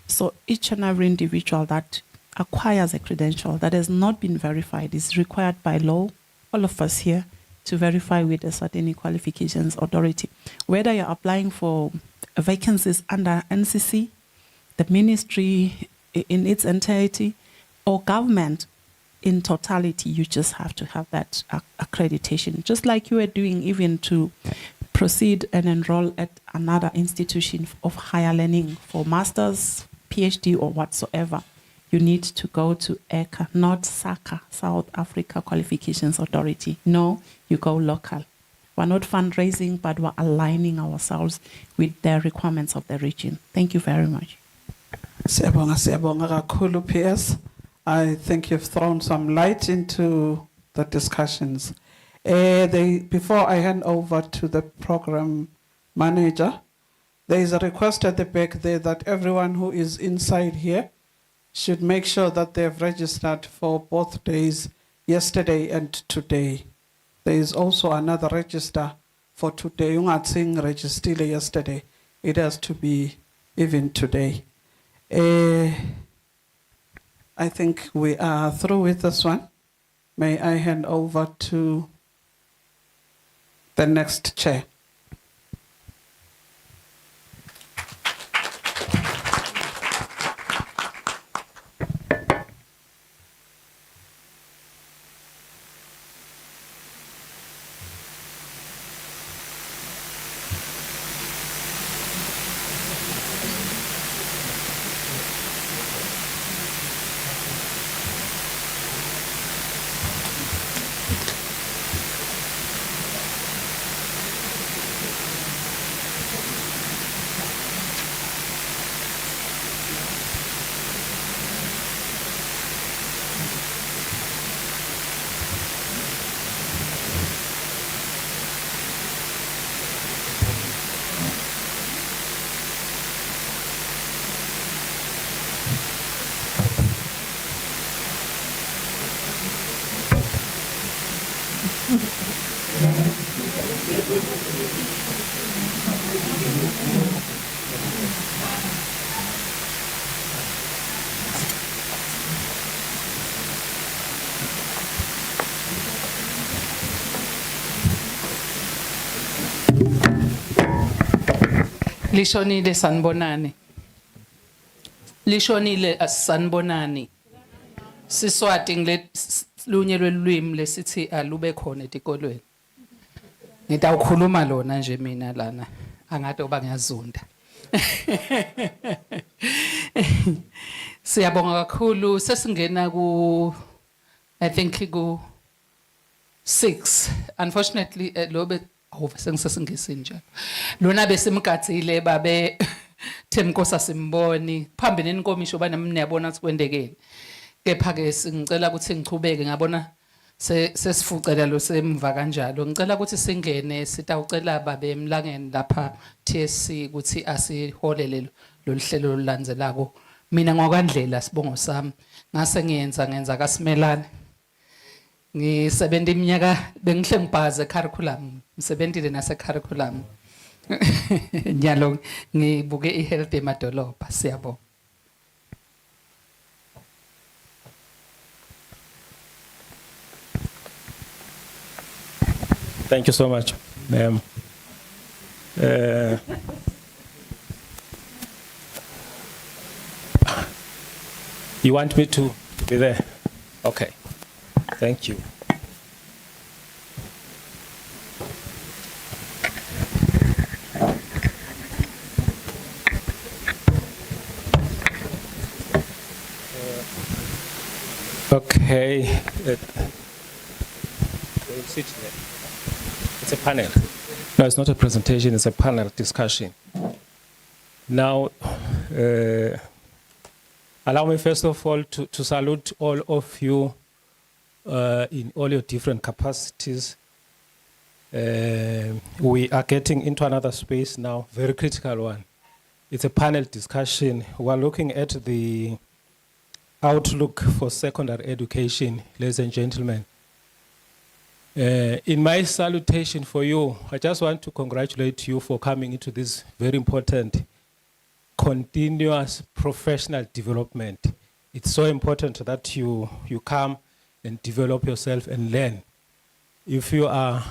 So each and every individual that acquires a credential that has not been verified is required by law, all of us here, to verify with the Eswatini Qualifications Authority. Whether you're applying for vacancies under NCC, the ministry in its entirety, or government in totality, you just have to have that accreditation. Just like you are doing even to proceed and enroll at another institution of higher learning for master's, PhD, or whatsoever, you need to go to ECHA, not SACA, South Africa Qualifications Authority. No, you go local. We're not fundraising, but we're aligning ourselves with the requirements of the region. Thank you very much. Siyabonga kakhulu, PS. I think you've thrown some light into the discussions. Before I hand over to the program manager, there is a request at the back there that everyone who is inside here should make sure that they have registered for both days, yesterday and today. There is also another register for today. Ungatsing registered yesterday. It has to be even today. I think we are through with this one. May I hand over to the next chair. Lishonile sanibonani. Lishonile sanibonani. Siswati ngile lunye lwelwimi lesithi alube khona etikolweni. Ngitawukhuluma lona nje mina lana. Angade oba ngiyazunda. Siyabonga kakhulu sesingena I think ku 6. Unfortunately lobe sengisesingisi njalo. Lona besimgatsile babe Themkosa simboni phambili nenkomisho banamniyabona sikwendekeni. Kepha ke singicela ukuthi ngichubeke ngabona sesifucela lo semva kanjalo. Ngicela ukuthi singene sitawucela babe emlangeni lapha TSC ukuthi asiholele lo hlelo olulandzelako. Mina ngokwandlela sibongo sami ngase ngenza kaSimelane. Ngisebenza iminyaka bengihle ngibhaze curriculum ngisebenzile nase curriculum nyalo ngibuke ihealth emadolobha siyabonga. Thank you so much, ma'am. You want me to be there? Okay. Thank you. Okay. We'll sit there. It's a panel. No, it's not a presentation, it's a panel discussion. Now, allow me first of all to salute all of you in all your different capacities. We are getting into another space now, very critical one. It's a panel discussion. We're looking at the outlook for secondary education, ladies and gentlemen. In my salutation for you, I just want to congratulate you for coming into this very important continuous professional development. It's so important that you come and develop yourself and learn. If you are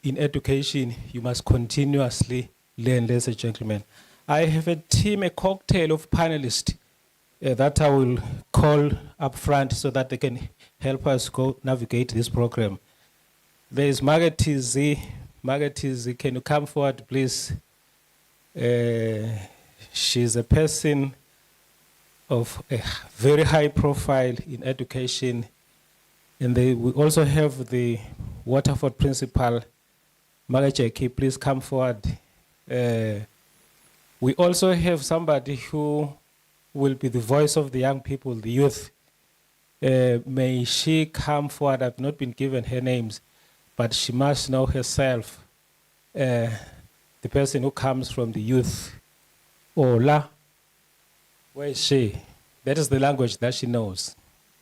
in education, you must continuously learn, ladies and gentlemen. I have a team, a cocktail of panelists that I will call up front so that they can help us go navigate this program. There is Margaret Tizzi. Margaret Tizzi, can you come forward, please? She's a person of a very high profile in education. And we also have the Waterford principal, Margaret Jackie, please come forward. We also have somebody who will be the voice of the young people, the youth. May she come forward? I've not been given her names, but she must know herself, the person who comes from the youth. Ola, where is she? That is the language that she knows.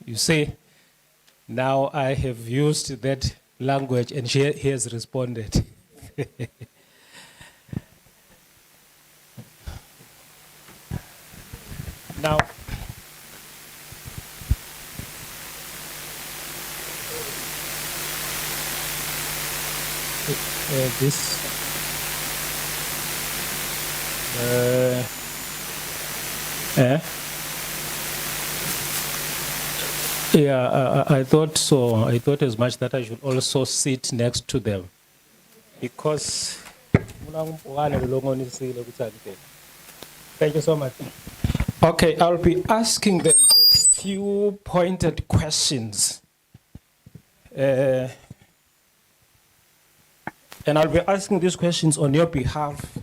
You see, now I have used that language and he has responded. Now, I thought so. I thought as much that I should also sit next to them because. Thank you so much. Okay, I'll be asking them a few pointed questions. And I'll be asking these questions on your behalf.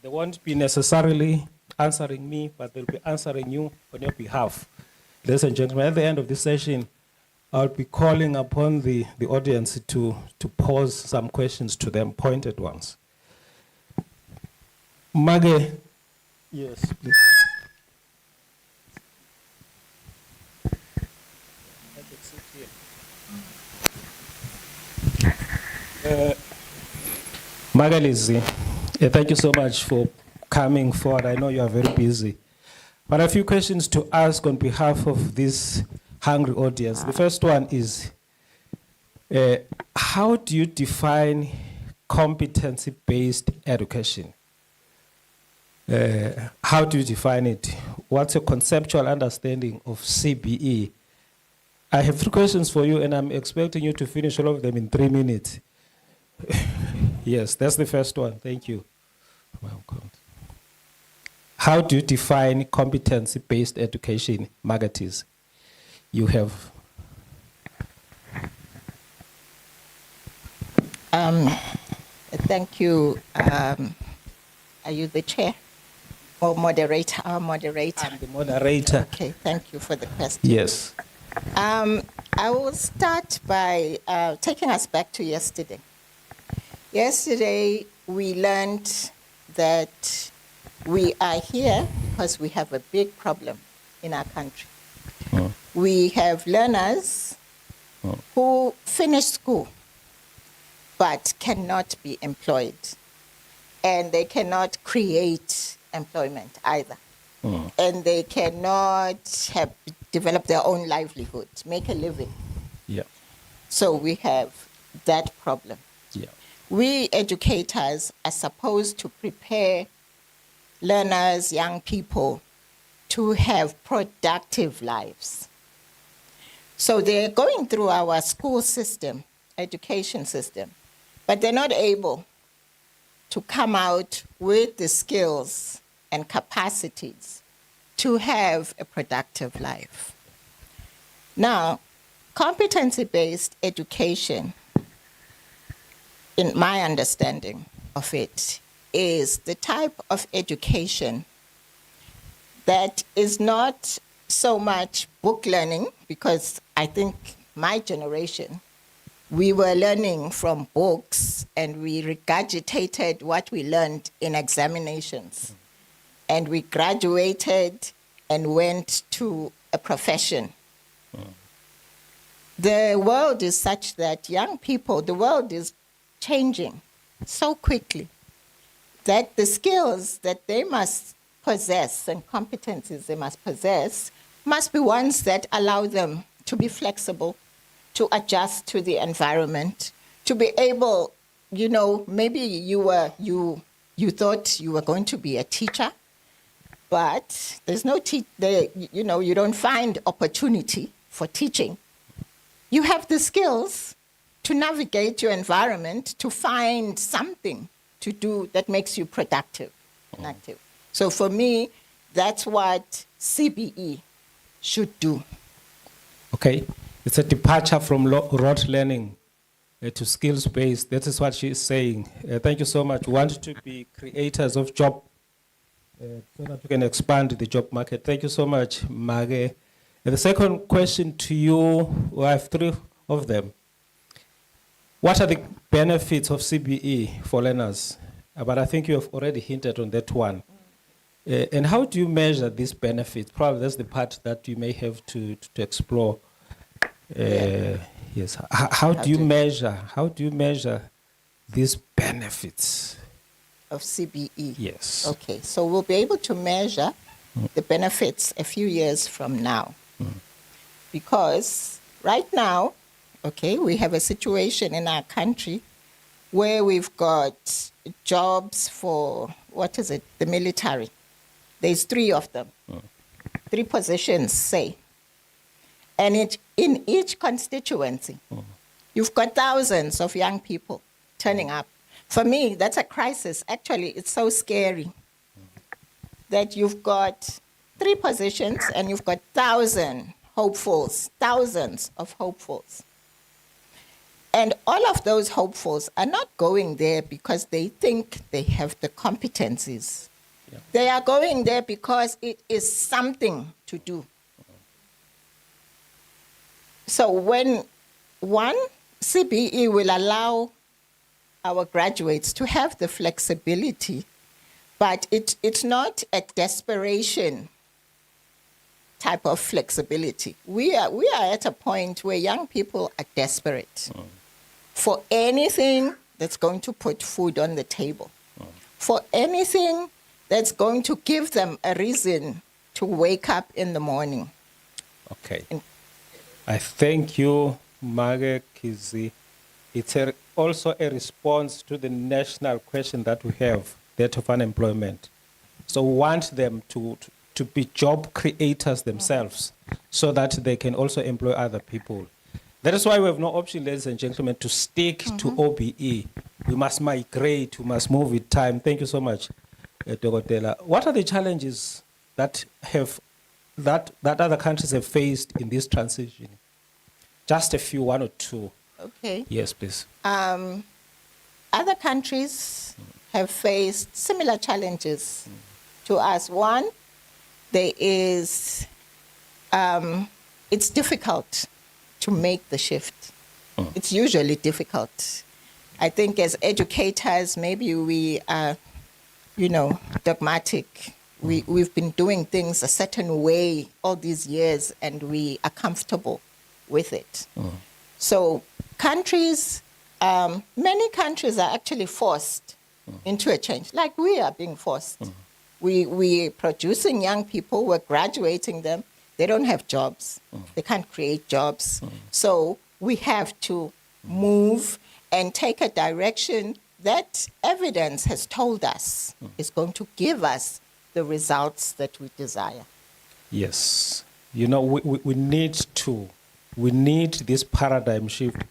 They won't be necessarily answering me, but they'll be answering you on your behalf. Ladies and gentlemen, at the end of this session, I'll be calling upon the audience to pose some questions to them, pointed ones. Mage, yes, please. Magalizi, Yeah, thank you so much for coming forward. I know you are very busy. But a few questions to ask on behalf of this hungry audience. The first one is, how do you define competency-based education? How do you define it? What's your conceptual understanding of CBE? I have 3 questions for you, and I'm expecting you to finish all of them in 3 minutes. Yes, that's the first one. Thank you. Welcome. How do you define competency-based education, Margatis? You have. Thank you. Are you the chair or moderator? Our moderator. I'm the moderator. Okay, thank you for the question. Yes. I will start by taking us back to yesterday. Yesterday, we learned that we are here because we have a big problem in our country. We have learners who finish school but cannot be employed, and they cannot create employment either. And they cannot develop their own livelihood, make a living. Yeah. So we have that problem. Yeah. We educators are supposed to prepare learners, young people, to have productive lives. So they're going through our school system, education system, but they're not able to come out with the skills and capacities to have a productive life. Now, competency-based education, in my understanding of it, is the type of education that is not so much book learning, because I think my generation, we were learning from books and we regurgitated what we learned in examinations. And we graduated and went to a profession. The world is such that young people, the world is changing so quickly that the skills that they must possess and competencies they must possess must be ones that allow them to be flexible, to adjust to the environment, to be able, you know, maybe you thought you were going to be a teacher, but there's no you don't find opportunity for teaching. You have the skills to navigate your environment, to find something to do that makes you productive and active. So for me, that's what CBE should do. Okay. It's a departure from rote learning to skills-based. That is what she is saying. Thank you so much. We want to be creators of job so that we can expand the job market. Thank you so much, Mage. And the second question to you, we have 3 of them. What are the benefits of CBE for learners? But I think you have already hinted on that one. And how do you measure these benefits? Probably that's the part that you may have to explore. Yes. How do you measure these benefits of CBE? Yes. Okay, so we'll be able to measure the benefits a few years from now. Because right now, okay, we have a situation in our country where we've got jobs for, the military. There's 3 of them. 3 positions, say. And in each constituency, you've got thousands of young people turning up. For me, that's a crisis. Actually, it's so scary that you've got 3 positions and you've got thousands of hopefuls. And all of those hopefuls are not going there because they think they have the competencies. Yeah. They are going there because it is something to do. So when CBE will allow our graduates to have the flexibility, but it's not a desperation type of flexibility. We are at a point where young people are desperate for anything that's going to put food on the table. for anything that's going to give them a reason to wake up in the morning. Okay. I thank you, Mage Kizi. It's also a response to the national question that we have, that of unemployment. So we want them to be job creators themselves so that they can also employ other people. That is why we have no option, ladies and gentlemen, to stick to OBE. We must migrate, we must move with time. Thank you so much, Dokotela. What are the challenges that other countries have faced in this transition? Just a few, one or two. Okay. Yes, please. Other countries have faced similar challenges to us. One, there is, it's difficult to make the shift. It's usually difficult. I think as educators, maybe we are, dogmatic. We've been doing things a certain way all these years, and we are comfortable with it. So countries, many countries are actually forced into a change, like we are being forced. We're producing young people, we're graduating them. They don't have jobs. They can't create jobs. So we have to move and take a direction that evidence has told us is going to give us the results that we desire. Yes. We need this paradigm shift.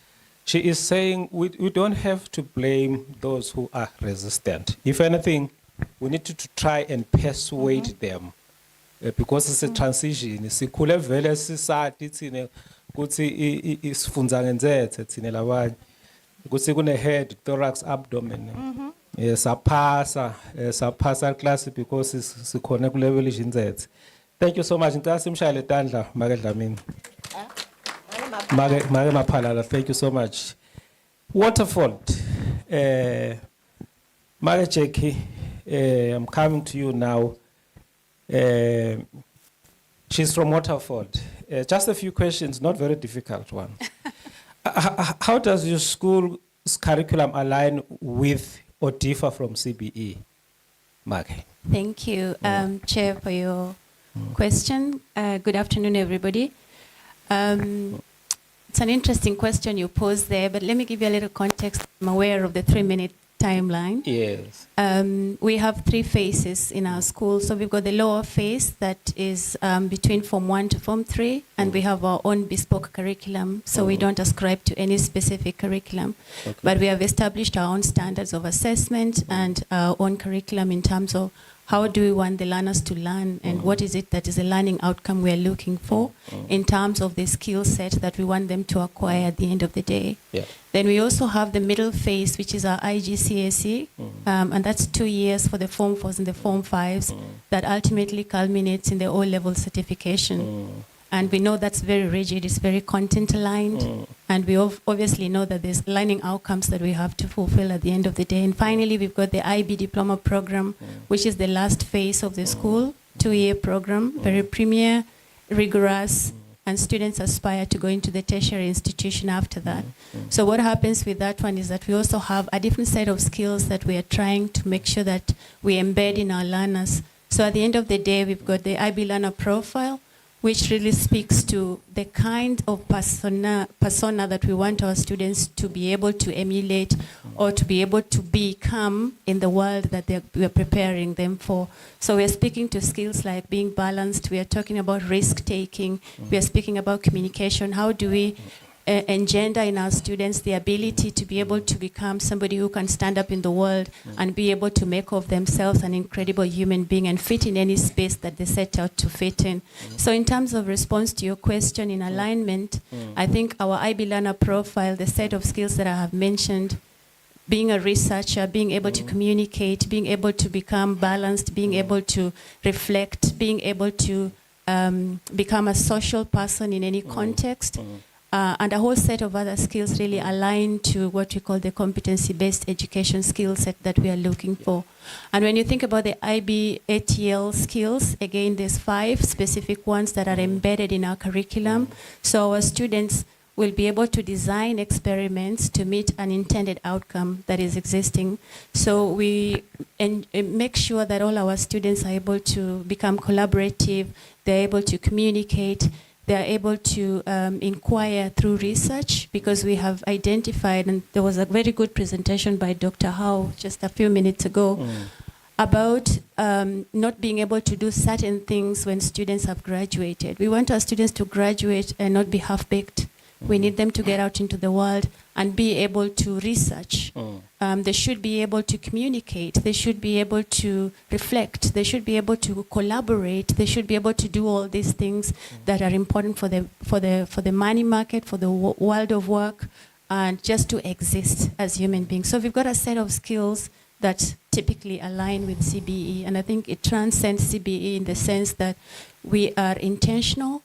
She is saying we don't have to blame those who are resistant. If anything, we need to try and persuade them. Because it's a transition. Sikhule vele sisati thina ukuthi isifundza ngenzethe thina labanye. Ukuthi kune head, thorax, abdomen. Saphasa class because sikhona ku level inzethe. Thank you so much. Ngicela simshayele tandla Make Dlamini. Make Maphalala, thank you so much. Waterford. Make Jackie, I'm coming to you now. She's from Waterford. Just a few questions, not very difficult one. How does your school's curriculum align with or differ from CBE? Maggie. Thank you, Chair, for your question. Good afternoon, everybody. It's an interesting question you posed there, but let me give you a little context. I'm aware of the 3-minute timeline. Yes. We have 3 phases in our school. So we've got the lower phase that is between Form 1 to Form 3, and we have our own bespoke curriculum. So we don't ascribe to any specific curriculum. Okay. But we have established our own standards of assessment and our own curriculum in terms of how do we want the learners to learn, and what is it that is a learning outcome we are looking for in terms of the skill set that we want them to acquire at the end of the day. Yeah. Then we also have the middle phase, which is our IGCSE, and that's 2 years for the Form 4s and the Form 5s that ultimately culminates in the O-level certification. And we know that's very rigid, it's very content aligned, and we obviously know that there's learning outcomes that we have to fulfill at the end of the day. And finally, we've got the IB diploma program, which is the last phase of the school, 2-year program, very premier, rigorous, and students aspire to go into the tertiary institution after that. So what happens with that one is that we also have a different set of skills that we are trying to make sure that we embed in our learners. So at the end of the day, we've got the IB learner profile, which really speaks to the kind of persona that we want our students to be able to emulate or to be able to become in the world that we are preparing them for. So we're speaking to skills like being balanced, we are talking about risk-taking, we are speaking about communication. How do we engender in our students the ability to be able to become somebody who can stand up in the world and be able to make of themselves an incredible human being and fit in any space that they set out to fit in. So in terms of response to your question in alignment, I think our IB learner profile, the set of skills that I have mentioned, being a researcher, being able to communicate, being able to become balanced, being able to reflect, being able to become a social person in any context, and a whole set of other skills really align to what we call the competency-based education skill set that we are looking for. And when you think about the IB ATL skills, again, there's 5 specific ones that are embedded in our curriculum. So our students will be able to design experiments to meet an intended outcome that is existing. So we make sure that all our students are able to become collaborative, they're able to communicate, they're able to inquire through research, because we have identified, and there was a very good presentation by Dr. Howe just a few minutes ago, about not being able to do certain things when students have graduated. We want our students to graduate and not be half-baked. We need them to get out into the world and be able to research. They should be able to communicate. They should be able to reflect. They should be able to collaborate. They should be able to do all these things that are important for the money market, for the world of work, and just to exist as human beings. So we've got a set of skills that typically align with CBE, and I think it transcends CBE in the sense that we are intentional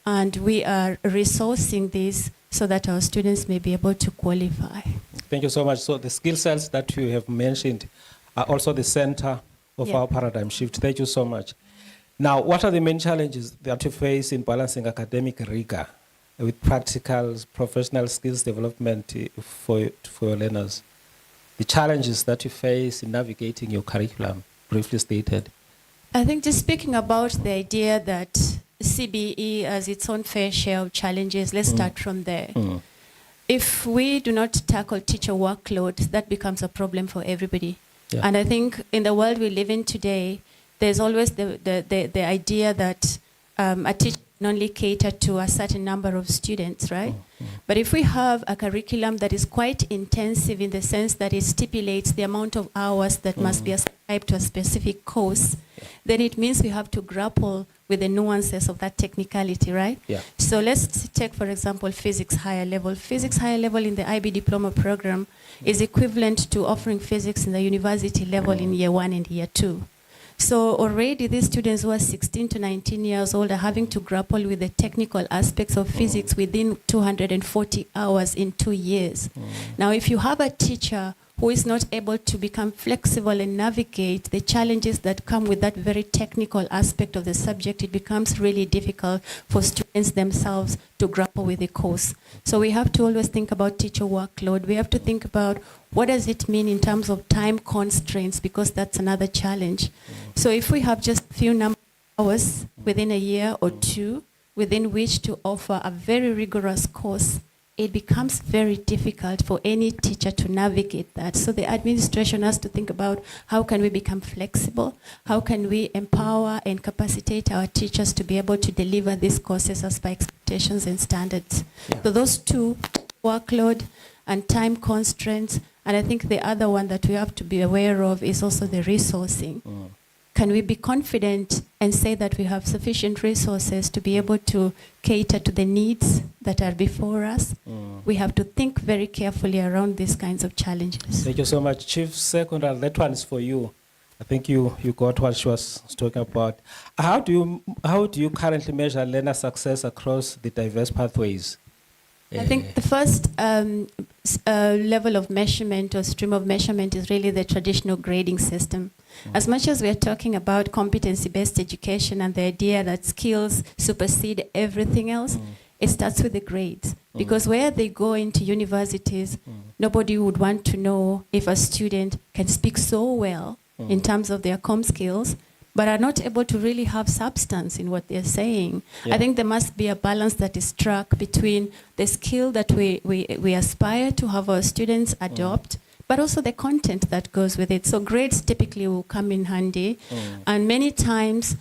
and we are resourcing this so that our students may be able to qualify. Thank you so much. So the skill sets that you have mentioned are also the center of our paradigm shift. Thank you so much. Now, what are the main challenges that you face in balancing academic rigor with practical professional skills development for your learners? The challenges that you face in navigating your curriculum, briefly stated. I think just speaking about the idea that CBE has its own fair share of challenges, let's start from there. If we do not tackle teacher workload, that becomes a problem for everybody. And I think in the world we live in today, there's always the idea that a teacher can only cater to a certain number of students, right? But if we have a curriculum that is quite intensive in the sense that it stipulates the amount of hours that must be ascribed to a specific course, then it means we have to grapple with the nuances of that technicality, right? So let's take, for example, physics higher level. Physics higher level in the IB diploma program is equivalent to offering physics in the university level in year 1 and year 2. So already these students who are 16 to 19 years old are having to grapple with the technical aspects of physics within 240 hours in 2 years. Now, if you have a teacher who is not able to become flexible and navigate the challenges that come with that very technical aspect of the subject, it becomes really difficult for students themselves to grapple with the course. So we have to always think about teacher workload. We have to think about what does it mean in terms of time constraints, because that's another challenge. So if we have just a few number of hours within a year or two within which to offer a very rigorous course, it becomes very difficult for any teacher to navigate that. So the administration has to think about how can we become flexible, how can we empower and capacitate our teachers to be able to deliver these courses as per expectations and standards. So those two, workload and time constraints, and I think the other one that we have to be aware of is also the resourcing. Can we be confident and say that we have sufficient resources to be able to cater to the needs that are before us? We have to think very carefully around these kinds of challenges. Thank you so much. Chief Secretary, that one is for you. I think you got what she was talking about. How do you currently measure learner success across the diverse pathways? I think the first level of measurement or stream of measurement is really the traditional grading system. As much as we are talking about competency-based education and the idea that skills supersede everything else, it starts with the grades. Because where they go into universities, nobody would want to know if a student can speak so well in terms of their comm skills, but are not able to really have substance in what they're saying. I think there must be a balance that is struck between the skill that we aspire to have our students adopt, but also the content that goes with it. So grades typically will come in handy. And many times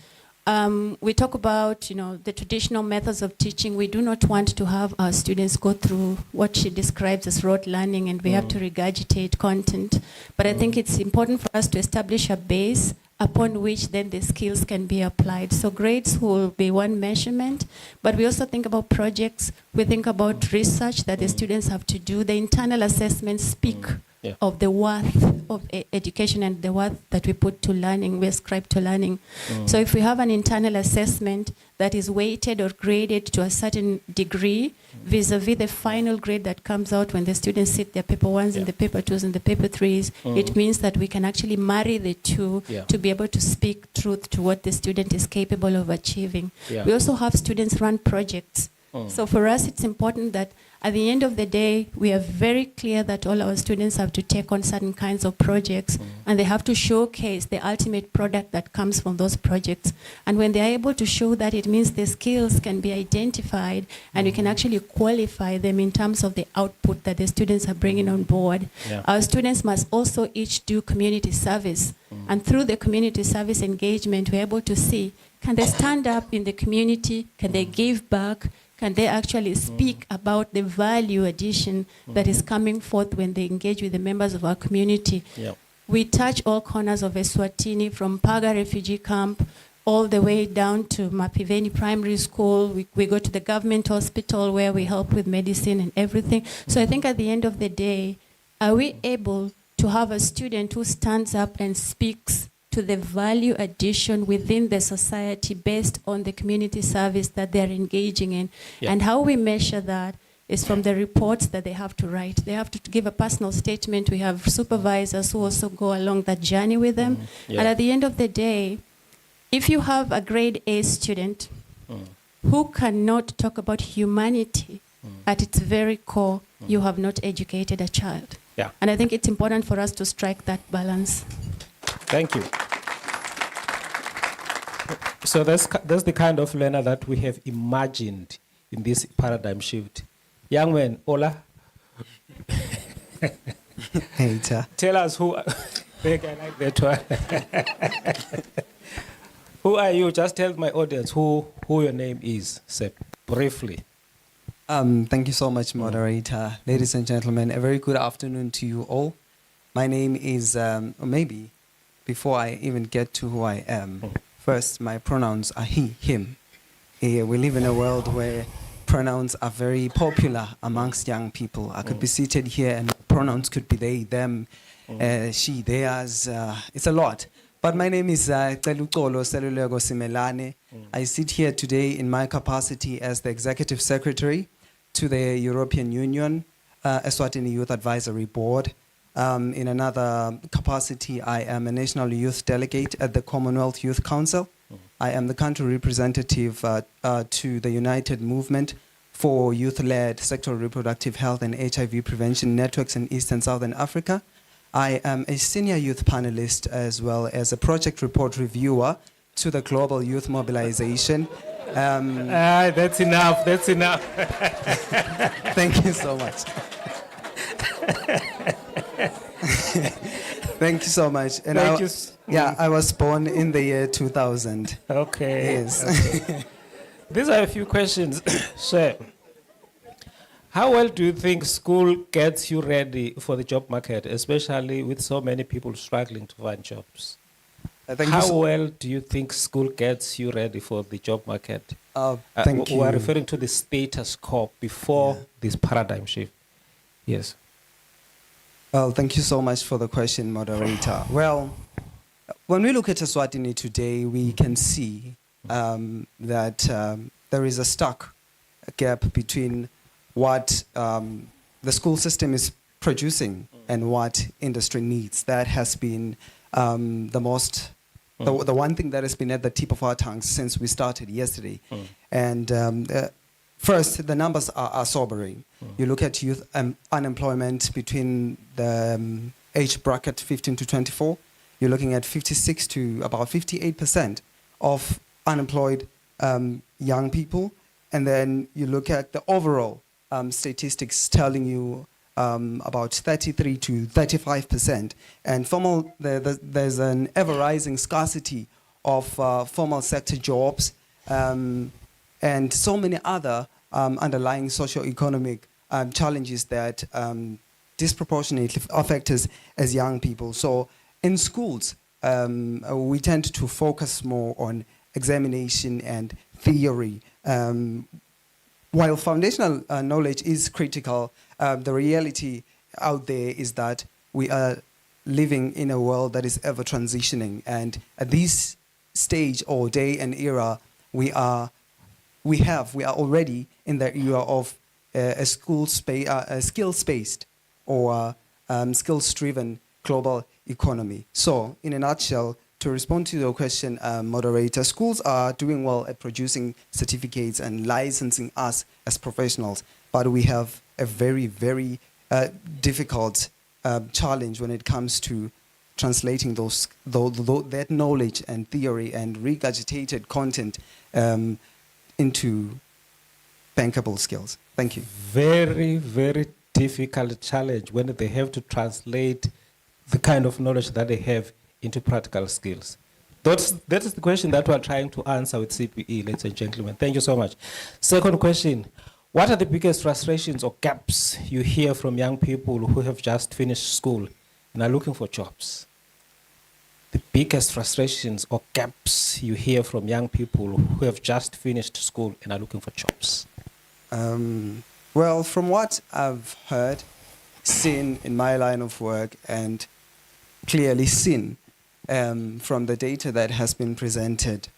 we talk about, the traditional methods of teaching. We do not want to have our students go through what she describes as rote learning, and we have to regurgitate content. But I think it's important for us to establish a base upon which then the skills can be applied. So grades will be one measurement, but we also think about projects. We think about research that the students have to do. The internal assessments speak of the worth of education and the worth that we put to learning, we ascribe to learning. So if we have an internal assessment that is weighted or graded to a certain degree vis-a-vis the final grade that comes out when the students sit their paper 1s and the paper 2s and the paper 3s, it means that we can actually marry the two to be able to speak truth to what the student is capable of achieving. We also have students run projects So for us, it's important that at the end of the day, we are very clear that all our students have to take on certain kinds of projects and they have to showcase the ultimate product that comes from those projects. And when they are able to show that, it means the skills can be identified and we can actually qualify them in terms of the output that the students are bringing on board. Yeah. Our students must also each do community service. And through the community service engagement, we're able to see, can they stand up in the community? Can they give back? Can they actually speak about the value addition that is coming forth when they engage with the members of our community? Yep. We touch all corners of Eswatini, from Paga refugee camp all the way down to Mapiveni Primary School. We go to the government hospital where we help with medicine and everything. So I think at the end of the day, are we able to have a student who stands up and speaks to the value addition within the society based on the community service that they're engaging in? Yeah. And how we measure that is from the reports that they have to write. They have to give a personal statement. We have supervisors who also go along that journey with them. Yeah. And at the end of the day, if you have a grade A student who cannot talk about humanity at its very core, you have not educated a child. Yeah. And I think it's important for us to strike that balance. Thank you. So that's the kind of learner that we have imagined in this paradigm shift. Young man, Ola. Hey, Ta. Tell us who. I like that one. Who are you? Just tell my audience who your name is, Sep, briefly. Thank you so much, moderator. Ladies and gentlemen, a very good afternoon to you all. My name is, or maybe before I even get to who I am, first, my pronouns are he, him. We live in a world where pronouns are very popular amongst young people. I could be seated here and pronouns could be they, them, she, theirs. It's a lot. But my name is Celucolo Selulego Simelane. I sit here today in my capacity as the Executive Secretary to the European Union, Eswatini Youth Advisory Board. In another capacity, I am a National Youth Delegate at the Commonwealth Youth Council. I am the country representative to the United Movement for Youth-Led Sexual Reproductive Health and HIV Prevention Networks in East and Southern Africa. I am a senior youth panelist as well as a project report reviewer to the Global Youth Mobilization. That's enough. That's enough. Thank you so much. Thank you so much. And Thank you. Yeah, I was born in the year 2000. Okay. Yes. Okay. These are a few questions. So, how well do you think school gets you ready for the job market, especially with so many people struggling to find jobs? How well do you think school gets you ready for the job market? Thank you. We are referring to the status quo before this paradigm shift. Yes. Well, thank you so much for the question, moderator. Well, when we look at Eswatini today, we can see that there is a stark gap between what the school system is producing and what industry needs. That has been the one thing that has been at the tip of our tongues since we started yesterday. And first, the numbers are sobering. You look at youth unemployment between the age bracket 15 to 24, you're looking at 56 to about 58% of unemployed young people. And then you look at the overall statistics telling you about 33 to 35%. And there's an ever-rising scarcity of formal sector jobs and so many other underlying socio-economic challenges that disproportionately affect us as young people. So in schools, we tend to focus more on examination and theory. While foundational knowledge is critical, the reality out there is that we are living in a world that is ever transitioning. And at this stage or day and era, we are already in the era of a skills-based or skills-driven global economy. So, in a nutshell, to respond to your question, moderator, schools are doing well at producing certificates and licensing us as professionals, but we have a very, very difficult challenge when it comes to translating that knowledge and theory and regurgitated content into bankable skills. Thank you. Very, very difficult challenge when they have to translate the kind of knowledge that they have into practical skills. That is the question that we are trying to answer with CPE, ladies and gentlemen. Thank you so much. Second question, what are the biggest frustrations or gaps you hear from young people who have just finished school and are looking for jobs? The biggest frustrations or gaps you hear from young people who have just finished school and are looking for jobs? Well, from what I've heard, seen in my line of work, and clearly seen from the data that has been presented,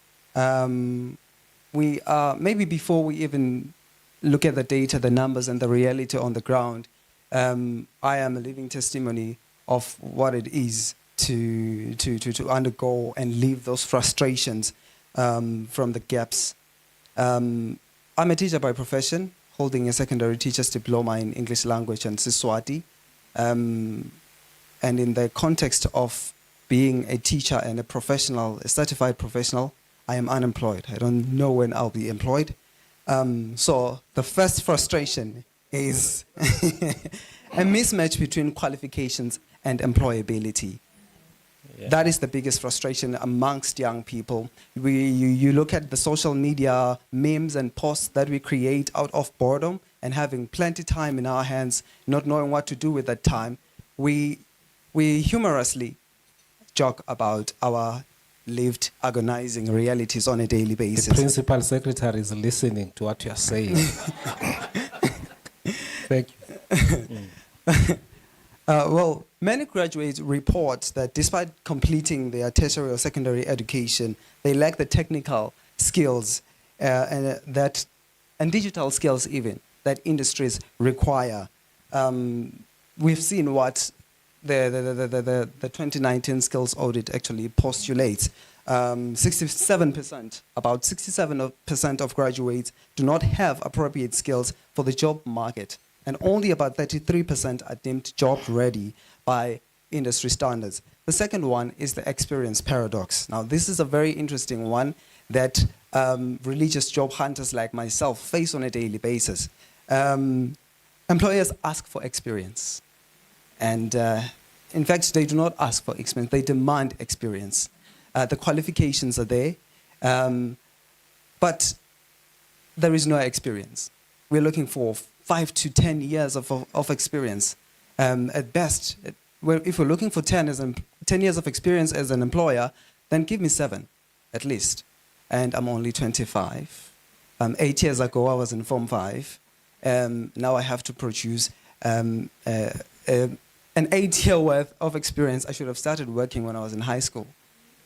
we are, maybe before we even look at the data, the numbers, and the reality on the ground, I am a living testimony of what it is to undergo and leave those frustrations from the gaps. I'm a teacher by profession, holding a secondary teacher's diploma in English language and Siswati. And in the context of being a teacher and a professional, a certified professional, I am unemployed. I don't know when I'll be employed. So the first frustration is a mismatch between qualifications and employability. Yeah. That is the biggest frustration amongst young people. You look at the social media memes and posts that we create out of boredom and having plenty of time in our hands, not knowing what to do with that time. We humorously joke about our lived agonizing realities on a daily basis. The principal secretary is listening to what you are saying. Thank you. Well, many graduates report that despite completing their tertiary or secondary education, they lack the technical skills and digital skills even that industries require. We've seen what the 2019 skills audit actually postulates. 67%, about 67% of graduates do not have appropriate skills for the job market, and only about 33% are deemed job ready by industry standards. The second one is the experience paradox. Now, this is a very interesting one that religious job hunters like myself face on a daily basis. Employers ask for experience. And in fact, they do not ask for experience, they demand experience. The qualifications are there, but there is no experience. We're looking for 5 to 10 years of experience. At best, if we're looking for 10 years of experience as an employer, then give me 7 at least. And I'm only 25. 8 years ago, I was in Form 5. Now I have to produce an 8-year worth of experience. I should have started working when I was in high school.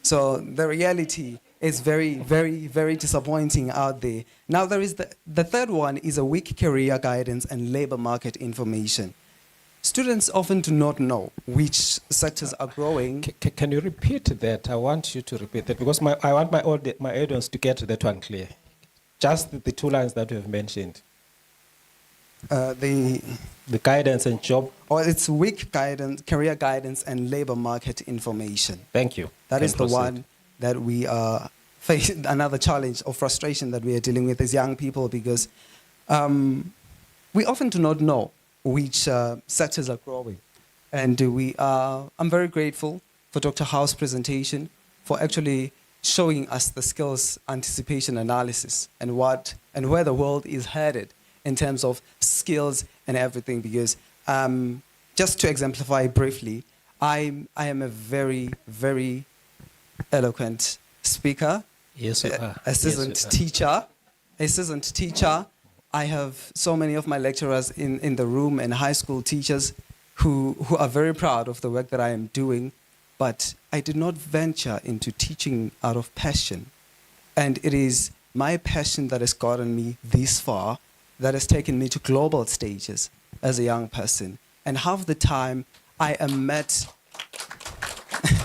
So the reality is very, very, very disappointing out there. Now there is the third one is a weak career guidance and labor market information. Students often do not know which sectors are growing. Can you repeat that? I want you to repeat that because I want my audience to get that one clear. Just the 2 lines that you have mentioned. The guidance and job. Or it's weak guidance, career guidance and labor market information. Thank you. That is the one that we are facing, another challenge or frustration that we are dealing with as young people, because we often do not know which sectors are growing. And I'm very grateful for Dr. Howe's presentation for actually showing us the skills anticipation analysis and where the world is headed in terms of skills and everything, because just to exemplify briefly, I am a very, very eloquent speaker, yes, a seasoned teacher. I have so many of my lecturers in the room and high school teachers who are very proud of the work that I am doing, but I did not venture into teaching out of passion. And it is my passion that has gotten me this far, that has taken me to global stages as a young person. And half the time I am met,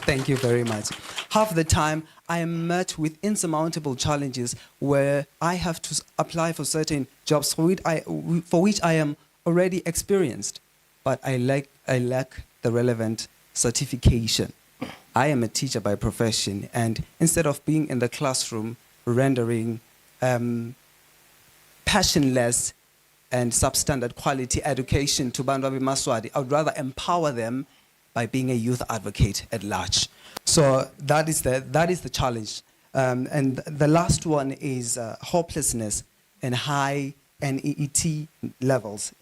thank you very much. half the time I am met with insurmountable challenges where I have to apply for certain jobs for which I am already experienced, but I lack the relevant certification. I am a teacher by profession, and instead of being in the classroom rendering passionless and substandard quality education to Bantu Maswati, I would rather empower them by being a youth advocate at large. So that is the challenge. And the last one is hopelessness and high NEET levels.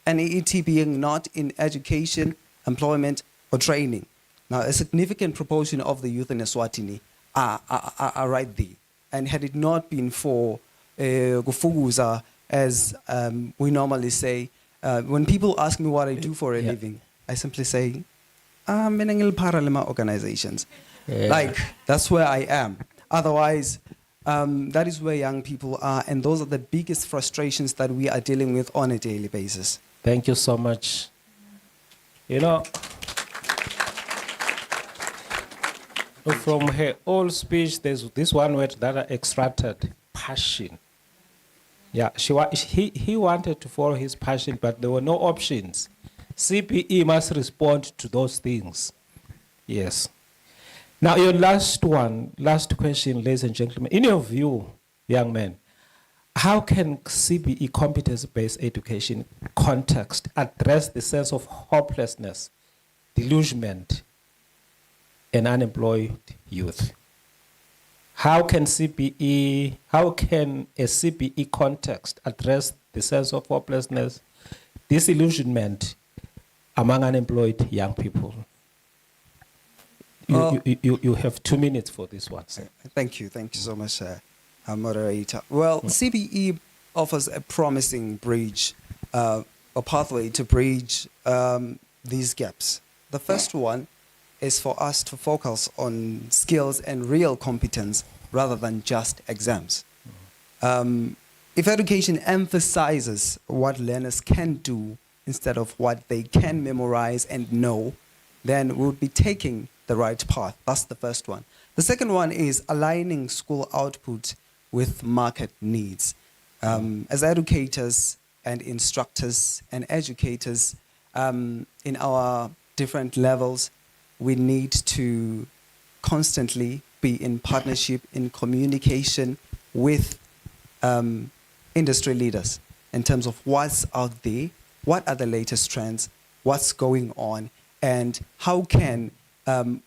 NEET being not in education, employment, or training. Now, a significant proportion of the youth in Eswatini are right there. And had it not been for Gufuguza, as we normally say, when people ask me what I do for a living, I simply say, I'm in Paralima organizations. Like, that's where I am. Otherwise, that is where young people are, and those are the biggest frustrations that we are dealing with on a daily basis. Thank you so much. You know, from her whole speech, there's this one word that I extracted, passion. Yeah, he wanted to follow his passion, but there were no options. CPE must respond to those things. Yes. Now, your last question, ladies and gentlemen. In your view, young men, how can CPE, competence-based education context, address the sense of hopelessness, delusionment, and unemployed youth? How can a CPE context address the sense of hopelessness, disillusionment among unemployed young people? You have 2 minutes for this one, sir. Thank you so much, moderator. Well, CPE offers a promising bridge, a pathway to bridge these gaps. The first one is for us to focus on skills and real competence rather than just exams. If education emphasizes what learners can do instead of what they can memorize and know, then we'll be taking the right path. That's the first one. The second one is aligning school output with market needs. As educators and instructors and educators in our different levels, we need to constantly be in partnership, in communication with industry leaders in terms of what's out there, what are the latest trends, what's going on, and how can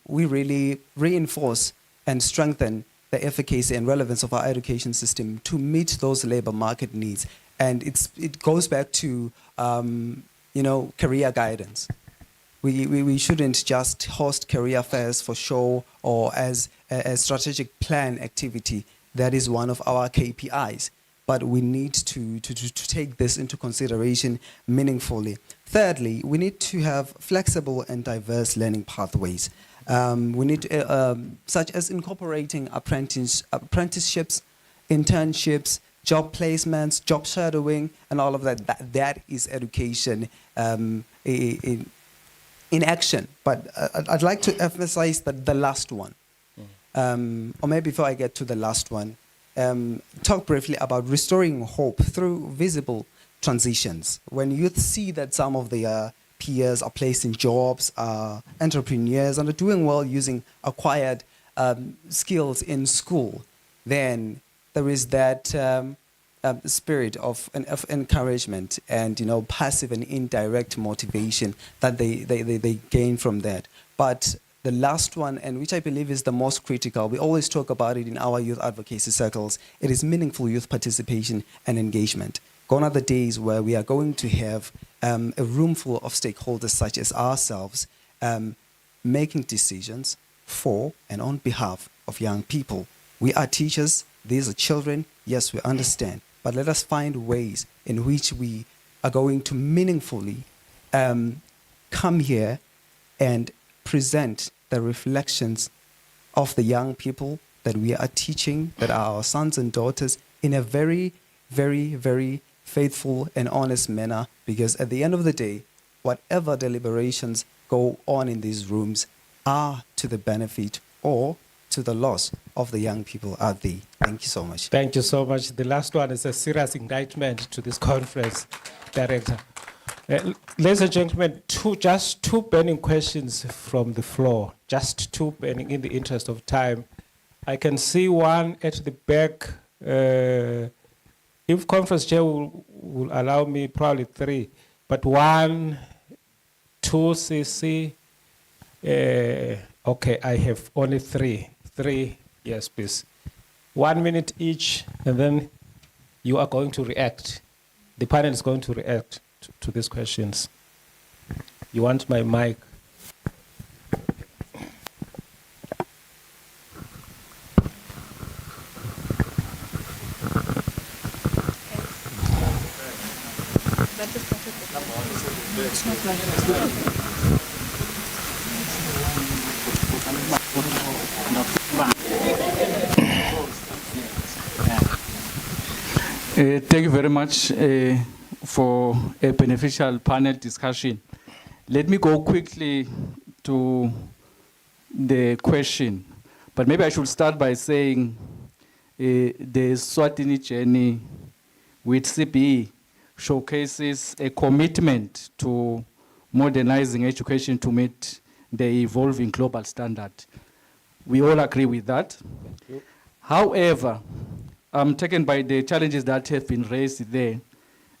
we really reinforce and strengthen the efficacy and relevance of our education system to meet those labor market needs. And it goes back to career guidance. We shouldn't just host career fairs for show or as a strategic plan activity. That is one of our KPIs. But we need to take this into consideration meaningfully. Thirdly, we need to have flexible and diverse learning pathways. We need to, such as incorporating apprenticeships, internships, job placements, job shadowing, and all of that. That is education in action. But I'd like to emphasize that the last one, or maybe before I get to the last one, talk briefly about restoring hope through visible transitions. When youth see that some of their peers are placed in jobs, are entrepreneurs, and are doing well using acquired skills in school, then there is that spirit of encouragement and passive and indirect motivation that they gain from that. But the last one, and which I believe is the most critical, we always talk about it in our youth advocacy circles, it is meaningful youth participation and engagement. Gone are the days where we are going to have a room full of stakeholders such as ourselves making decisions for and on behalf of young people. We are teachers, these are children, yes, we understand, but let us find ways in which we are going to meaningfully come here and present the reflections of the young people that we are teaching, that are our sons and daughters, in a very, very, very faithful and honest manner, because at the end of the day, whatever deliberations go on in these rooms are to the benefit or to the loss of the young people out there. Thank you so much. Thank you so much. The last one is a serious indictment to this conference, Director. Ladies and gentlemen, just two burning questions from the floor. Just two burning in the interest of time. I can see one at the back. If conference chair will allow me, probably three. But 1, 2 CC. Okay, I have only three. Three, yes, please. 1 minute each, and then you are going to react. The panel is going to react to these questions. You want my mic? Thank you very much for a beneficial panel discussion. Let me go quickly to the question, but maybe I should start by saying the Swatini journey with CBE showcases a commitment to modernizing education to meet the evolving global standard. We all agree with that. However, I'm taken by the challenges that have been raised there.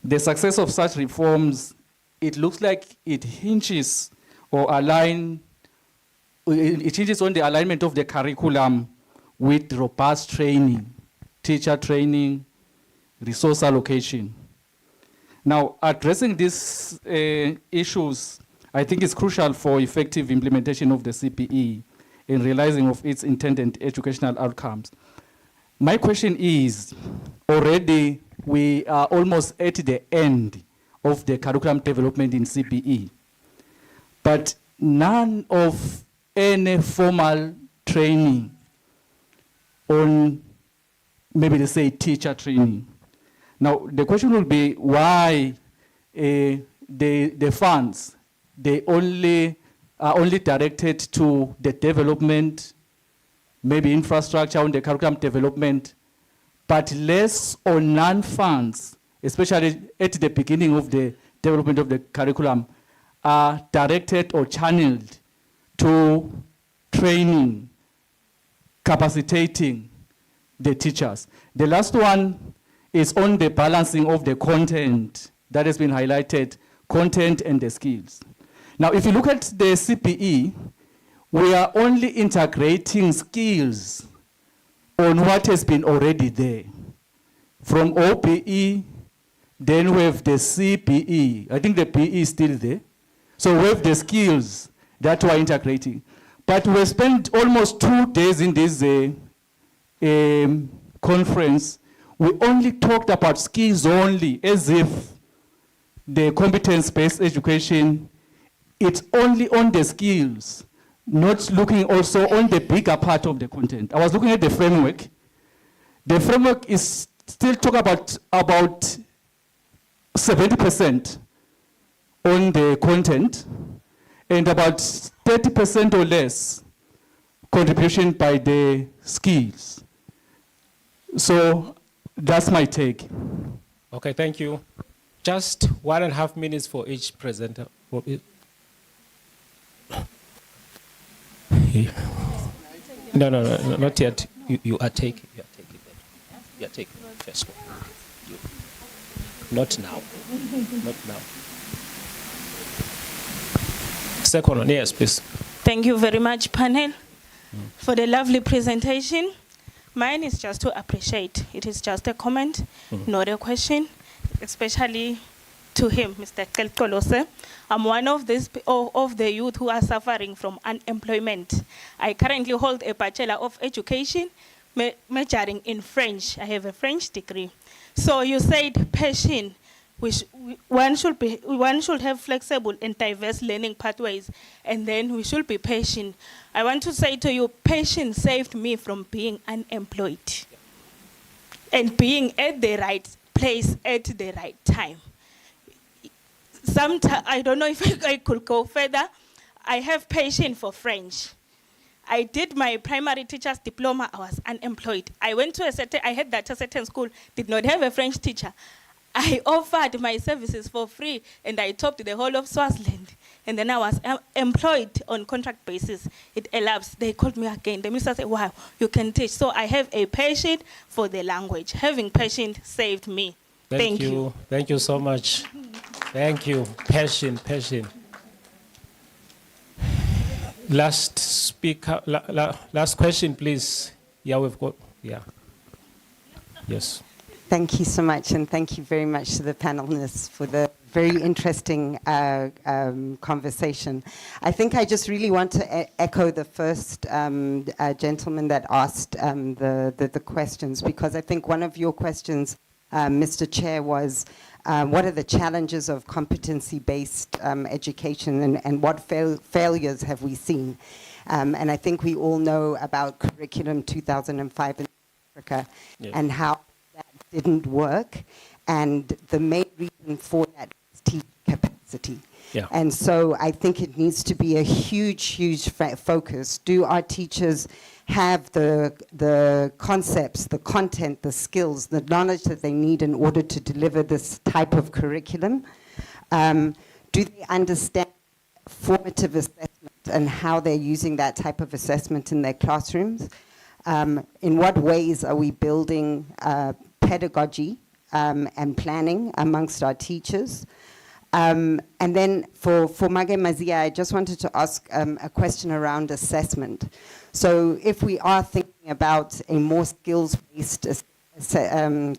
The success of such reforms, it looks like it hinges on the alignment of the curriculum with robust training, teacher training, resource allocation. Now, addressing these issues, I think is crucial for effective implementation of the CPE and realizing of its intended educational outcomes. My question is, already we are almost at the end of the curriculum development in CPE, but none of any formal training on, maybe let's say, teacher training. Now, the question will be why the funds, they are only directed to the development, maybe infrastructure on the curriculum development, but less or none funds, especially at the beginning of the development of the curriculum, are directed or channeled to training, capacitating the teachers. The last one is on the balancing of the content that has been highlighted, content and the skills. Now, if you look at the CPE, we are only integrating skills on what has been already there. From OPE, then we have the CPE. I think the PE is still there. So we have the skills that we are integrating. But we spent almost 2 days in this conference. We only talked about skills only, as if the competence-based education, it's only on the skills, not looking also on the bigger part of the content. I was looking at the framework. The framework is still talking about 70% on the content and about 30% or less contribution by the skills. So that's my take. Okay, thank you. Just 1.5 minutes for each presenter. No, not yet. You are taking. You are taking first one. Not now. Not now. Second one, yes, please. Thank you very much, panel, for the lovely presentation. Mine is just to appreciate. It is just a comment, not a question, especially to him, Mr. Kelkolose. I'm one of the youth who are suffering from unemployment. I currently hold a Bachelor of Education, majoring in French. I have a French degree. So you said passion. One should have flexible and diverse learning pathways, and then we should be patient. I want to say to you, patience saved me from being unemployed and being at the right place at the right time. Sometimes, I don't know if I could go further. I have passion for French. I did my primary teacher's diploma. I was unemployed. I went to I heard that a certain school did not have a French teacher. I offered my services for free, and I topped the whole of Swaziland. And then I was employed on contract basis. It elapsed. They called me again. The minister said, wow, you can teach. So I have a passion for the language. Having passion saved me. Thank you. Thank you so much. Thank you. Passion. Last speaker, last question, please. Yeah, we've got, yeah. Yes. Thank you so much, and thank you very much to the panelists for the very interesting conversation. I think I just really want to echo the first gentleman that asked the questions, because I think one of your questions, Mr. Chair, was what are the challenges of competency-based education, and what failures have we seen? And I think we all know about Curriculum 2005 in Africa, Yes. and how that didn't work, and the main reason for that is teaching capacity. Yeah. And so I think it needs to be a huge focus. Do our teachers have the concepts, the content, the skills, the knowledge that they need in order to deliver this type of curriculum? Do they understand formative assessment and how they're using that type of assessment in their classrooms? In what ways are we building pedagogy and planning amongst our teachers? And then for Mage Mazia, I just wanted to ask a question around assessment. So if we are thinking about a more skills-based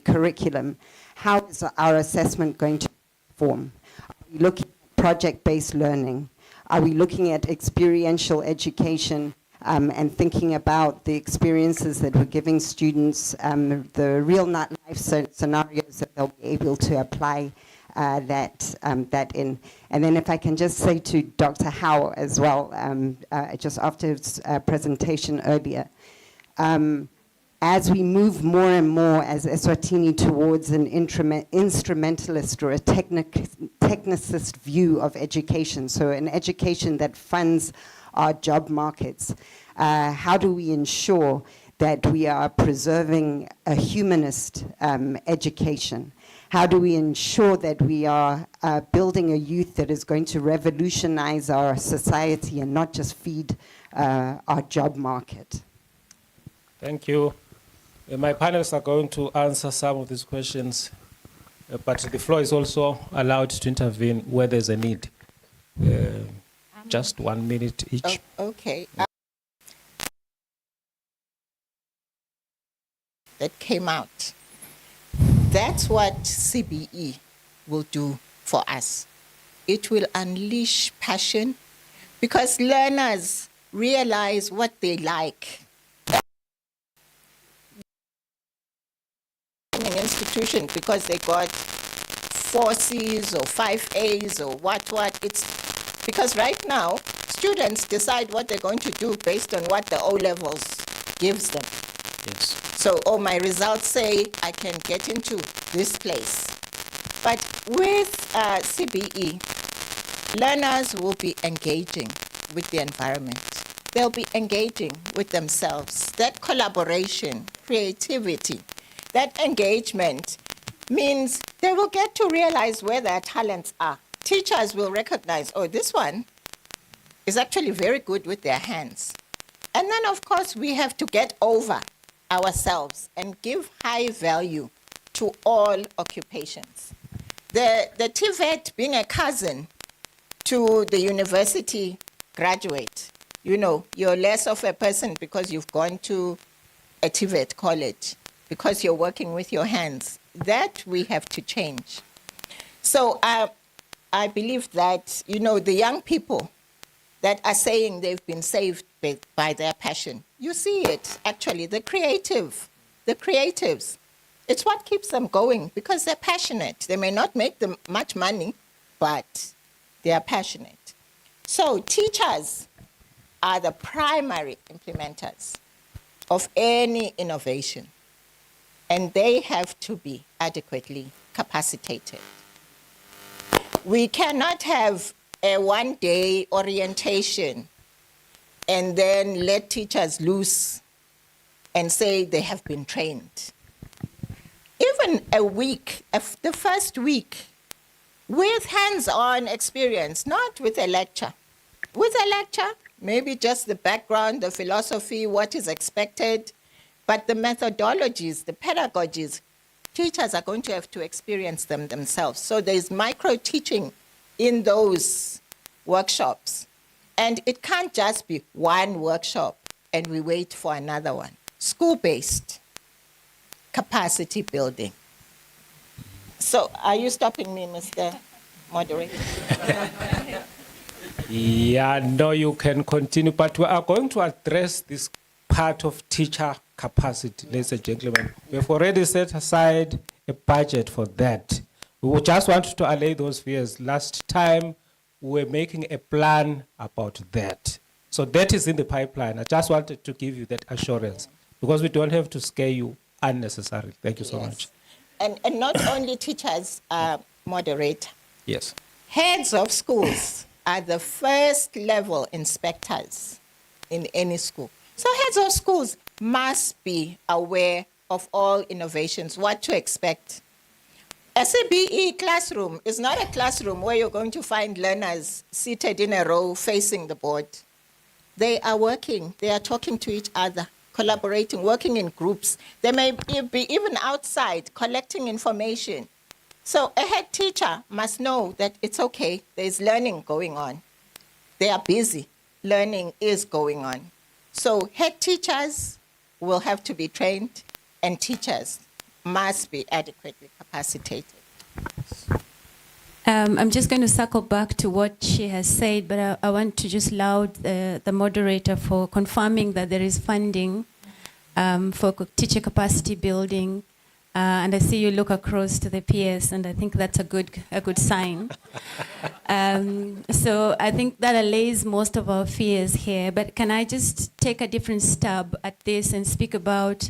curriculum, how is our assessment going to perform? Are we looking at project-based learning? Are we looking at experiential education and thinking about the experiences that we're giving students, the real life scenarios that they'll be able to apply that in? And then if I can just say to Dr. Howe as well, just after his presentation earlier, as we move more and more as Eswatini towards an instrumentalist or a technicist view of education, so an education that funds our job markets, how do we ensure that we are preserving a humanist education? How do we ensure that we are building a youth that is going to revolutionize our society and not just feed our job market? Thank you. My panelists are going to answer some of these questions, but the floor is also allowed to intervene where there's a need. Just 1 minute each. Okay. That came out. That's what CBE will do for us. It will unleash passion because learners realize what they like. An institution because they got 4 C's or 5 A's or what. It's because right now students decide what they're going to do based on what the O-levels gives them. Yes. So, my results say I can get into this place. But with CBE, learners will be engaging with the environment. They'll be engaging with themselves. That collaboration, creativity, that engagement means they will get to realize where their talents are. Teachers will recognize, oh, this one is actually very good with their hands. And then, of course, we have to get over ourselves and give high value to all occupations. The TVET being a cousin to the university graduate, you know, you're less of a person because you've gone to a TVET college, because you're working with your hands. That we have to change. So I believe that, you know, the young people that are saying they've been saved by their passion, you see it, actually, the creatives. It's what keeps them going because they're passionate. They may not make them much money, but they are passionate. So teachers are the primary implementers of any innovation, and they have to be adequately capacitated. We cannot have a one-day orientation and then let teachers loose and say they have been trained. Even a week, the first week, with hands-on experience, not with a lecture. With a lecture, maybe just the background, the philosophy, what is expected, but the methodologies, the pedagogies, teachers are going to have to experience them themselves. So there's micro-teaching in those workshops. And it can't just be one workshop and we wait for another one. School-based capacity building. So are you stopping me, Mr. Moderator? Yeah, no, you can continue, but we are going to address this part of teacher capacity, ladies and gentlemen. We've already set aside a budget for that. We just want to allay those fears. Last time, we were making a plan about that. So that is in the pipeline. I just wanted to give you that assurance because we don't have to scare you unnecessarily. Thank you so much. And not only teachers, moderator. Yes. Heads of schools are the first level inspectors in any school. So heads of schools must be aware of all innovations, what to expect. A CBE classroom is not a classroom where you're going to find learners seated in a row facing the board. They are working, they are talking to each other, collaborating, working in groups. They may be even outside collecting information. So a head teacher must know that it's okay, there's learning going on. They are busy, learning is going on. So head teachers will have to be trained and teachers must be adequately capacitated. I'm just going to circle back to what she has said, but I want to just laud the moderator for confirming that there is funding for teacher capacity building. And I see you look across to the peers, and I think that's a good sign. So I think that allays most of our fears here. But can I just take a different stab at this and speak about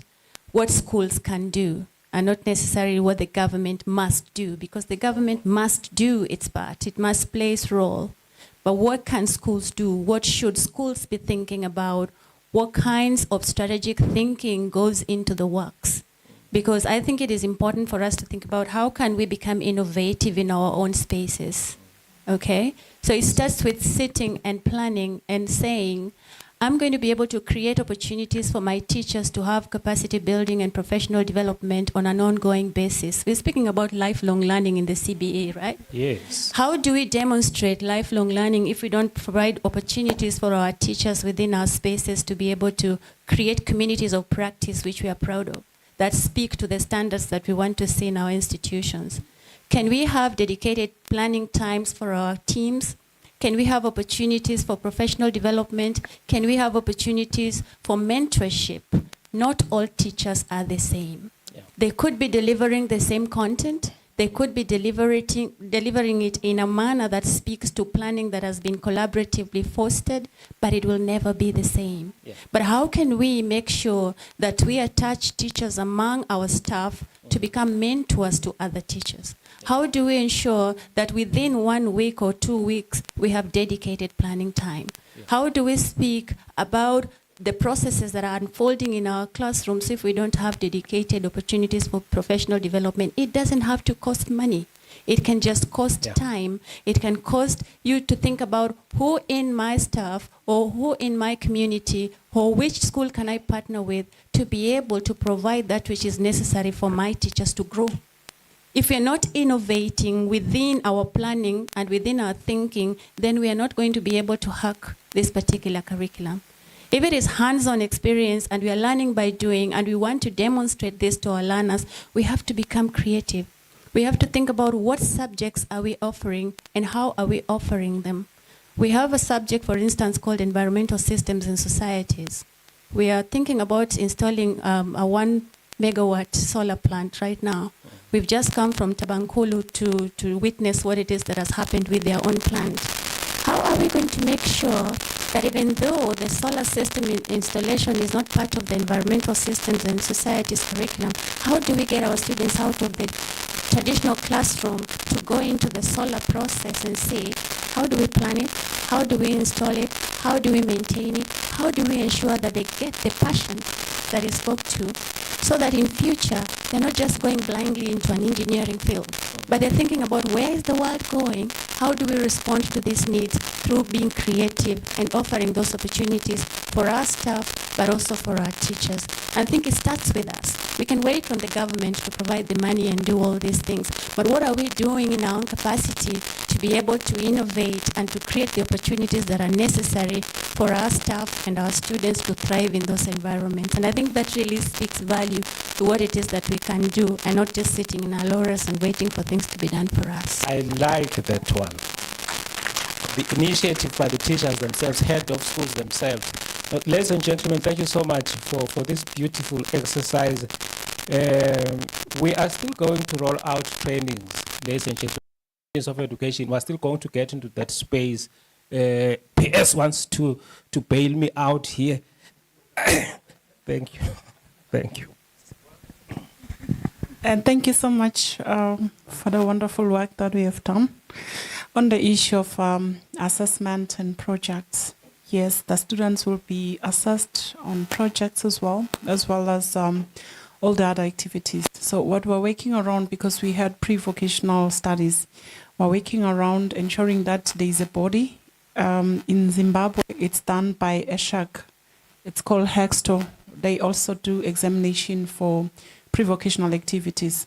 what schools can do, and not necessarily what the government must do, because the government must do its part. It must play its role. But what can schools do? What should schools be thinking about? What kinds of strategic thinking goes into the works? Because I think it is important for us to think about how can we become innovative in our own spaces, okay? So it starts with sitting and planning and saying, I'm going to be able to create opportunities for my teachers to have capacity building and professional development on an ongoing basis. We're speaking about lifelong learning in the CBE, right? Yes. How do we demonstrate lifelong learning if we don't provide opportunities for our teachers within our spaces to be able to create communities of practice which we are proud of, that speak to the standards that we want to see in our institutions? Can we have dedicated planning times for our teams? Can we have opportunities for professional development? Can we have opportunities for mentorship? Not all teachers are the same. Yeah. They could be delivering the same content. They could be delivering it in a manner that speaks to planning that has been collaboratively fostered, but it will never be the same. Yeah. But how can we make sure that we attach teachers among our staff to become mentors to other teachers? How do we ensure that within 1 week or 2 weeks, we have dedicated planning time? Yeah. How do we speak about the processes that are unfolding in our classrooms if we don't have dedicated opportunities for professional development? It doesn't have to cost money. It can just cost time. It can cost you to think about who in my staff or who in my community or which school can I partner with to be able to provide that which is necessary for my teachers to grow. If we're not innovating within our planning and within our thinking, then we are not going to be able to hack this particular curriculum. If it is hands-on experience and we are learning by doing and we want to demonstrate this to our learners, we have to become creative. We have to think about what subjects are we offering and how are we offering them. We have a subject, for instance, called environmental systems in societies. We are thinking about installing a 1 megawatt solar plant right now. We've just come from Tabankulu to witness what it is that has happened with their own plant. How are we going to make sure that even though the solar system installation is not part of the environmental systems and society's curriculum, how do we get our students out of the traditional classroom to go into the solar process and see how do we plan it, how do we install it, how do we maintain it, how do we ensure that they get the passion that he spoke to, so that in future they're not just going blindly into an engineering field, but they're thinking about where is the world going, how do we respond to these needs through being creative and offering those opportunities for our staff, but also for our teachers. I think it starts with us. We can wait on the government to provide the money and do all these things, but what are we doing in our own capacity to be able to innovate and to create the opportunities that are necessary for our staff and our students to thrive in those environments? And I think that really speaks value to what it is that we can do, and not just sitting in our laurels and waiting for things to be done for us. I like that one. The initiative by the teachers themselves, head of schools themselves. Ladies and gentlemen, thank you so much for this beautiful exercise. We are still going to roll out trainings, ladies and gentlemen, of education. We're still going to get into that space. PS wants to bail me out here. Thank you. Thank you. And thank you so much for the wonderful work that we have done. On the issue of assessment and projects, yes, the students will be assessed on projects as well as all the other activities. So what we're working around, because we had pre-vocational studies, we're working around ensuring that there is a body. In Zimbabwe, it's done by ESHAC. It's called HEXTO. They also do examination for pre-vocational activities,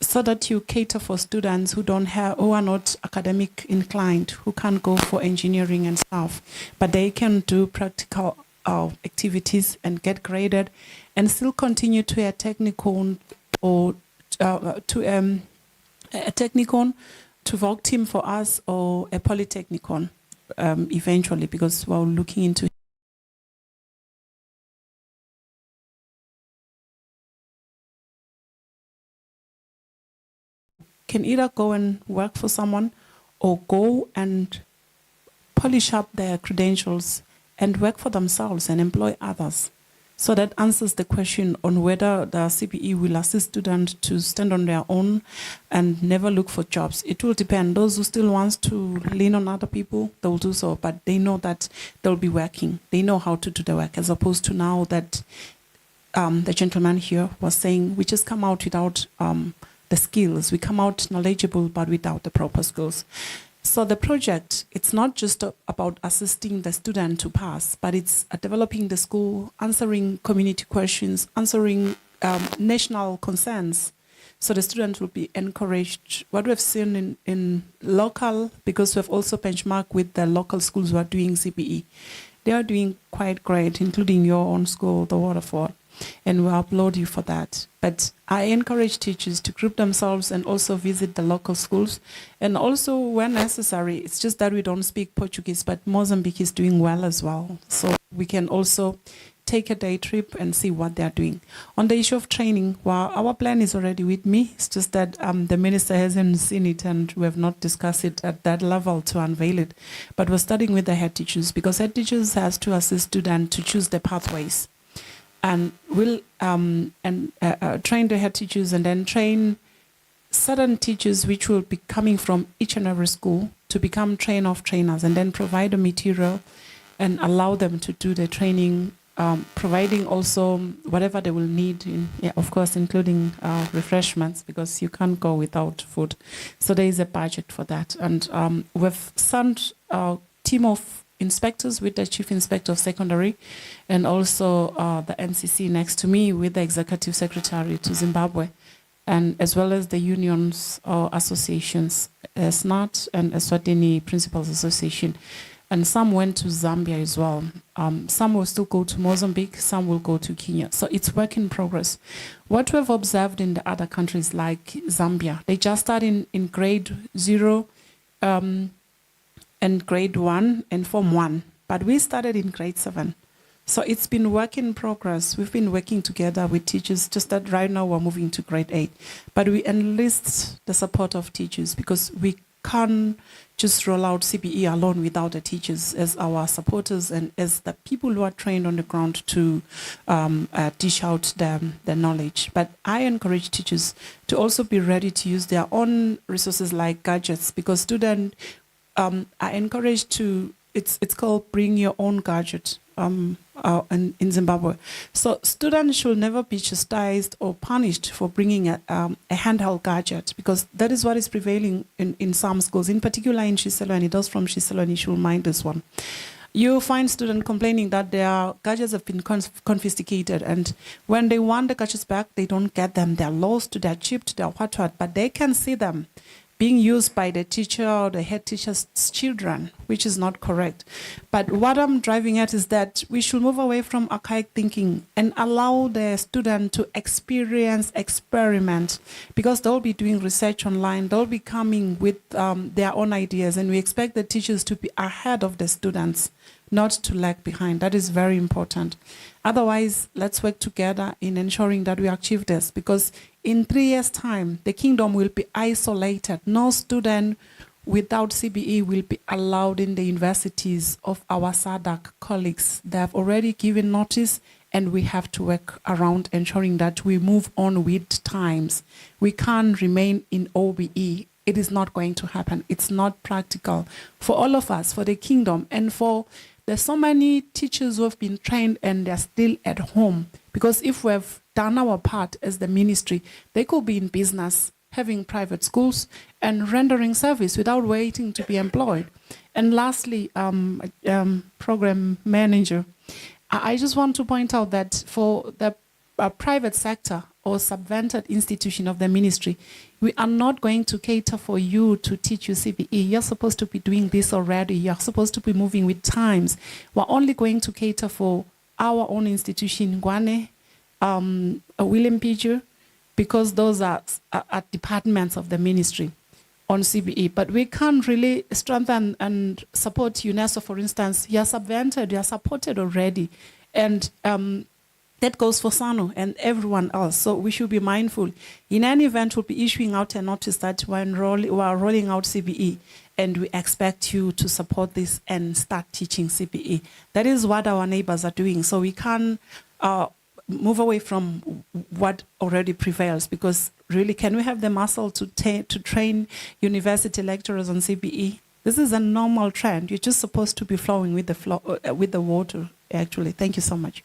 so that you cater for students who are not academic inclined, who can't go for engineering and stuff, but they can do practical activities and get graded, and still continue to a technicon or to a technicon, to VOC for us, or a polytechnicon eventually, because we're looking into can either go and work for someone or go and polish up their credentials and work for themselves and employ others. So that answers the question on whether the CBE will assist students to stand on their own and never look for jobs. It will depend. Those who still want to lean on other people, they will do so, but they know that they'll be working. They know how to do the work, as opposed to now that the gentleman here was saying, we just come out without the skills. We come out knowledgeable, but without the proper skills. So the project, it's not just about assisting the student to pass, but it's developing the school, answering community questions, answering national concerns. So the student will be encouraged. What we've seen in local, because we've also benchmarked with the local schools who are doing CBE, they are doing quite great, including your own school, the Waterford. And we applaud you for that. But I encourage teachers to group themselves and also visit the local schools. And also, when necessary, it's just that we don't speak Portuguese, but Mozambique is doing well as well. So we can also take a day trip and see what they're doing. On the issue of training, well, our plan is already with me. It's just that the minister hasn't seen it and we have not discussed it at that level to unveil it. But we're studying with the head teachers, because head teachers has to assist students to choose the pathways. And we'll train the head teachers and then train certain teachers which will be coming from each and every school to become trainers, and then provide the material and allow them to do the training, providing also whatever they will need, of course, including refreshments, because you can't go without food. So there is a budget for that. And we've sent a team of inspectors with the Chief Inspector of Secondary, and also the NCC next to me with the Executive Secretary to Zimbabwe, and as well as the unions or associations, SNAT and Eswatini Principals Association. And some went to Zambia as well. Some will still go to Mozambique, some will go to Kenya. So it's work in progress. What we've observed in the other countries like Zambia, they just started in grade 0, and grade 1 and Form 1, but we started in grade 7. So it's been work in progress. We've been working together with teachers, just that right now we're moving to grade 8. But we enlist the support of teachers, because we can't just roll out CBE alone without the teachers as our supporters and as the people who are trained on the ground to dish out the knowledge. But I encourage teachers to also be ready to use their own resources like gadgets, because students are encouraged to it's called Bring Your Own Gadget in Zimbabwe. So students should never be chastised or punished for bringing a handheld gadget, because that is what is prevailing in some schools, in particular in Shiselweni. Those from Shiselweni should mind this one. You find students complaining that their gadgets have been confiscated, and when they want the gadgets back, they don't get them. They're lost, they're chipped, they're what, but they can see them being used by the teacher or the head teacher's children, which is not correct. But what I'm driving at is that we should move away from archaic thinking and allow the student to experience, experiment, because they'll be doing research online, they'll be coming with their own ideas, and we expect the teachers to be ahead of the students, not to lag behind. That is very important. Otherwise, let's work together in ensuring that we achieve this, because in 3 years' time, the kingdom will be isolated. No student without CBE will be allowed in the universities of our SADC colleagues. They have already given notice, and we have to work around ensuring that we move on with times. We can't remain in OBE. It is not going to happen. It's not practical for all of us, for the kingdom, and for there's so many teachers who have been trained and they're still at home. Because if we've done our part as the ministry, they could be in business, having private schools and rendering service without waiting to be employed. And lastly, program manager, I just want to point out that for the private sector or subvented institution of the ministry, we are not going to cater for you to teach you CBE. You're supposed to be doing this already. You're supposed to be moving with times. We're only going to cater for our own institution, Ngwane, William Pichu, because those are departments of the ministry on CBE. But we can't really strengthen and support UNESCO, for instance. You're subvented, you're supported already. And that goes for SANU and everyone else. So we should be mindful. In any event, we'll be issuing out a notice that we are rolling out CBE, and we expect you to support this and start teaching CBE. That is what our neighbors are doing. So we can't move away from what already prevails, because really, can we have the muscle to train university lecturers on CBE? This is a normal trend. You're just supposed to be flowing with the water, actually. Thank you so much.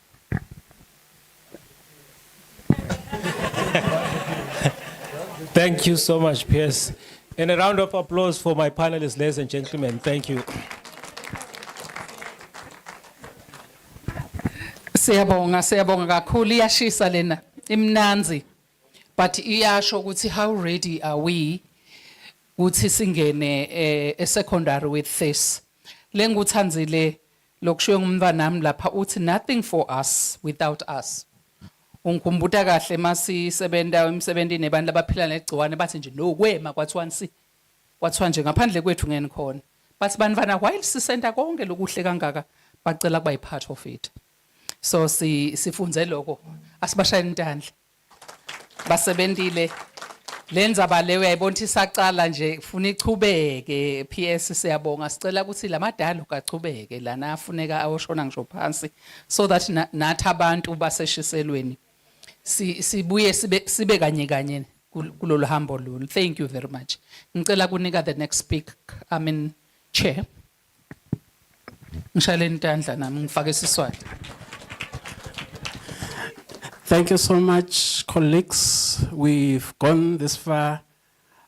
Thank you so much, Pierce. And a round of applause for my panelists, ladies and gentlemen. Thank you. Siyabonga kakhulu, iyashisa lena imnanzi, but iyasho ukuthi how ready are we ukuthi singene secondary with this. Lenguthanzile lokushiyo ngumntwana nami lapha uthi nothing for us without us. Ungikhumbula kahle masisebenza emsebenzini abantu abaphila negciwane bathi nje no kwema kwathiwa nje ngaphandle kwethu ngene khona, bathi banifana while sisenta konke lokuhle kangaka bacela kuba part of it. So sifunze lokho, asibashayeni intandla basebentile lenza bale uyayibona ukuthi saqala nje ufuna ichubeke. PS siyabonga, sicela ukuthi lamadalo kachubeke lana afuneka awoshona ngisho phansi, so that nathi abantu baseshiselweni sibuye sibe kanye kanye kulolu hambo lolu. Thank you very much. Ngicela kunika the next speaker, chair. Ngishayele intandla nami ngifake isiswati. Thank you so much, colleagues. We've gone this far.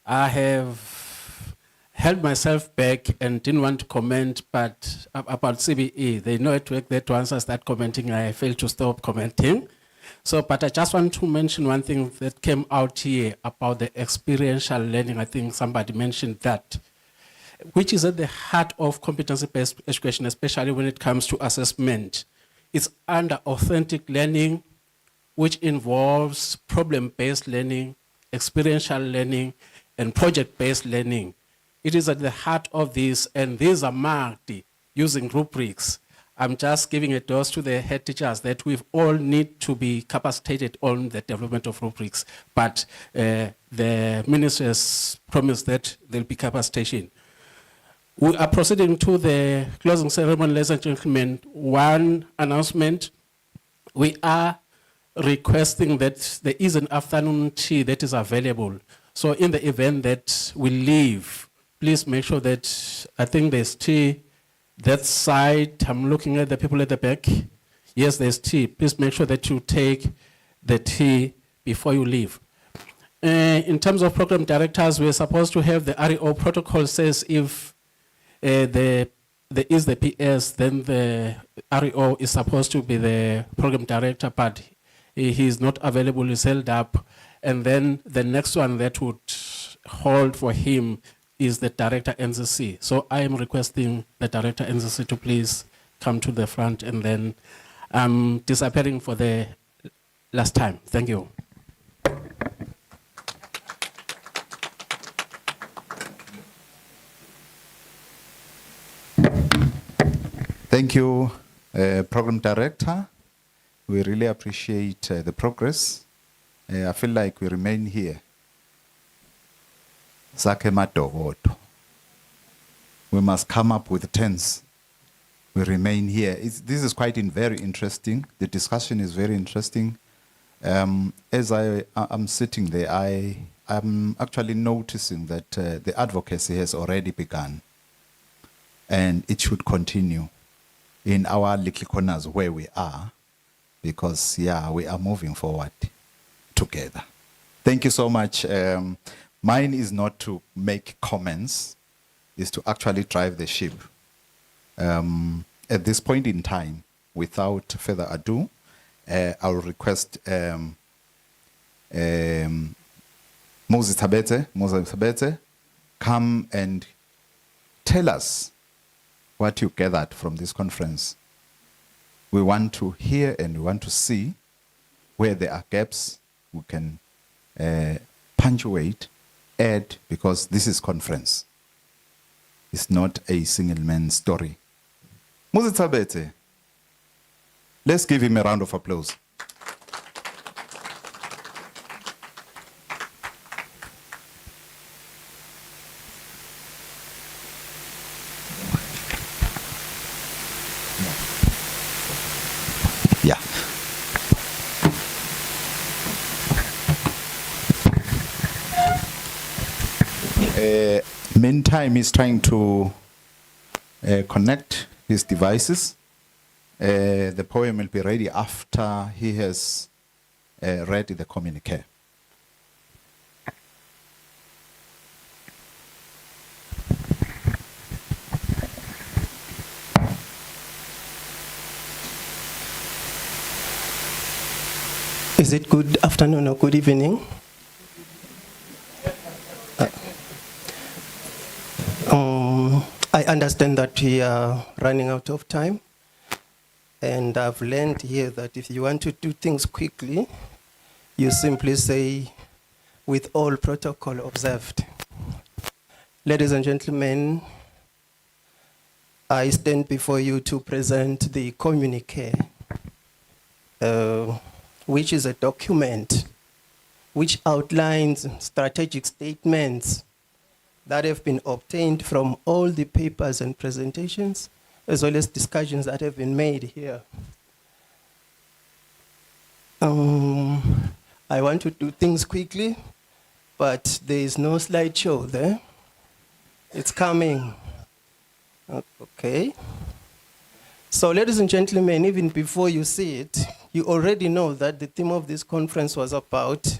I have held myself back and didn't want to comment, but about CBE, they know it work that once I start commenting, I fail to stop commenting. So, but I just want to mention one thing that came out here about the experiential learning. I think somebody mentioned that, which is at the heart of competency-based education, especially when it comes to assessment. It's under authentic learning, which involves problem-based learning, experiential learning, and project-based learning. It is at the heart of this, and these are marked using rubrics. I'm just giving a dose to the head teachers that we all need to be capacitated on the development of rubrics, but the ministry has promised that there'll be capacitation. We are proceeding to the closing ceremony, ladies and gentlemen. One announcement: we are requesting that there is an afternoon tea that is available. So in the event that we leave, please make sure that, I think there's tea that side, I'm looking at the people at the back. Yes, there's tea. Please make sure that you take the tea before you leave. In terms of program directors, we're supposed to have the REO protocol says if there is the PS, then the REO is supposed to be the program director, but he is not available, he's held up. And then the next one that would hold for him is the director NCC. So I am requesting the director NCC to please come to the front, and then I'm disappearing for the last time. Thank you. Thank you, Program Director. We really appreciate the progress. I feel like we remain here. Sake madogodo. We must come up with tens. We remain here. This is quite very interesting. The discussion is very interesting. As I'm sitting there, I'm actually noticing that the advocacy has already begun, and it should continue in our little corners where we are, because we are moving forward together. Thank you so much. Mine is not to make comments, is to actually drive the ship. At this point in time, without further ado, I'll request Moses Tabete, come and tell us what you gathered from this conference. We want to hear and we want to see where there are gaps we can punctuate, add, because this is conference. It's not a single man story. Moses Tabete, let's give him a round of applause. Yeah. Meantime, he's trying to connect his devices. The poem will be ready after he has read the communique. Is it good afternoon or good evening? I understand that we are running out of time, and I've learned here that if you want to do things quickly, you simply say, with all protocol observed. Ladies and gentlemen, I stand before you to present the communique, which is a document which outlines strategic statements that have been obtained from all the papers and presentations, as well as discussions that have been made here. I want to do things quickly, but there is no slideshow there. It's coming. Okay. So, ladies and gentlemen, even before you see it, you already know that the theme of this conference was about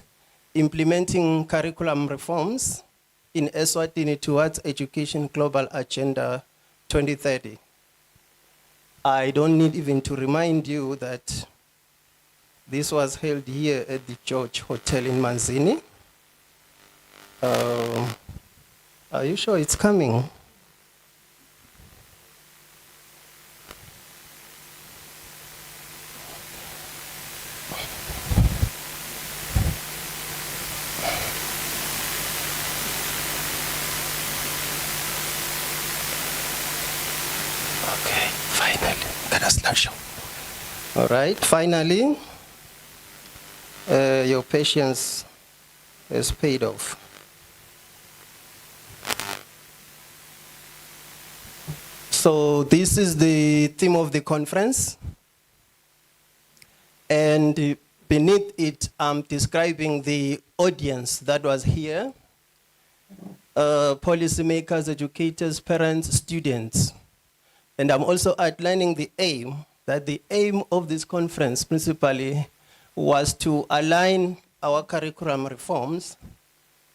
implementing curriculum reforms in Eswatini towards Education Global Agenda 2030. I don't need even to remind you that this was held here at the George Hotel in Manzini. Are you sure it's coming? All right, finally, your patience is paid off. So this is the theme of the conference, and beneath it, I'm describing the audience that was here, policymakers, educators, parents, students. And I'm also outlining the aim, that the aim of this conference principally was to align our curriculum reforms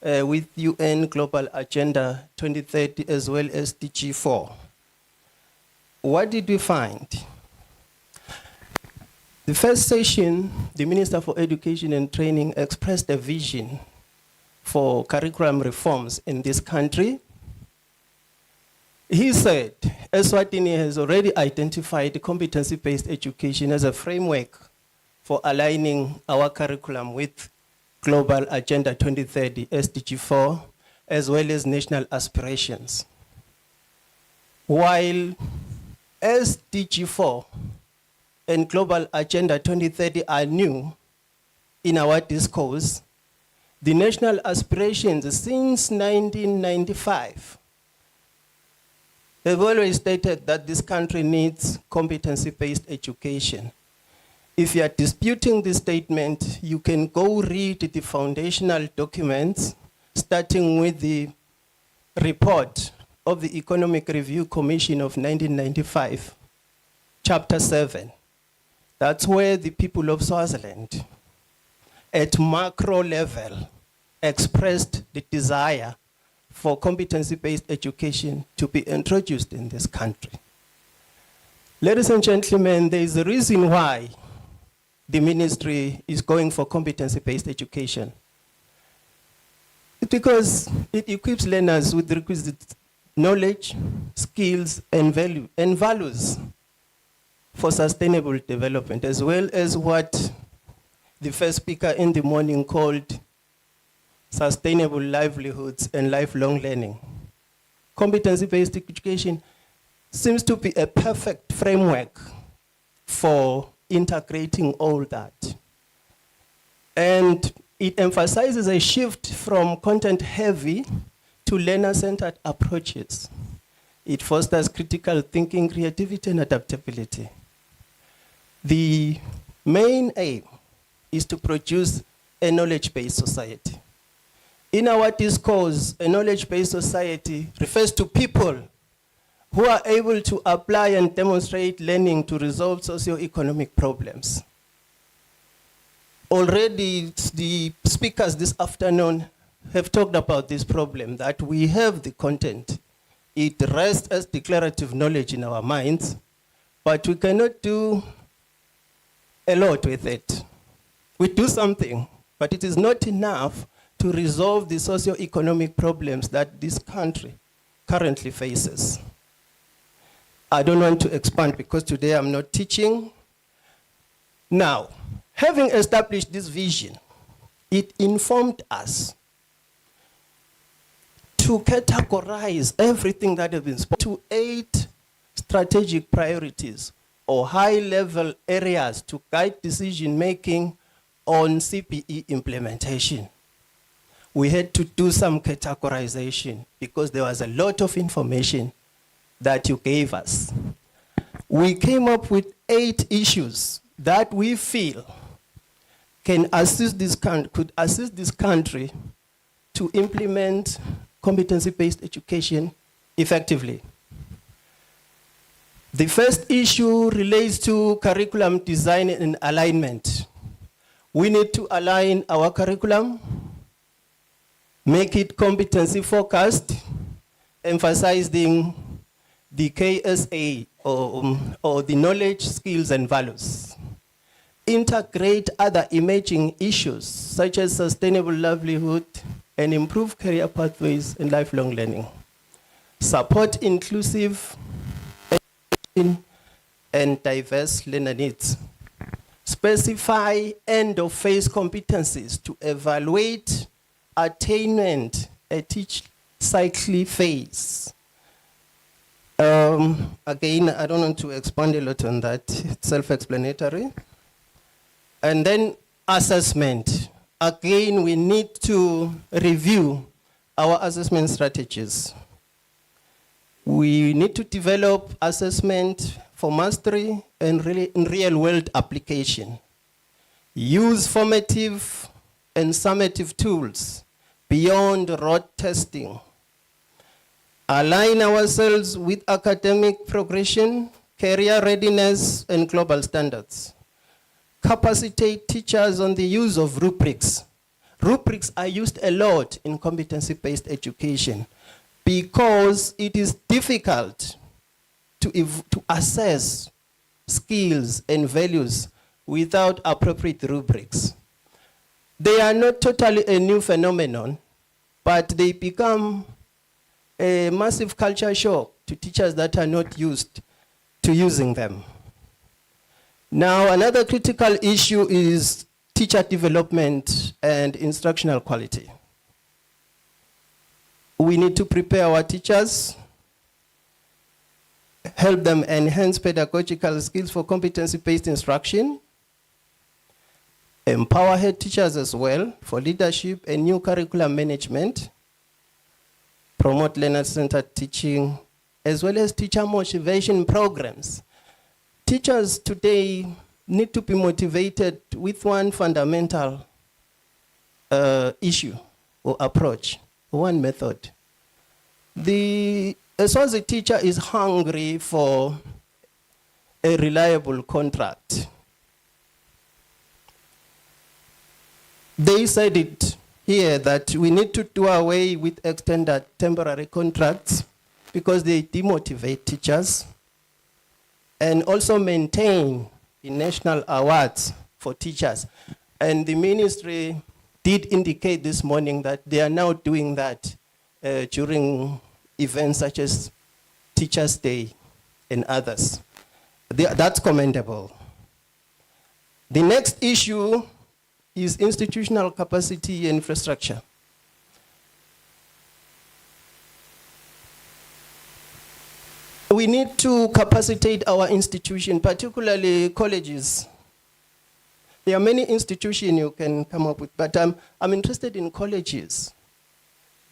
with UN Global Agenda 2030 as well as DG4. What did we find? The first session, the Minister for Education and Training expressed a vision for curriculum reforms in this country. He said, Eswatini has already identified competency-based education as a framework for aligning our curriculum with Global Agenda 2030, SDG4, as well as national aspirations. While SDG4 and Global Agenda 2030 are new in our discourse, the national aspirations since 1995 have always stated that this country needs competency-based education. If you are disputing this statement, you can go read the foundational documents, starting with the report of the Economic Review Commission of 1995, Chapter 7. That's where the people of Swaziland, at macro level, expressed the desire for competency-based education to be introduced in this country. Ladies and gentlemen, there is a reason why the ministry is going for competency-based education. It's because it equips learners with the requisite knowledge, skills, and values for sustainable development, as well as what the first speaker in the morning called sustainable livelihoods and lifelong learning. Competency-based education seems to be a perfect framework for integrating all that. And it emphasizes a shift from content-heavy to learner-centered approaches. It fosters critical thinking, creativity, and adaptability. The main aim is to produce a knowledge-based society. In our discourse, a knowledge-based society refers to people who are able to apply and demonstrate learning to resolve socio-economic problems. Already, the speakers this afternoon have talked about this problem, that we have the content. It rests as declarative knowledge in our minds, but we cannot do a lot with it. We do something, but it is not enough to resolve the socio-economic problems that this country currently faces. I don't want to expand because today I'm not teaching. Now, having established this vision, it informed us to categorize everything that has been spoken to 8 strategic priorities or high-level areas to guide decision-making on CPE implementation. We had to do some categorization because there was a lot of information that you gave us. We came up with 8 issues that we feel can assist this could assist this country to implement competency-based education effectively. The first issue relates to curriculum design and alignment. We need to align our curriculum, make it competency-focused, emphasizing the KSA, or the knowledge, skills, and values. Integrate other emerging issues, such as sustainable livelihood and improve career pathways and lifelong learning. Support inclusive education and diverse learner needs. Specify end-of-phase competencies to evaluate attainment at each cycle phase. Again, I don't want to expand a lot on that. It's self-explanatory. And then assessment. Again, we need to review our assessment strategies. We need to develop assessment for mastery and really in real-world application. Use formative and summative tools beyond rote testing. align ourselves with academic progression, career readiness, and global standards. Capacitate teachers on the use of rubrics. Rubrics are used a lot in competency-based education because it is difficult to assess skills and values without appropriate rubrics. They are not totally a new phenomenon, but they become a massive culture shock to teachers that are not used to using them. Now, another critical issue is teacher development and instructional quality. We need to prepare our teachers, help them enhance pedagogical skills for competency-based instruction, empower head teachers as well for leadership and new curriculum management, promote learner-centered teaching, as well as teacher motivation programs. Teachers today need to be motivated with one fundamental issue or approach, one method. As long as the teacher is hungry for a reliable contract, they said it here that we need to do away with extended temporary contracts because they demotivate teachers, and also maintain the national awards for teachers. And the ministry did indicate this morning that they are now doing that during events such as Teachers' Day and others. That's commendable. The next issue is institutional capacity and infrastructure. We need to capacitate our institution, particularly colleges. There are many institutions you can come up with, but I'm interested in colleges.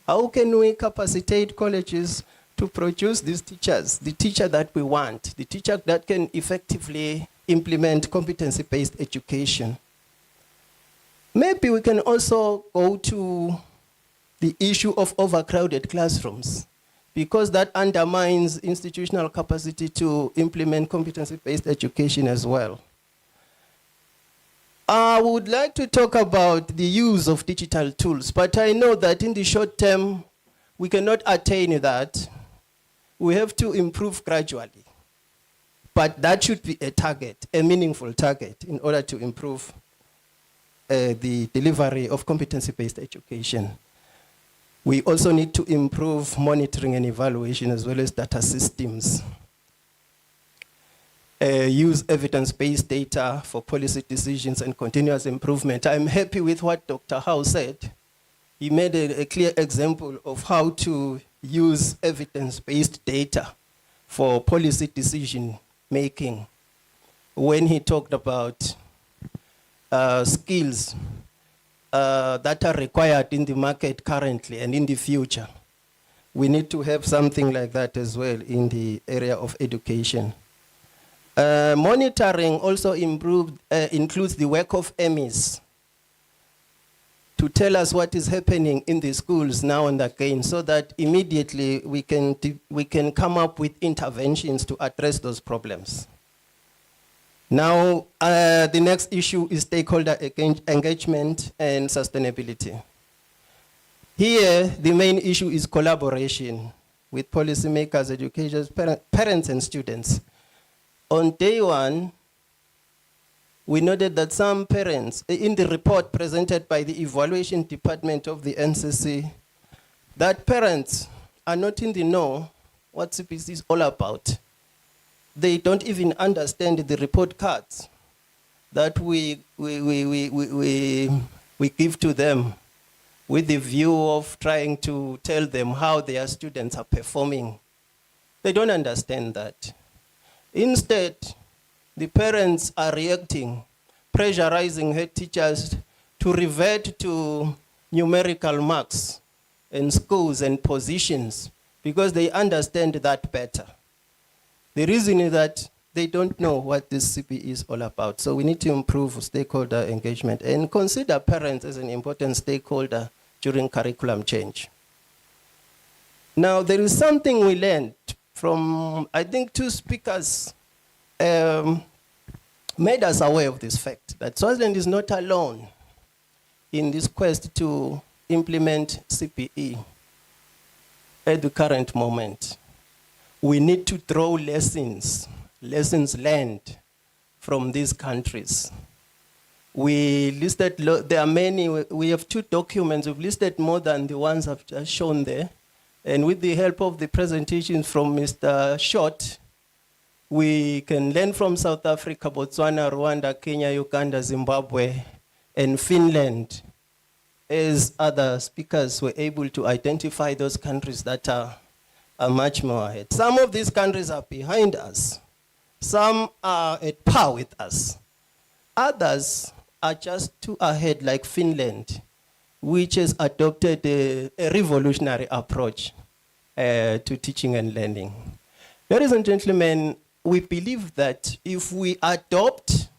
How can we capacitate colleges to produce these teachers, the teacher that we want, the teacher that can effectively implement competency-based education? Maybe we can also go to the issue of overcrowded classrooms, because that undermines institutional capacity to implement competency-based education as well. I would like to talk about the use of digital tools, but I know that in the short term, we cannot attain that. We have to improve gradually. But that should be a target, a meaningful target, in order to improve the delivery of competency-based education. We also need to improve monitoring and evaluation as well as data systems. Use evidence-based data for policy decisions and continuous improvement. I'm happy with what Dr. Howe said. He made a clear example of how to use evidence-based data for policy decision making when he talked about skills that are required in the market currently and in the future. We need to have something like that as well in the area of education. Monitoring also includes the work of MEs to tell us what is happening in the schools now and again, so that immediately we can come up with interventions to address those problems. Now, the next issue is stakeholder engagement and sustainability. Here, the main issue is collaboration with policymakers, educators, parents, and students. On day one, we noted that some parents, in the report presented by the evaluation department of the NCC, that parents are not in the know what CPC is all about. They don't even understand the report cards that we give to them with the view of trying to tell them how their students are performing. They don't understand that. Instead, the parents are reacting, pressurizing head teachers to revert to numerical marks in schools and positions because they understand that better. The reason is that they don't know what this CP is all about. So we need to improve stakeholder engagement and consider parents as an important stakeholder during curriculum change. Now, there is something we learned from, I think, two speakers made us aware of this fact, that Swaziland is not alone in this quest to implement CPE at the current moment. We need to draw lessons learned from these countries. We listed, there are many, we have 2 documents, we've listed more than the ones I've just shown there. And with the help of the presentations from Mr. Short, we can learn from South Africa, Botswana, Rwanda, Kenya, Uganda, Zimbabwe, and Finland, as other speakers were able to identify those countries that are much more ahead. Some of these countries are behind us. Some are at par with us. Others are just too ahead, like Finland, which has adopted a revolutionary approach to teaching and learning. Ladies and gentlemen, we believe that if we adopt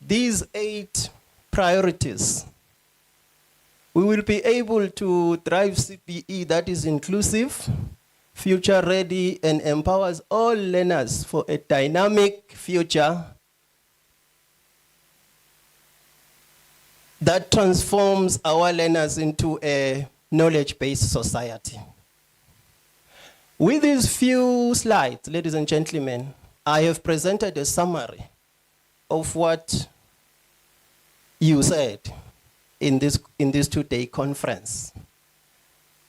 these 8 priorities, we will be able to drive CPE that is inclusive, future-ready, and empowers all learners for a dynamic future that transforms our learners into a knowledge-based society. With these few slides, ladies and gentlemen, I have presented a summary of what you said in this 2-day conference.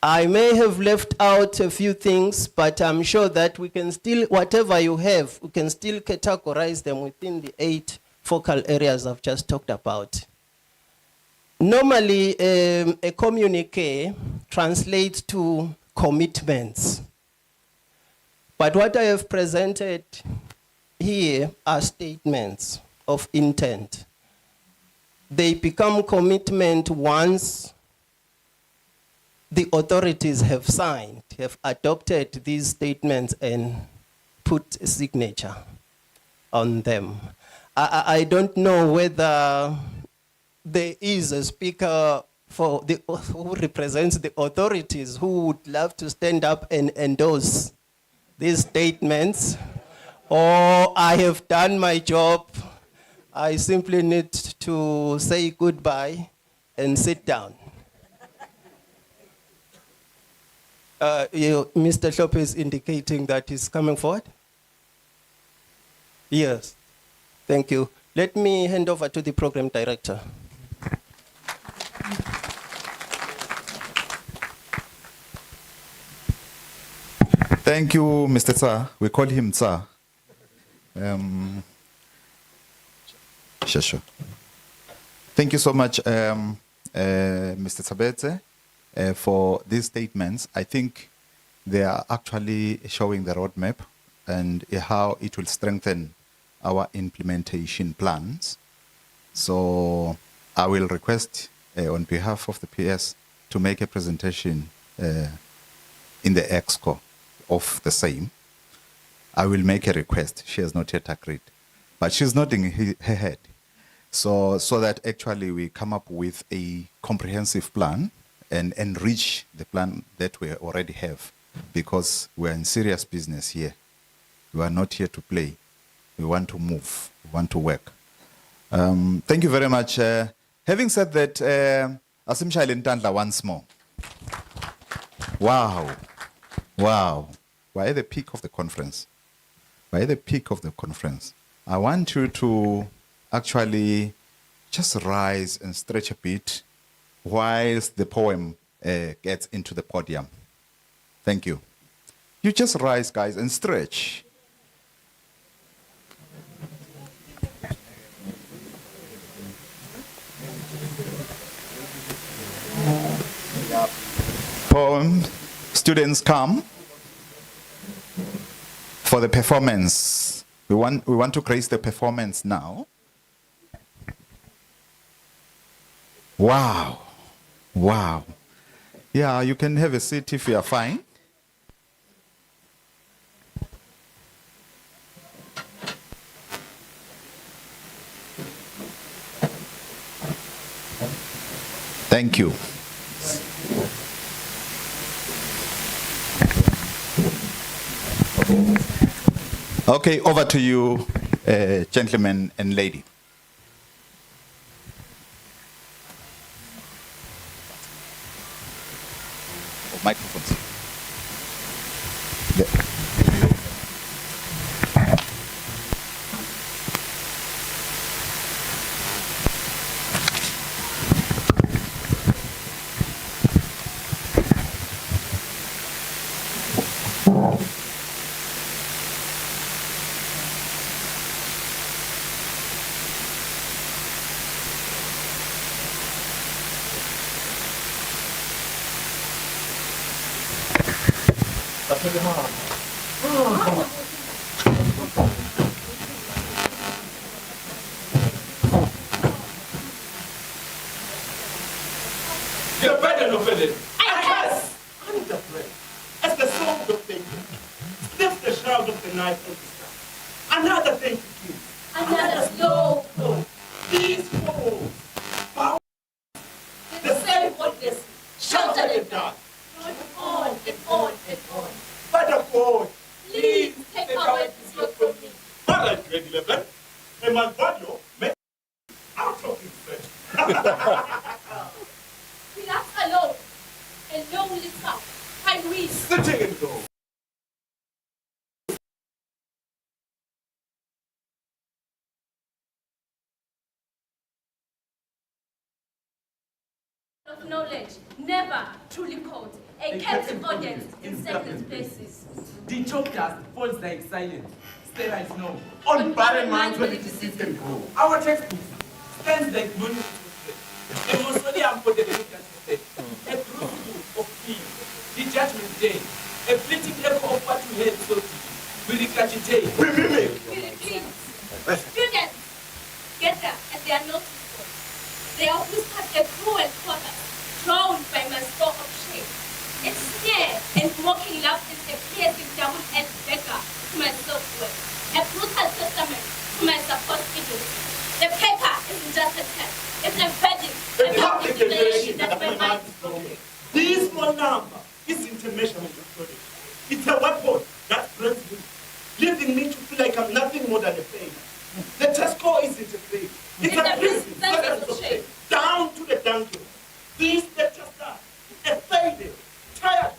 I may have left out a few things, but I'm sure that we can still, whatever you have, we can still categorize them within the 8 focal areas I've just talked about. Normally, a communique translates to commitments. But what I have presented here are statements of intent. They become commitment once the authorities have signed, have adopted these statements and put a signature on them. I don't know whether there is a speaker who represents the authorities who would love to stand up and endorse these statements, or I have done my job. I simply need to say goodbye and sit down. Mr. Shop is indicating that he's coming forward. Yes, thank you. Let me hand over to the program director. Thank you, Mr. Tsar. We call him Tsar. Sure. Thank you so much, Mr. Tsabete, for these statements. I think they are actually showing the roadmap and how it will strengthen our implementation plans. So I will request on behalf of the PS to make a presentation in the EXCO of the same. I will make a request. She has not yet agreed, but she's nodding her head. So that actually we come up with a comprehensive plan and enrich the plan that we already have, because we're in serious business here. We are not here to play. We want to move. We want to work. Thank you very much. Having said that, Asim Shailin Tandla once more. Wow. Wow. We're at the peak of the conference. We're at the peak of the conference. I want you to actually just rise and stretch a bit whilst the poem gets into the podium. Thank you. You just rise, guys, and stretch. Poem, students come for the performance. We want to grace the performance now. Wow. Wow. Yeah, you can have a seat if you are fine. Thank you. Okay, over to you, gentlemen and lady. Oh, microphones. There. The burden of it. I am the bread. As the song of David. Lift the shroud of the night of the sky. Another thing to kill. Another slow flow. These fools. Power. The same witness. Sheltered in dark. On and on and on. But of God, please take away this yoke from me. All right, grade 11. And my body, make out of his flesh. He left alone, and lonely town, I wish. Sitting in the door. Of knowledge, never truly caught, a captive audience in sacred places. The chalk dust falls like silence, sterile snow, on barren minds where the deceased can grow. Our textbook stands like moon. A mausoleum for the religious state, a crucible of peace, the judgment day, a fleeting echo of what we heard so deep. We regurgitate, we mimic, We repeat. Students gather at their notice board. They are whispered a cruel quarter, drowned by my store of shame. A snare and mocking laugh is a piercing double-edged dagger to my self-worth, a brutal testament to my supposed ignorance. The paper isn't just a test, it's a verdict, a public declaration that my mind is broken. This small number isn't a measurement of knowledge. It's a weapon that burns me, leaving me to feel like I'm nothing more than a failure. The test score isn't a grade. It's a prison sentence of shame. Down to the dungeon. These lectures are a failure, tired.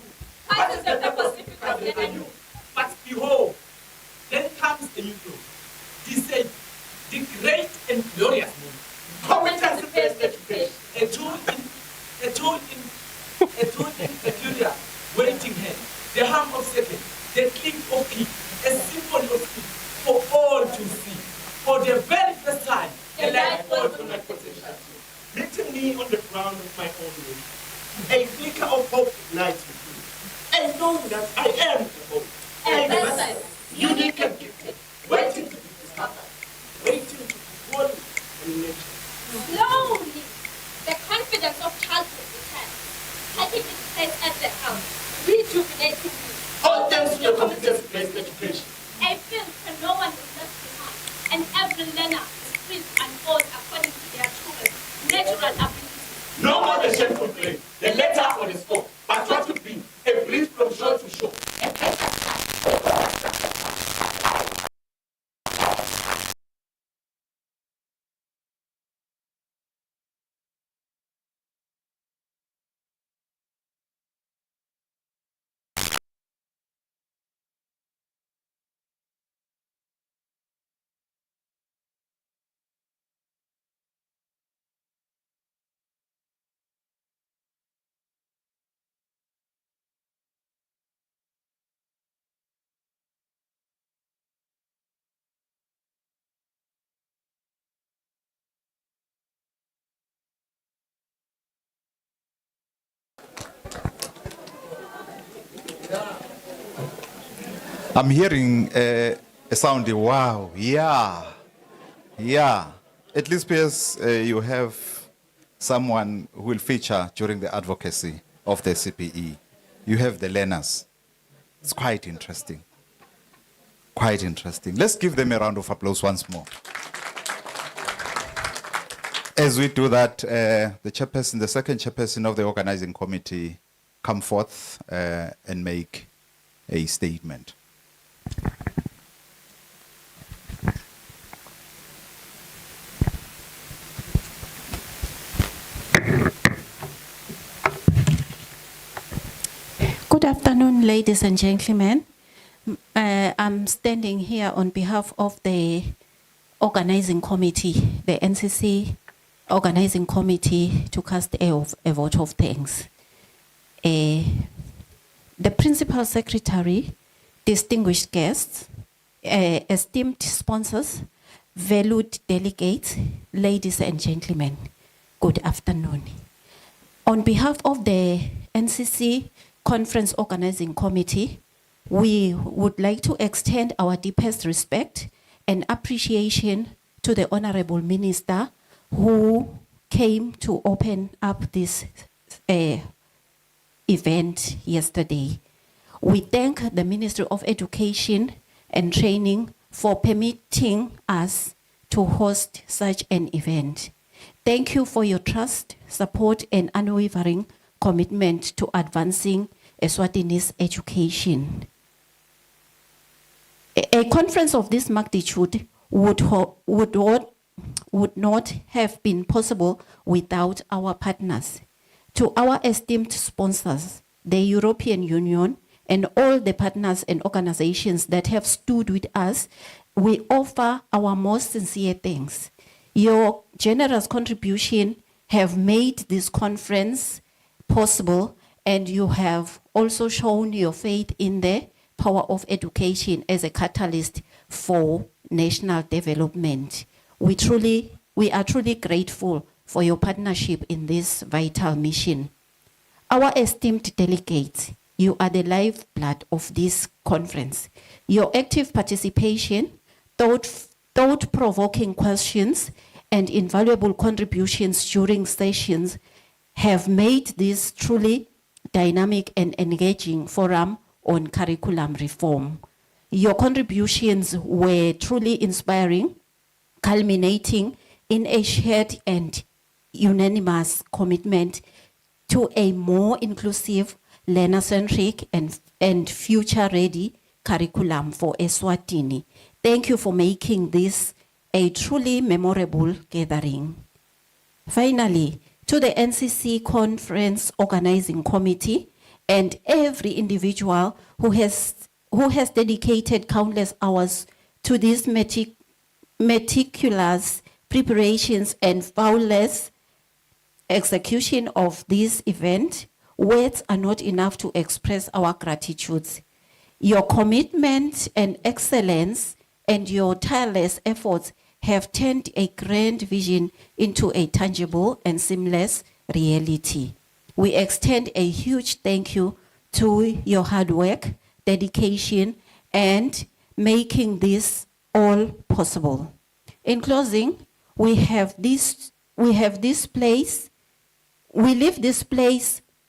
What is the purpose of I know? But behold, then comes a new law. He said, the great and glorious moment. Competence-based education. A tool in peculiar waiting hand. The hum of second, the click of key, a symphony of speed for all to see. For the very first time, the light falls on my potential. Meeting me on the ground of my own way. A flicker of hope ignites within me. I know that I am the hope. A vessel, unique and gifted, waiting to be discovered, waiting to be born and nature. Slowly, the confidence of childhood returns, taking its place at the helm, rejuvenating me. All thanks to your competence-based education. A field where no one is left behind, and every learner is free to unfold according to their children's natural abilities. No more the shameful play, the letter or the score, but what to be, a breeze from shore to shore, a I'm hearing a sound, wow, yeah. At least, PS, you have someone who will feature during the advocacy of the CPE. You have the learners. It's quite interesting. Quite interesting. Let's give them a round of applause once more. As we do that, the chairperson, the second chairperson of the organizing committee, come forth and make a statement. afternoon, ladies and gentlemen. I'm standing here on behalf of the organizing committee, the NCC organizing committee, to cast a vote of thanks. The principal secretary, distinguished guests, esteemed sponsors, valued delegates, ladies and gentlemen, good afternoon. On behalf of the NCC Conference Organizing Committee, we would like to extend our deepest respect and appreciation to the Honorable Minister who came to open up this event yesterday. We thank the Ministry of Education and Training for permitting us to host such an event. Thank you for your trust, support, and unwavering commitment to advancing Eswatini's education. A conference of this magnitude would not have been possible without our partners. To our esteemed sponsors, the European Union, and all the partners and organizations that have stood with us, we offer our most sincere thanks. Your generous contribution have made this conference possible, and you have also shown your faith in the power of education as a catalyst for national development. We are truly grateful for your partnership in this vital mission. Our esteemed delegates, you are the lifeblood of this conference. Your active participation, thought-provoking questions, and invaluable contributions during sessions have made this truly dynamic and engaging forum on curriculum reform. Your contributions were truly inspiring, culminating in a shared and unanimous commitment to a more inclusive, learner-centric, and future-ready curriculum for Eswatini. Thank you for making this a truly memorable gathering. Finally, to the NCC Conference Organizing Committee and every individual who has dedicated countless hours to these meticulous preparations and flawless execution of this event, words are not enough to express our gratitude. Your commitment and excellence and your tireless efforts have turned a grand vision into a tangible and seamless reality. We extend a huge thank you to your hard work, dedication, and making this all possible. In closing, we leave this place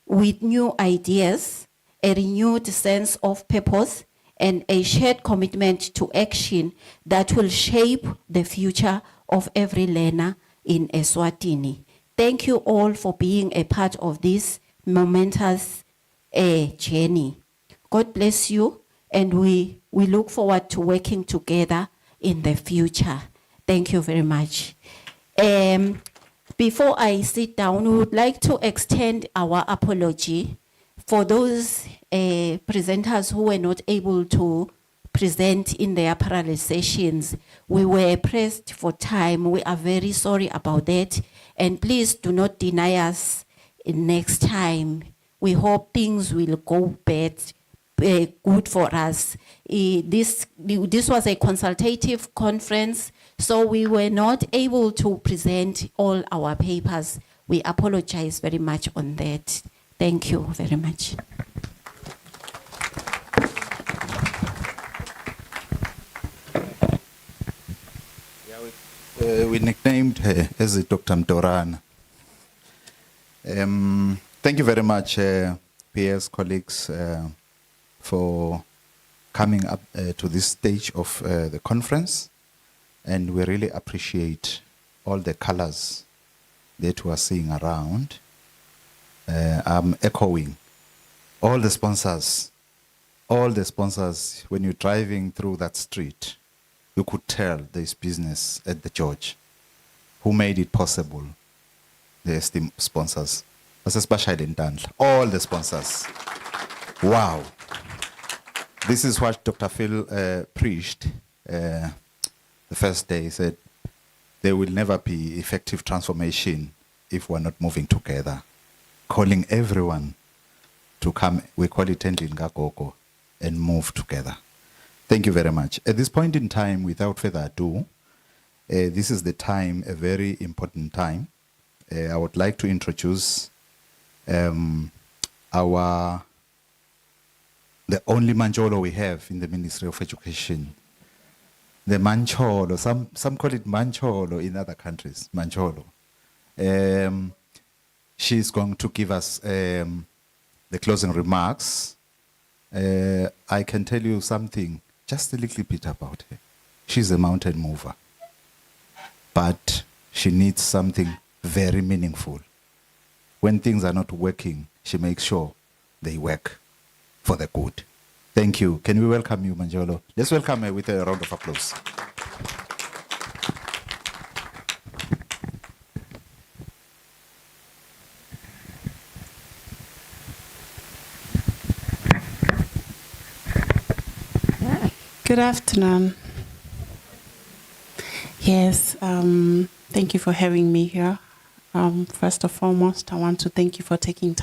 with new ideas, a renewed sense of purpose, and a shared commitment to action that will shape the future of every learner in Eswatini. Thank you all for being a part of this momentous journey. God bless you, and we look forward to working together in the future. Thank you very much. Before I sit down, we would like to extend our apology for those presenters who were not able to present in their parallel sessions. We were pressed for time. We are very sorry about that. And please do not deny us next time. We hope things will go good for us. This was a consultative conference, so we were not able to present all our papers. We apologize very much on that. Thank you very much. We nicknamed her as Dr. Mtorana. Thank you very much, peers, colleagues, for coming up to this stage of the conference. And we really appreciate all the colors that we are seeing around. I'm echoing all the sponsors, when you're driving through that street, you could tell there's business at the George. Who made it possible? The esteemed sponsors. Especially in Dandla. All the sponsors. Wow. This is what Dr. Phil preached the first day. He said, there will never be effective transformation if we're not moving together. Calling everyone to come, we call it Endlini kaGogo, and move together. Thank you very much. At this point in time, without further ado, this is the time, a very important time. I would like to introduce the only Manjolo we have in the Ministry of Education. The Mancholo, some call it Mancholo in other countries, Mancholo. She's going to give us the closing remarks. I can tell you something, just a little bit about her. She's a mountain mover, but she needs something very meaningful. When things are not working, she makes sure they work for the good. Thank you. Can we welcome you, Manjolo? Let's welcome her with a round of applause. Good afternoon. Yes, thank you for having me here. First and foremost, I want to thank you for taking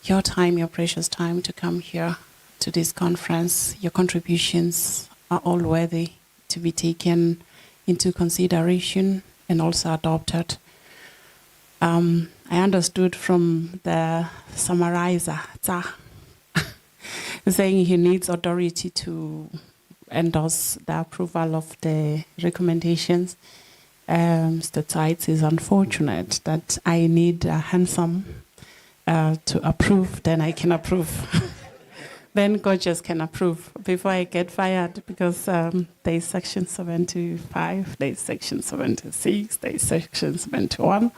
your precious time to come here to this conference. Your contributions are all worthy to be taken into consideration and also adopted. I understood from the summarizer, saying he needs authority to endorse the approval of the recommendations. Mr. Tides is unfortunate that I need a handsome to approve, then I can approve. Then Gorgeous can approve before I get fired, because there is section 75, there is section 76, there is section 71.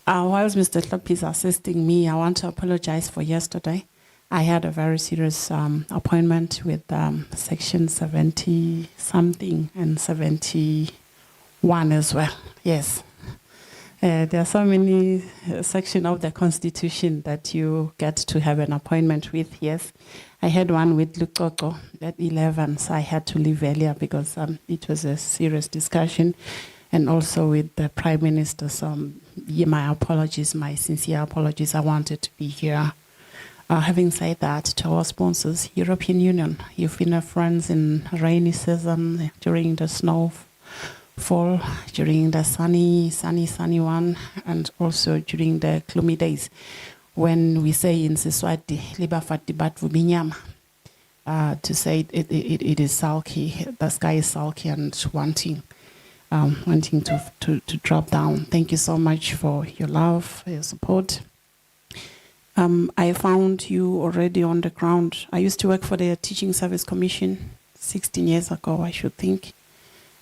Whilst Mr. Tlop is assisting me, I want to apologize for yesterday. I had a very serious appointment with section 70 something and 71 as well. Yes. There are so many sections of the Constitution that you get to have an appointment with. Yes. I had one with Lukoko at 11, so I had to leave earlier because it was a serious discussion. And also with the Prime Minister, so my apologies, my sincere apologies. I wanted to be here. Having said that, to our sponsors, European Union, you've been our friends in rainy season, during the snowfall, during the sunny one, and also during the gloomy days. When we say in Siswati, libafati batvu binyama, to say it is sulky, the sky is sulky and wanting to drop down. Thank you so much for your love, for your support. I found you already on the ground. I used to work for the Teaching Service Commission 16 years ago, I should think.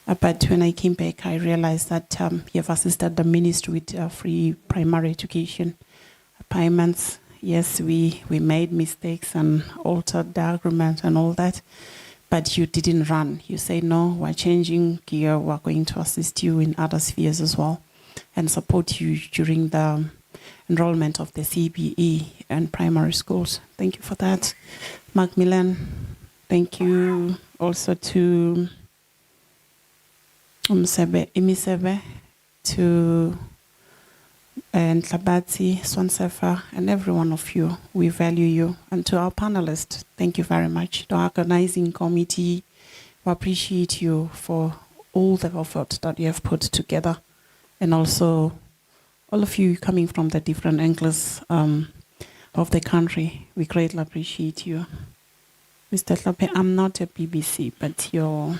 But when I came back, I realized that you have assisted the ministry with free primary education payments. Yes, we made mistakes and altered the agreement and all that, but you didn't run. You say, no, we're changing gear. We're going to assist you in other spheres as well and support you during the enrollment of the CBE and primary schools. Thank you for that. Macmillan, thank you also to Imisebe, to Ntlabati, Swansefa, and every one of you. We value you. And to our panelists, thank you very much. The organizing committee, we appreciate you for all the effort that you have put together. And also, all of you coming from the different angles of the country, we greatly appreciate you. Mr. Tlop, I'm not a BBC, but your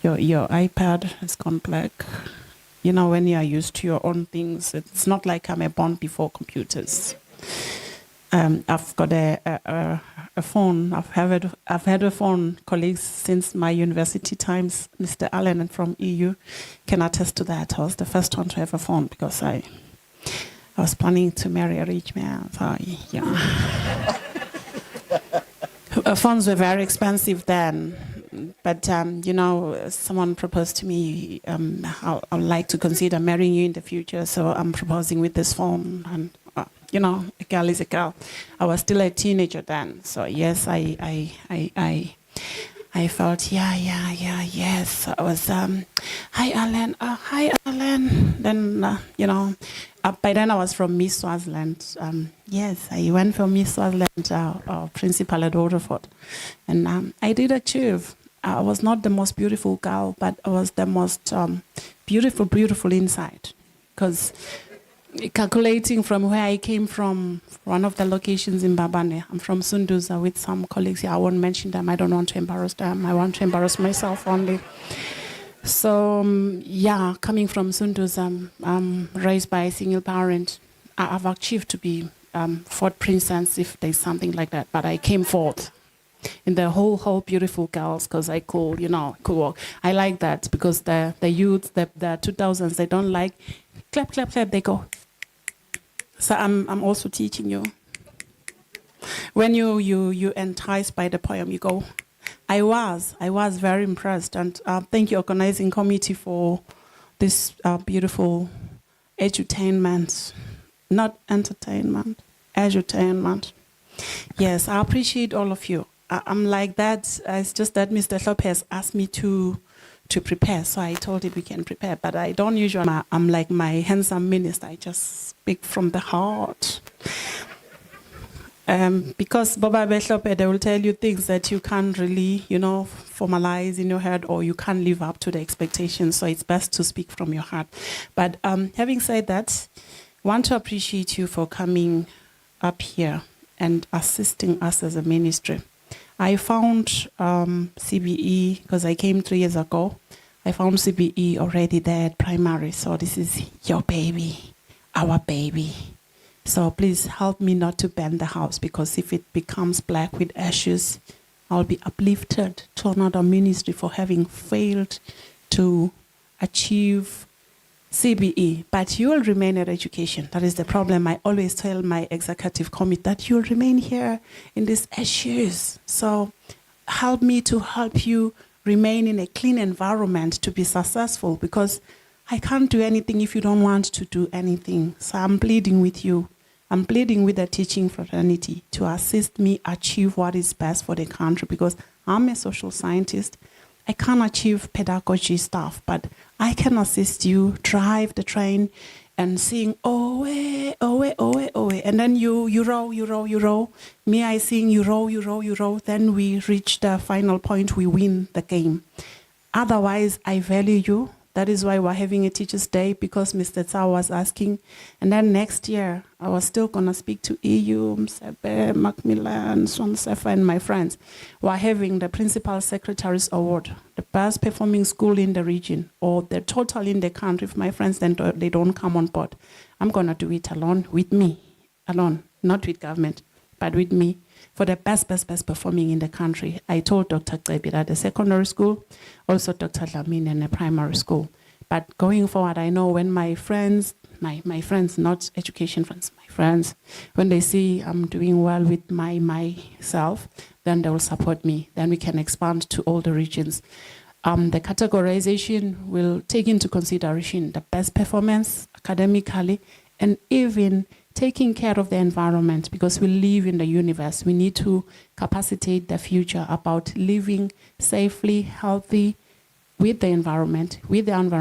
iPad has gone black. You know, when you are used to your own things, it's not like I'm born before computers. I've got a phone. I've had a phone, colleagues, since my university times. Mr. Allen from EU can attest to that. I was the first one to have a phone because I was planning to marry a rich man. So, yeah. Phones were very expensive then. But, you know, someone proposed to me, I would like to consider marrying you in the future, so I'm proposing with this phone. And you know, a girl is a girl. I was still a teenager then. So yes, I felt, yes. I was, hi, Alan. Hi, Alan. Then, you know, by then I was from Miss Swaziland. Yes, I went for Miss Swaziland principal at Waterford. And I did achieve. I was not the most beautiful girl, but I was the most beautiful inside. Because calculating from where I came from, one of the locations in Babane, I'm from Sunduza with some colleagues here. I won't mention them. I don't want to embarrass them. I want to embarrass myself only. So, yeah, coming from Sunduza, I'm raised by a single parent. I've achieved to be fourth princess, if there's something like that, but I came fourth in the whole beautiful girls because I could, you know, could walk. I like that because the youth, the 2000s, they don't like clap, clap, clap, they go. So I'm also teaching you. When you enticed by the poem, you go. I was very impressed, and thank you, organizing committee, for this beautiful edutainment, not entertainment, edutainment. Yes, I appreciate all of you. I'm like that. It's just that Mr. Lopez asked me to prepare, so I told him we can prepare. But I don't usually. I'm like my handsome minister. I just speak from the heart. Because Baba Beshope, they will tell you things that you can't really, you know, formalize in your head, or you can't live up to the expectations. So it's best to speak from your heart. But having said that, I want to appreciate you for coming up here and assisting us as a ministry. I found CBE, because I came 3 years ago, I found CBE already there at primary. So this is your baby, our baby. So please help me not to burn the house, because if it becomes black with ashes, I'll be uplifted to another ministry for having failed to achieve CBE. But you will remain at education. That is the problem. I always tell my executive committee that you'll remain here in these ashes. So help me to help you remain in a clean environment to be successful, because I can't do anything if you don't want to do anything. So I'm pleading with you. I'm pleading with the teaching fraternity to assist me achieve what is best for the country, because I'm a social scientist. I can't achieve pedagogy stuff, but I can assist you drive the train and sing, owe, owe, owe, owe. And then you row, you row, you row. Me, I sing, you row, you row, you row. Then we reach the final point, we win the game. Otherwise, I value you. That is why we're having a Teacher's Day, because Mr. Tsao was asking. And then next year, I was still going to speak to EU, Msebe, Macmillan, Swansefa, and my friends. We're having the Principal Secretary's Award, the best performing school in the region, or the total in the country. If my friends then they don't come on board, I'm going to do it alone, with me, alone, not with government, but with me, for the best performing in the country. I told Dr. Tsebi at the secondary school, also Dr. Dlamini in the primary school. But going forward, I know when my friends, my friends, not education friends, my friends, when they see I'm doing well with myself, then they will support me. Then we can expand to all the regions. The categorization will take into consideration the best performance academically, and even taking care of the environment, because we live in the universe. We need to capacitate the future about living safely, healthy, with the environment,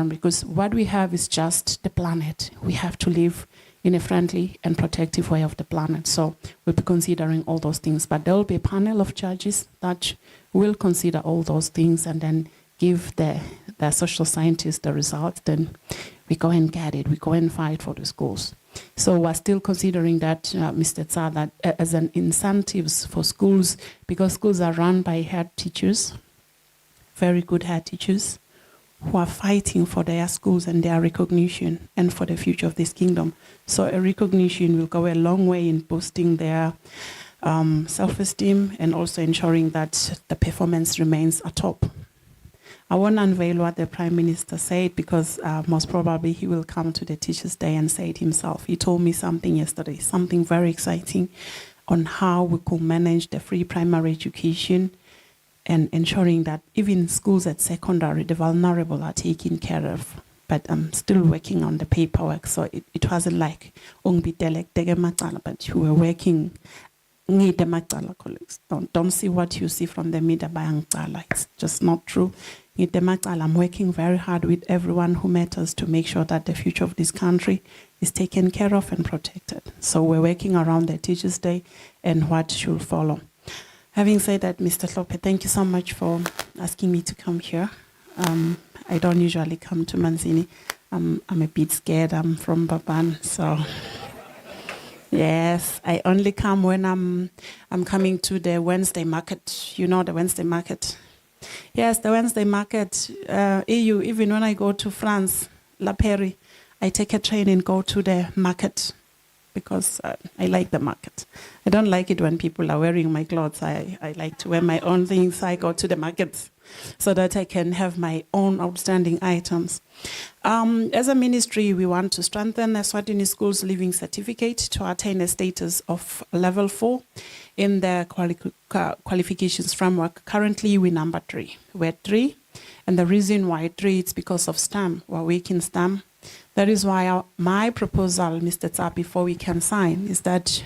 because what we have is just the planet. We have to live in a friendly and protective way of the planet. So we'll be considering all those things. But there will be a panel of judges that will consider all those things and then give the social scientists the results. Then we go and get it. We go and fight for the schools. So we're still considering that, Mr. Tsar, that as an incentives for schools, because schools are run by head teachers, very good head teachers, who are fighting for their schools and their recognition and for the future of this kingdom. So a recognition will go a long way in boosting their self-esteem and also ensuring that the performance remains atop. I won't unveil what the Prime Minister said, because most probably he will come to the Teachers' Day and say it himself. He told me something yesterday, something very exciting, on how we could manage the free primary education and ensuring that even schools at secondary, the vulnerable are taken care of. but I'm still working on the paperwork. So it wasn't like but you were working. Colleagues, don't see what you see from the media. It's just not true. I'm working very hard with everyone who matters to make sure that the future of this country is taken care of and protected. So we're working around the Teachers' Day and what should follow. Having said that, Mr. Lope, thank you so much for asking me to come here. I don't usually come to Manzini. I'm a bit scared. I'm from Baban, so yes, I only come when I'm coming to the Wednesday market. You know the Wednesday market. Yes, the Wednesday market. EU. Even when I go to France, La Péri, I take a train and go to the market because I like the market. I don't like it when people are wearing my clothes. I like to wear my own things. I go to the market so that I can have my own outstanding items. As a ministry, we want to strengthen Eswatini Schools Living Certificate to attain a status of level 4 in the qualifications framework. Currently, we're number 3. We're 3, and the reason why 3 is because of STEM. We're weak in STEM. That is why my proposal, Mr. Tsa, before we can sign, is that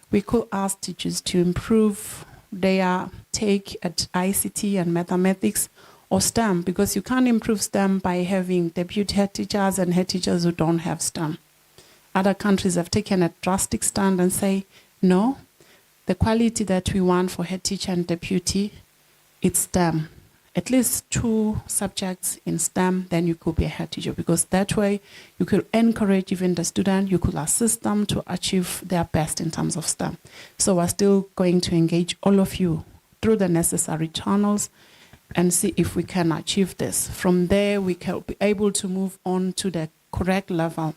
we could ask teachers to improve their take at ICT and mathematics or STEM, because you can't improve STEM by having deputy head teachers and head teachers who don't have STEM. Other countries have taken a drastic stand and say, no, the quality that we want for head teacher and deputy, it's STEM. At least 2 subjects in STEM, then you could be a head teacher, because that way you could encourage even the student, you could assist them to achieve their best in terms of STEM. So we're still going to engage all of you through the necessary channels and see if we can achieve this. From there, we can be able to move on to the correct level.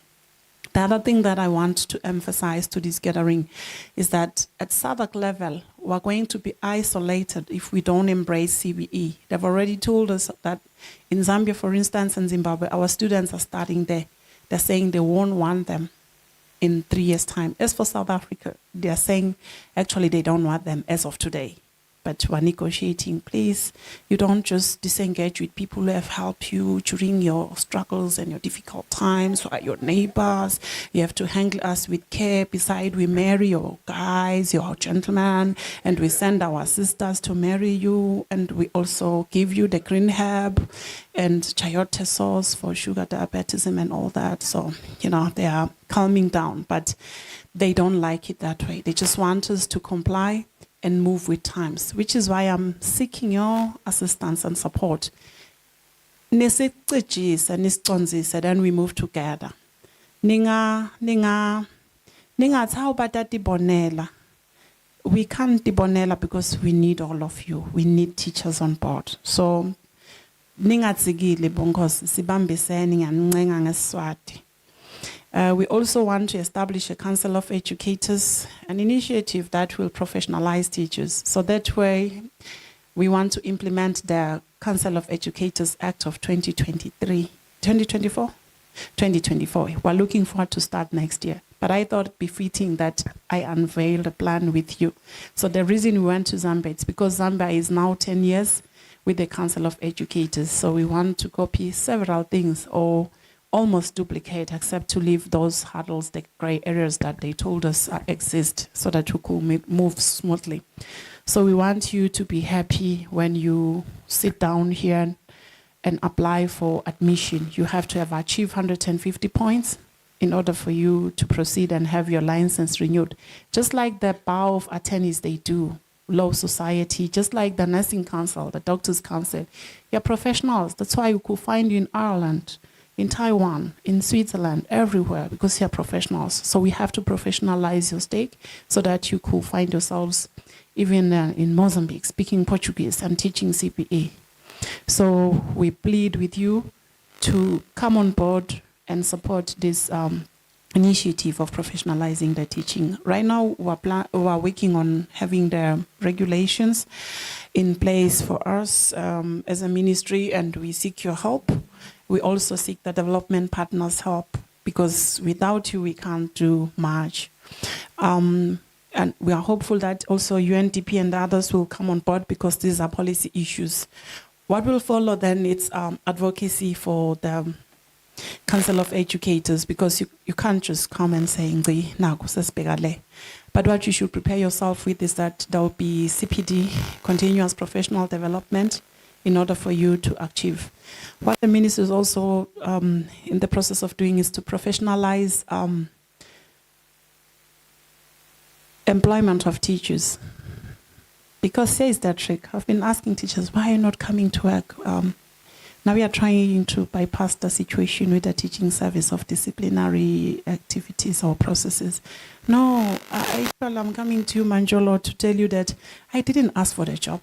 The other thing that I want to emphasize to this gathering is that at SADC level, we're going to be isolated if we don't embrace CBE. They've already told us that in Zambia, for instance, and Zimbabwe, our students are starting there. They're saying they won't want them in 3 years' time. As for South Africa, they're saying actually they don't want them as of today. But we're negotiating. Please, you don't just disengage with people who have helped you during your struggles and your difficult times, or your neighbors. You have to handle us with care. Besides, we marry your guys, your gentlemen, and we send our sisters to marry you, and we also give you the green herb and chayote sauce for sugar diabetes and all that. So, you know, they are calming down, but they don't like it that way. They just want us to comply and move with times, which is why I'm seeking your assistance and support. Then we move together. Ninga bonela. We can't dibonela because we need all of you. We need teachers on board. So ninga tsigili bongos sibambiseni ngancenga ngeSiswati. We also want to establish a Council of Educators, an initiative that will professionalize teachers. So that way, we want to implement the Council of Educators Act of 2024? 2024. We're looking forward to start next year. But I thought it befitting that I unveiled a plan with you. So the reason we went to Zambia, it's because Zambia is now 10 years with the Council of Educators. So we want to copy several things or almost duplicate, except to leave those hurdles, the gray areas that they told us exist, so that we could move smoothly. So we want you to be happy when you sit down here and apply for admission. You have to have achieved 150 points in order for you to proceed and have your license renewed. Just like the bar of attorneys, they do, law society, just like the nursing council, the doctors council. You're professionals. That's why you could find you in Ireland, in Taiwan, in Switzerland, everywhere, because you're professionals. So we have to professionalize your stake so that you could find yourselves even in Mozambique, speaking Portuguese and teaching CPE. So we plead with you to come on board and support this initiative of professionalizing the teaching. Right now, we're working on having the regulations in place for us as a ministry, and we seek your help. We also seek the development partners' help, because without you, we can't do much. And we are hopeful that also UNDP and others will come on board, because these are policy issues. What will follow then is advocacy for the Council of Educators, because you can't just come and say, "Ngci, naku sesibheka le." But what you should prepare yourself with is that there will be CPD, continuous professional development, in order for you to achieve. What the minister is also in the process of doing is to professionalize employment of teachers. Because says that trick, I've been asking teachers, why are you not coming to work? Now we are trying to bypass the situation with the teaching service of disciplinary activities or processes. No, I'm coming to you, Manjolo, to tell you that I didn't ask for the job.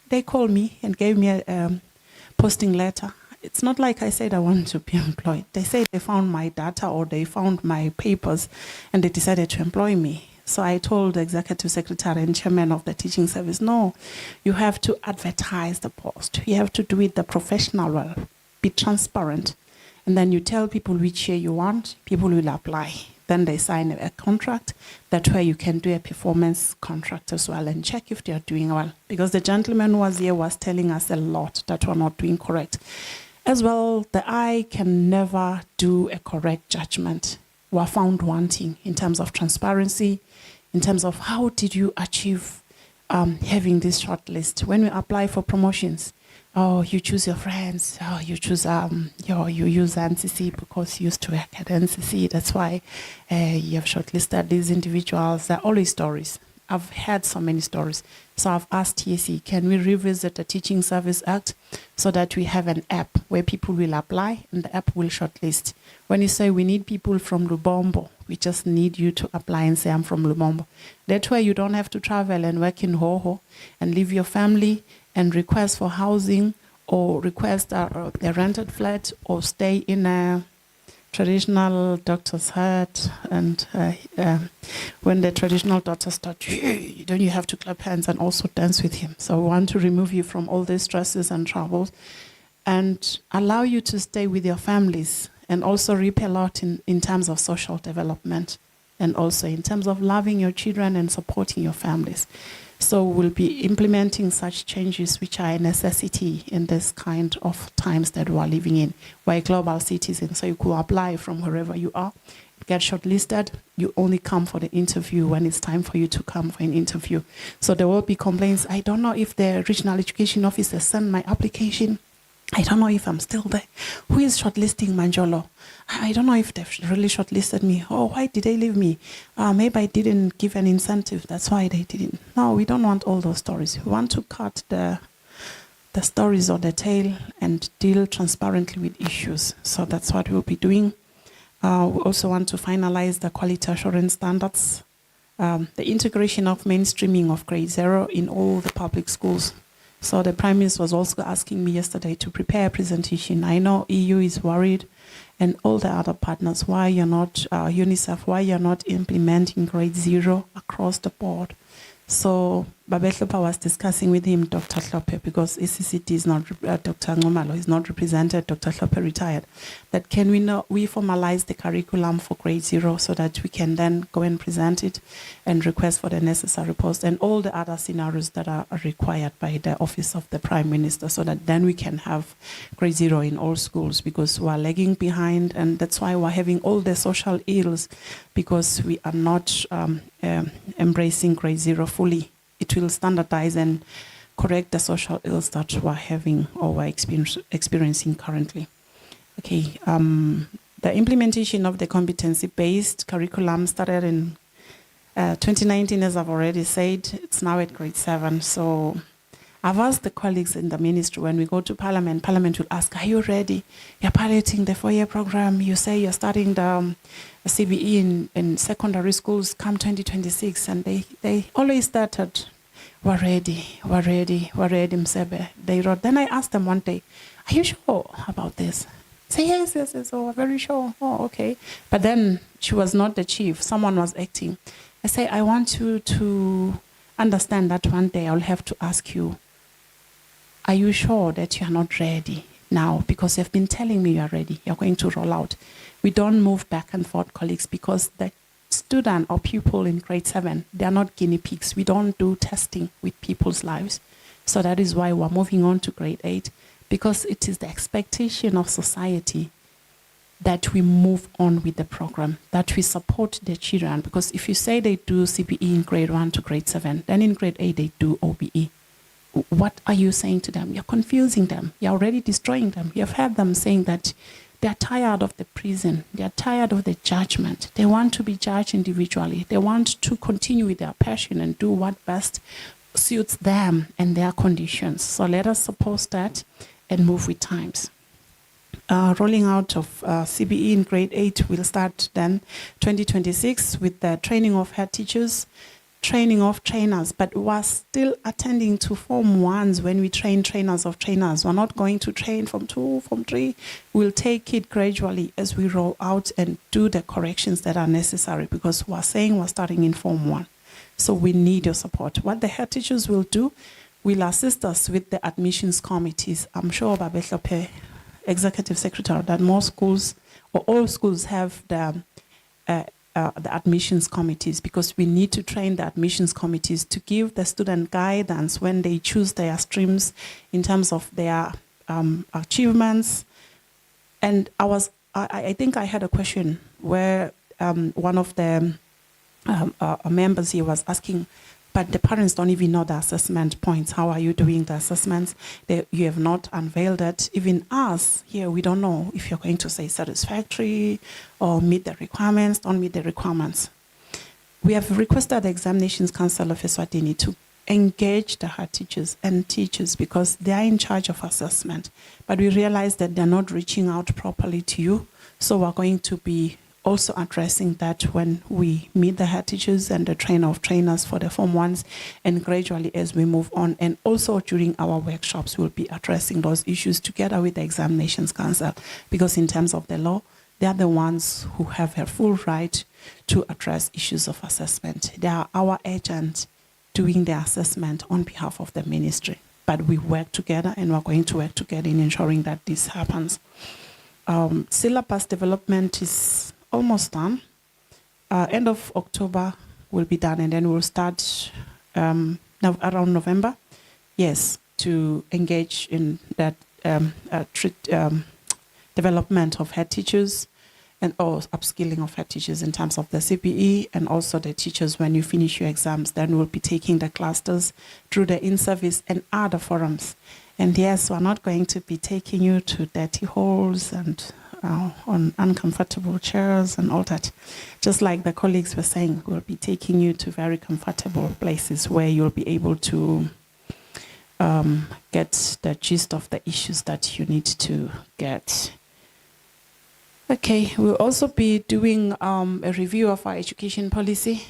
They called me and gave me a posting letter. It's not like I said I want to be employed. They said they found my data or they found my papers and they decided to employ me. So I told the executive secretary and chairman of the teaching service, no, you have to advertise the post. You have to do it the professional way, be transparent. And then you tell people which year you want, people will apply. Then they sign a contract. That's where you can do a performance contract as well and check if they are doing well. Because the gentleman who was here was telling us a lot that we're not doing correct. As well, the eye can never do a correct judgment. We're found wanting in terms of transparency, in terms of how did you achieve having this short list. When we apply for promotions, oh, you choose your friends, oh, you choose, you use NCC because you used to work at NCC. That's why you have shortlisted these individuals. They're always stories. I've had so many stories. So I've asked TSC, can we revisit the Teaching Service Act so that we have an app where people will apply and the app will shortlist. When you say we need people from Lubombo, we just need you to apply and say I'm from Lubombo. That way you don't have to travel and work in Hoho and leave your family and request for housing or request a rented flat or stay in a traditional doctor's hut. And when the traditional doctor starts, then you have to clap hands and also dance with him. So we want to remove you from all these stresses and troubles and allow you to stay with your families and also reap a lot in terms of social development and also in terms of loving your children and supporting your families. So we'll be implementing such changes which are a necessity in this kind of times that we are living in. We're a global citizen, so you could apply from wherever you are, get shortlisted, you only come for the interview when it's time for you to come for an interview. So there will be complaints. I don't know if the regional education officer sent my application. I don't know if I'm still there. Who is shortlisting Manjolo? I don't know if they've really shortlisted me. Oh, why did they leave me? Maybe I didn't give an incentive. That's why they didn't. No, we don't want all those stories. We want to cut the stories on the tail and deal transparently with issues. So that's what we'll be doing. We also want to finalize the quality assurance standards, the integration of mainstreaming of grade 0 in all the public schools. So the Prime Minister was also asking me yesterday to prepare a presentation. I know EU is worried and all the other partners, why you're not, UNICEF, why you're not implementing grade 0 across the board. So Babetlopa was discussing with him, Dr. Hlope, because ECCT is not, Dr. Ngomalo is not represented, Dr. Hlope retired, that can we formalize the curriculum for grade 0 so that we can then go and present it and request for the necessary post and all the other scenarios that are required by the Office of the Prime Minister so that then we can have grade 0 in all schools because we are lagging behind and that's why we're having all the social ills because we are not embracing grade 0 fully. It will standardize and correct the social ills that we're having or we're experiencing currently. Okay, the implementation of the competency-based curriculum started in 2019, as I've already said. It's now at grade 7. So I've asked the colleagues in the ministry when we go to Parliament, Parliament will ask, are you ready? You're piloting the 4-year program. You say you're starting the CBE in secondary schools come 2026. And they always started, we're ready, Msebe. They wrote. Then I asked them one day, are you sure about this? Say, yes, oh, we're very sure. Oh, okay. But then she was not the chief. Someone was acting. I say, I want you to understand that one day I'll have to ask you, are you sure that you are not ready now? Because you've been telling me you are ready. You're going to roll out. We don't move back and forth, colleagues, because the student or pupil in grade 7, they are not guinea pigs. We don't do testing with people's lives. So that is why we're moving on to grade 8, because it is the expectation of society that we move on with the program, that we support the children. Because if you say they do CPE in grade 1 to grade 7, then in grade 8 they do OBE. What are you saying to them? You're confusing them. You're already destroying them. You've heard them saying that they're tired of the prison. They're tired of the judgment. They want to be judged individually. They want to continue with their passion and do what best suits them and their conditions. So let us support that and move with times. Rolling out of CBE in grade 8 will start then 2026 with the training of head teachers, training of trainers, but we're still attending to Form 1s when we train trainers of trainers. We're not going to train Form 2, Form 3. We'll take it gradually as we roll out and do the corrections that are necessary, because we're saying we're starting in Form 1. So we need your support. What the head teachers will do, will assist us with the admissions committees. I'm sure Babetlope, Executive Secretary, that most schools or all schools have the admissions committees, because we need to train the admissions committees to give the student guidance when they choose their streams in terms of their achievements. And I think I had a question where one of the members here was asking, but the parents don't even know the assessment points. How are you doing the assessments? You have not unveiled it. Even us here, we don't know if you're going to say satisfactory or meet the requirements, don't meet the requirements. We have requested the Examinations Council of Eswatini to engage the head teachers and teachers, because they are in charge of assessment. But we realize that they're not reaching out properly to you. So we're going to be also addressing that when we meet the head teachers and the trainer of trainers for the Form 1s, and gradually as we move on. And also during our workshops, we'll be addressing those issues together with the Examinations Council, because in terms of the law, they are the ones who have a full right to address issues of assessment. They are our agents doing the assessment on behalf of the ministry. But we work together, and we're going to work together in ensuring that this happens. Syllabus development is almost done. End of October will be done, and then we'll start around November, yes, to engage in that development of head teachers and upskilling of head teachers in terms of the CPE, and also the teachers when you finish your exams. Then we'll be taking the clusters through the in-service and other forums. And yes, we're not going to be taking you to dirty holes and on uncomfortable chairs and all that. Just like the colleagues were saying, we'll be taking you to very comfortable places where you'll be able to get the gist of the issues that you need to get. Okay, we'll also be doing a review of our education policy,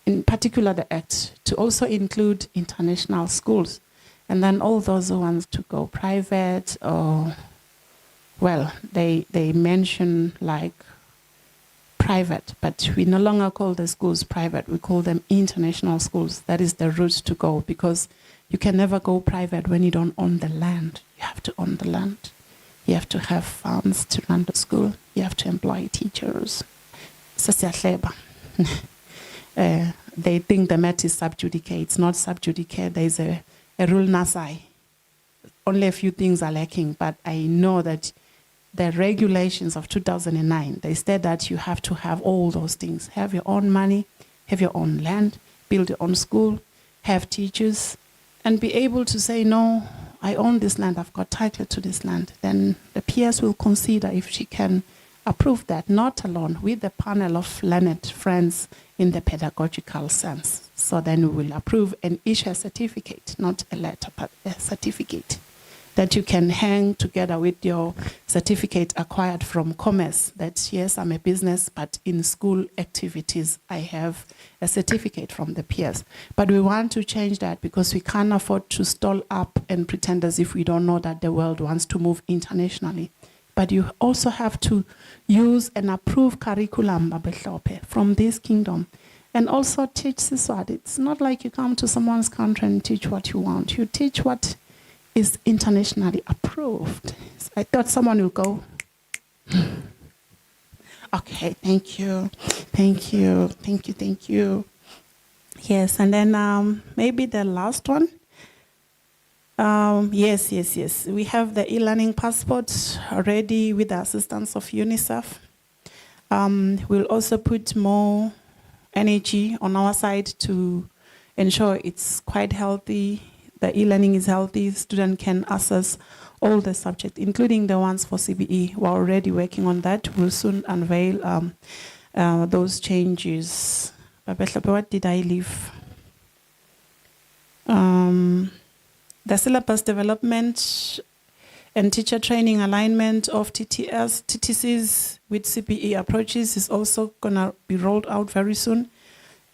in particular the Act, to also include international schools. And then all those who want to go private, or, well, they mention like private, but we no longer call the schools private, we call them international schools. That is the route to go, because you can never go private when you don't own the land. You have to own the land. You have to have funds to run the school. You have to employ teachers. They think the matter is sub judice. It's not sub judice. There is a rule nasai. Only a few things are lacking, but I know that the regulations of 2009, they said that you have to have all those things. Have your own money, have your own land, build your own school, have teachers, and be able to say, no, I own this land, I've got title to this land. Then the PS will consider if she can approve that, not alone, with the panel of learned friends in the pedagogical sense. So then we will approve and issue a certificate, not a letter, but a certificate that you can hang together with your certificate acquired from commerce, that yes, I'm a business, but in school activities, I have a certificate from the peers. But we want to change that, because we can't afford to stall up and pretend as if we don't know that the world wants to move internationally. But you also have to use an approved curriculum from this kingdom, and also teach Siswati. It's not like you come to someone's country and teach what you want. You teach what is internationally approved. So I thought someone will go, okay, thank you. Yes, and then maybe the last one. Yes. We have the e-learning passport already with the assistance of UNICEF. We'll also put more energy on our side to ensure it's quite healthy. The e-learning is healthy. Student can access all the subjects, including the ones for CBE. We're already working on that. We'll soon unveil those changes. What did I leave? The syllabus development and teacher training alignment of TTCs with CBE approaches is also going to be rolled out very soon.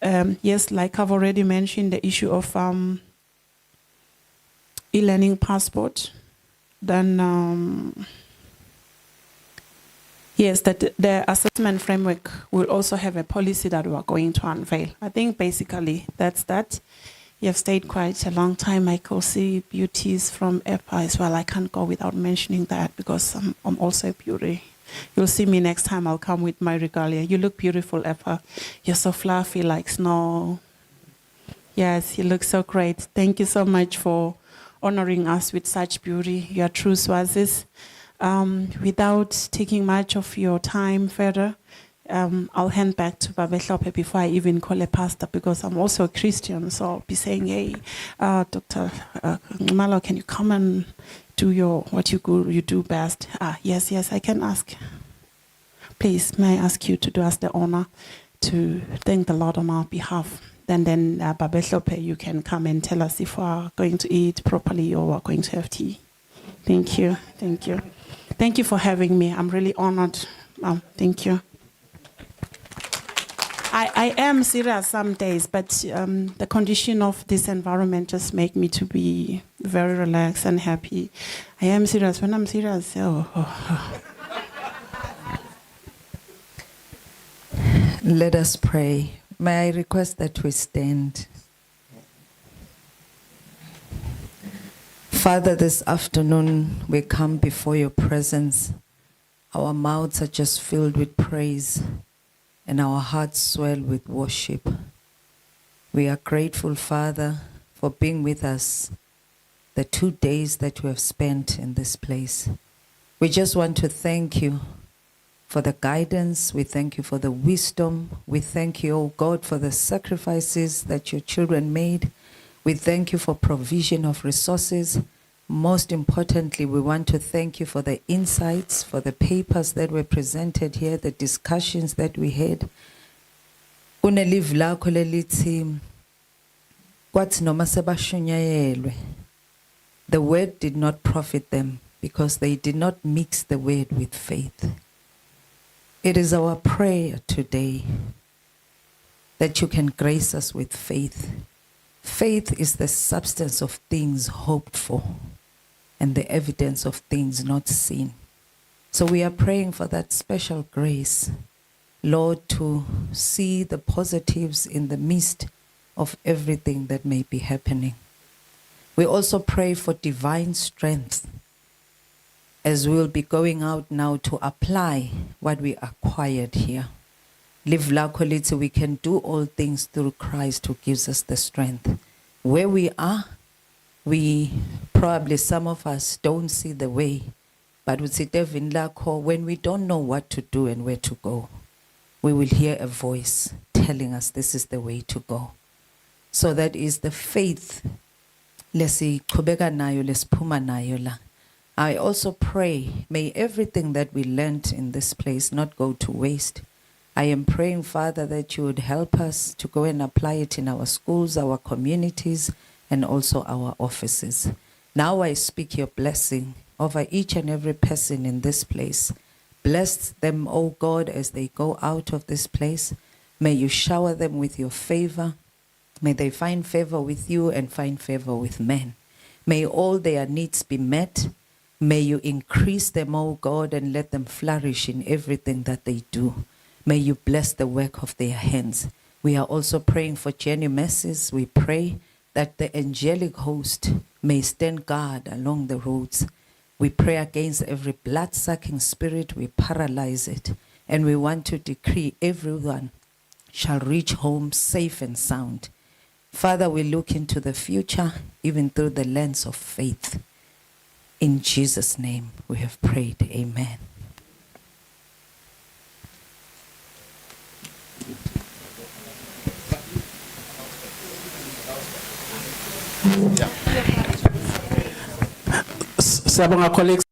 Yes, like I've already mentioned, the issue of e-learning passport. Then, yes, that the assessment framework will also have a policy that we are going to unveil. I think basically that's that. You have stayed quite a long time. Michael C. Beauties from EPA as well. I can't go without mentioning that because I'm also a beauty. You'll see me next time. I'll come with my regalia. You look beautiful, EPA. You're so fluffy like snow. Yes, you look so great. Thank you so much for honoring us with such beauty. You are true Swazis. Without taking much of your time further, I'll hand back to Babehlope before I even call a pastor because I'm also a Christian. So I'll be saying, hey, Dr. Malo, can you come and do what you do best? Yes, I can ask. Please, may I ask you to do us the honor to thank the Lord on our behalf? Then Babehlope, you can come and tell us if we're going to eat properly or we're going to have tea. Thank you. Thank you for having me. I'm really honored. Thank you. I am serious some days, but the condition of this environment just make me to be very relaxed and happy. I am serious. When I'm serious, Let us pray. May I request that we stand? Father, this afternoon we come before your presence. Our mouths are just filled with praise and our hearts swell with worship. We are grateful, Father, for being with us the 2 days that we have spent in this place. We just want to thank you for the guidance. We thank you for the wisdom. We thank you, oh God, for the sacrifices that your children made. We thank you for provision of resources. Most importantly, we want to thank you for the insights, for the papers that were presented here, the discussions that we had. Kunelive lakho lelithi kwathi noma sebashunyayelwe, the word did not profit them because they did not mix the word with faith. It is our prayer today that you can grace us with faith. Faith is the substance of things hoped for and the evidence of things not seen. So we are praying for that special grace, Lord, to see the positives in the midst of everything that may be happening. We also pray for divine strength as we will be going out now to apply what we acquired here. Live lakho lithi we can do all things through Christ who gives us the strength. Where we are, we probably, some of us don't see the way, but with Devin lakho, when we don't know what to do and where to go, we will hear a voice telling us this is the way to go. So that is the faith. Lesiqhubeka nayo, lesiphuma nayo la. I also pray, may everything that we learned in this place not go to waste. I am praying, Father, that you would help us to go and apply it in our schools, our communities, and also our offices. Now I speak your blessing over each and every person in this place. Bless them, O God, as they go out of this place. May you shower them with your favor. May they find favor with you and find favor with men. May all their needs be met. May you increase them, O God, and let them flourish in everything that they do. May you bless the work of their hands. We are also praying for Jenny Messes. We pray that the angelic host may stand guard along the roads. We pray against every blood-sucking spirit. We paralyze it. And we want to decree everyone shall reach home safe and sound. Father, we look into the future, even through the lens of faith. In Jesus' name we have prayed. Amen. Siyabonga colleagues.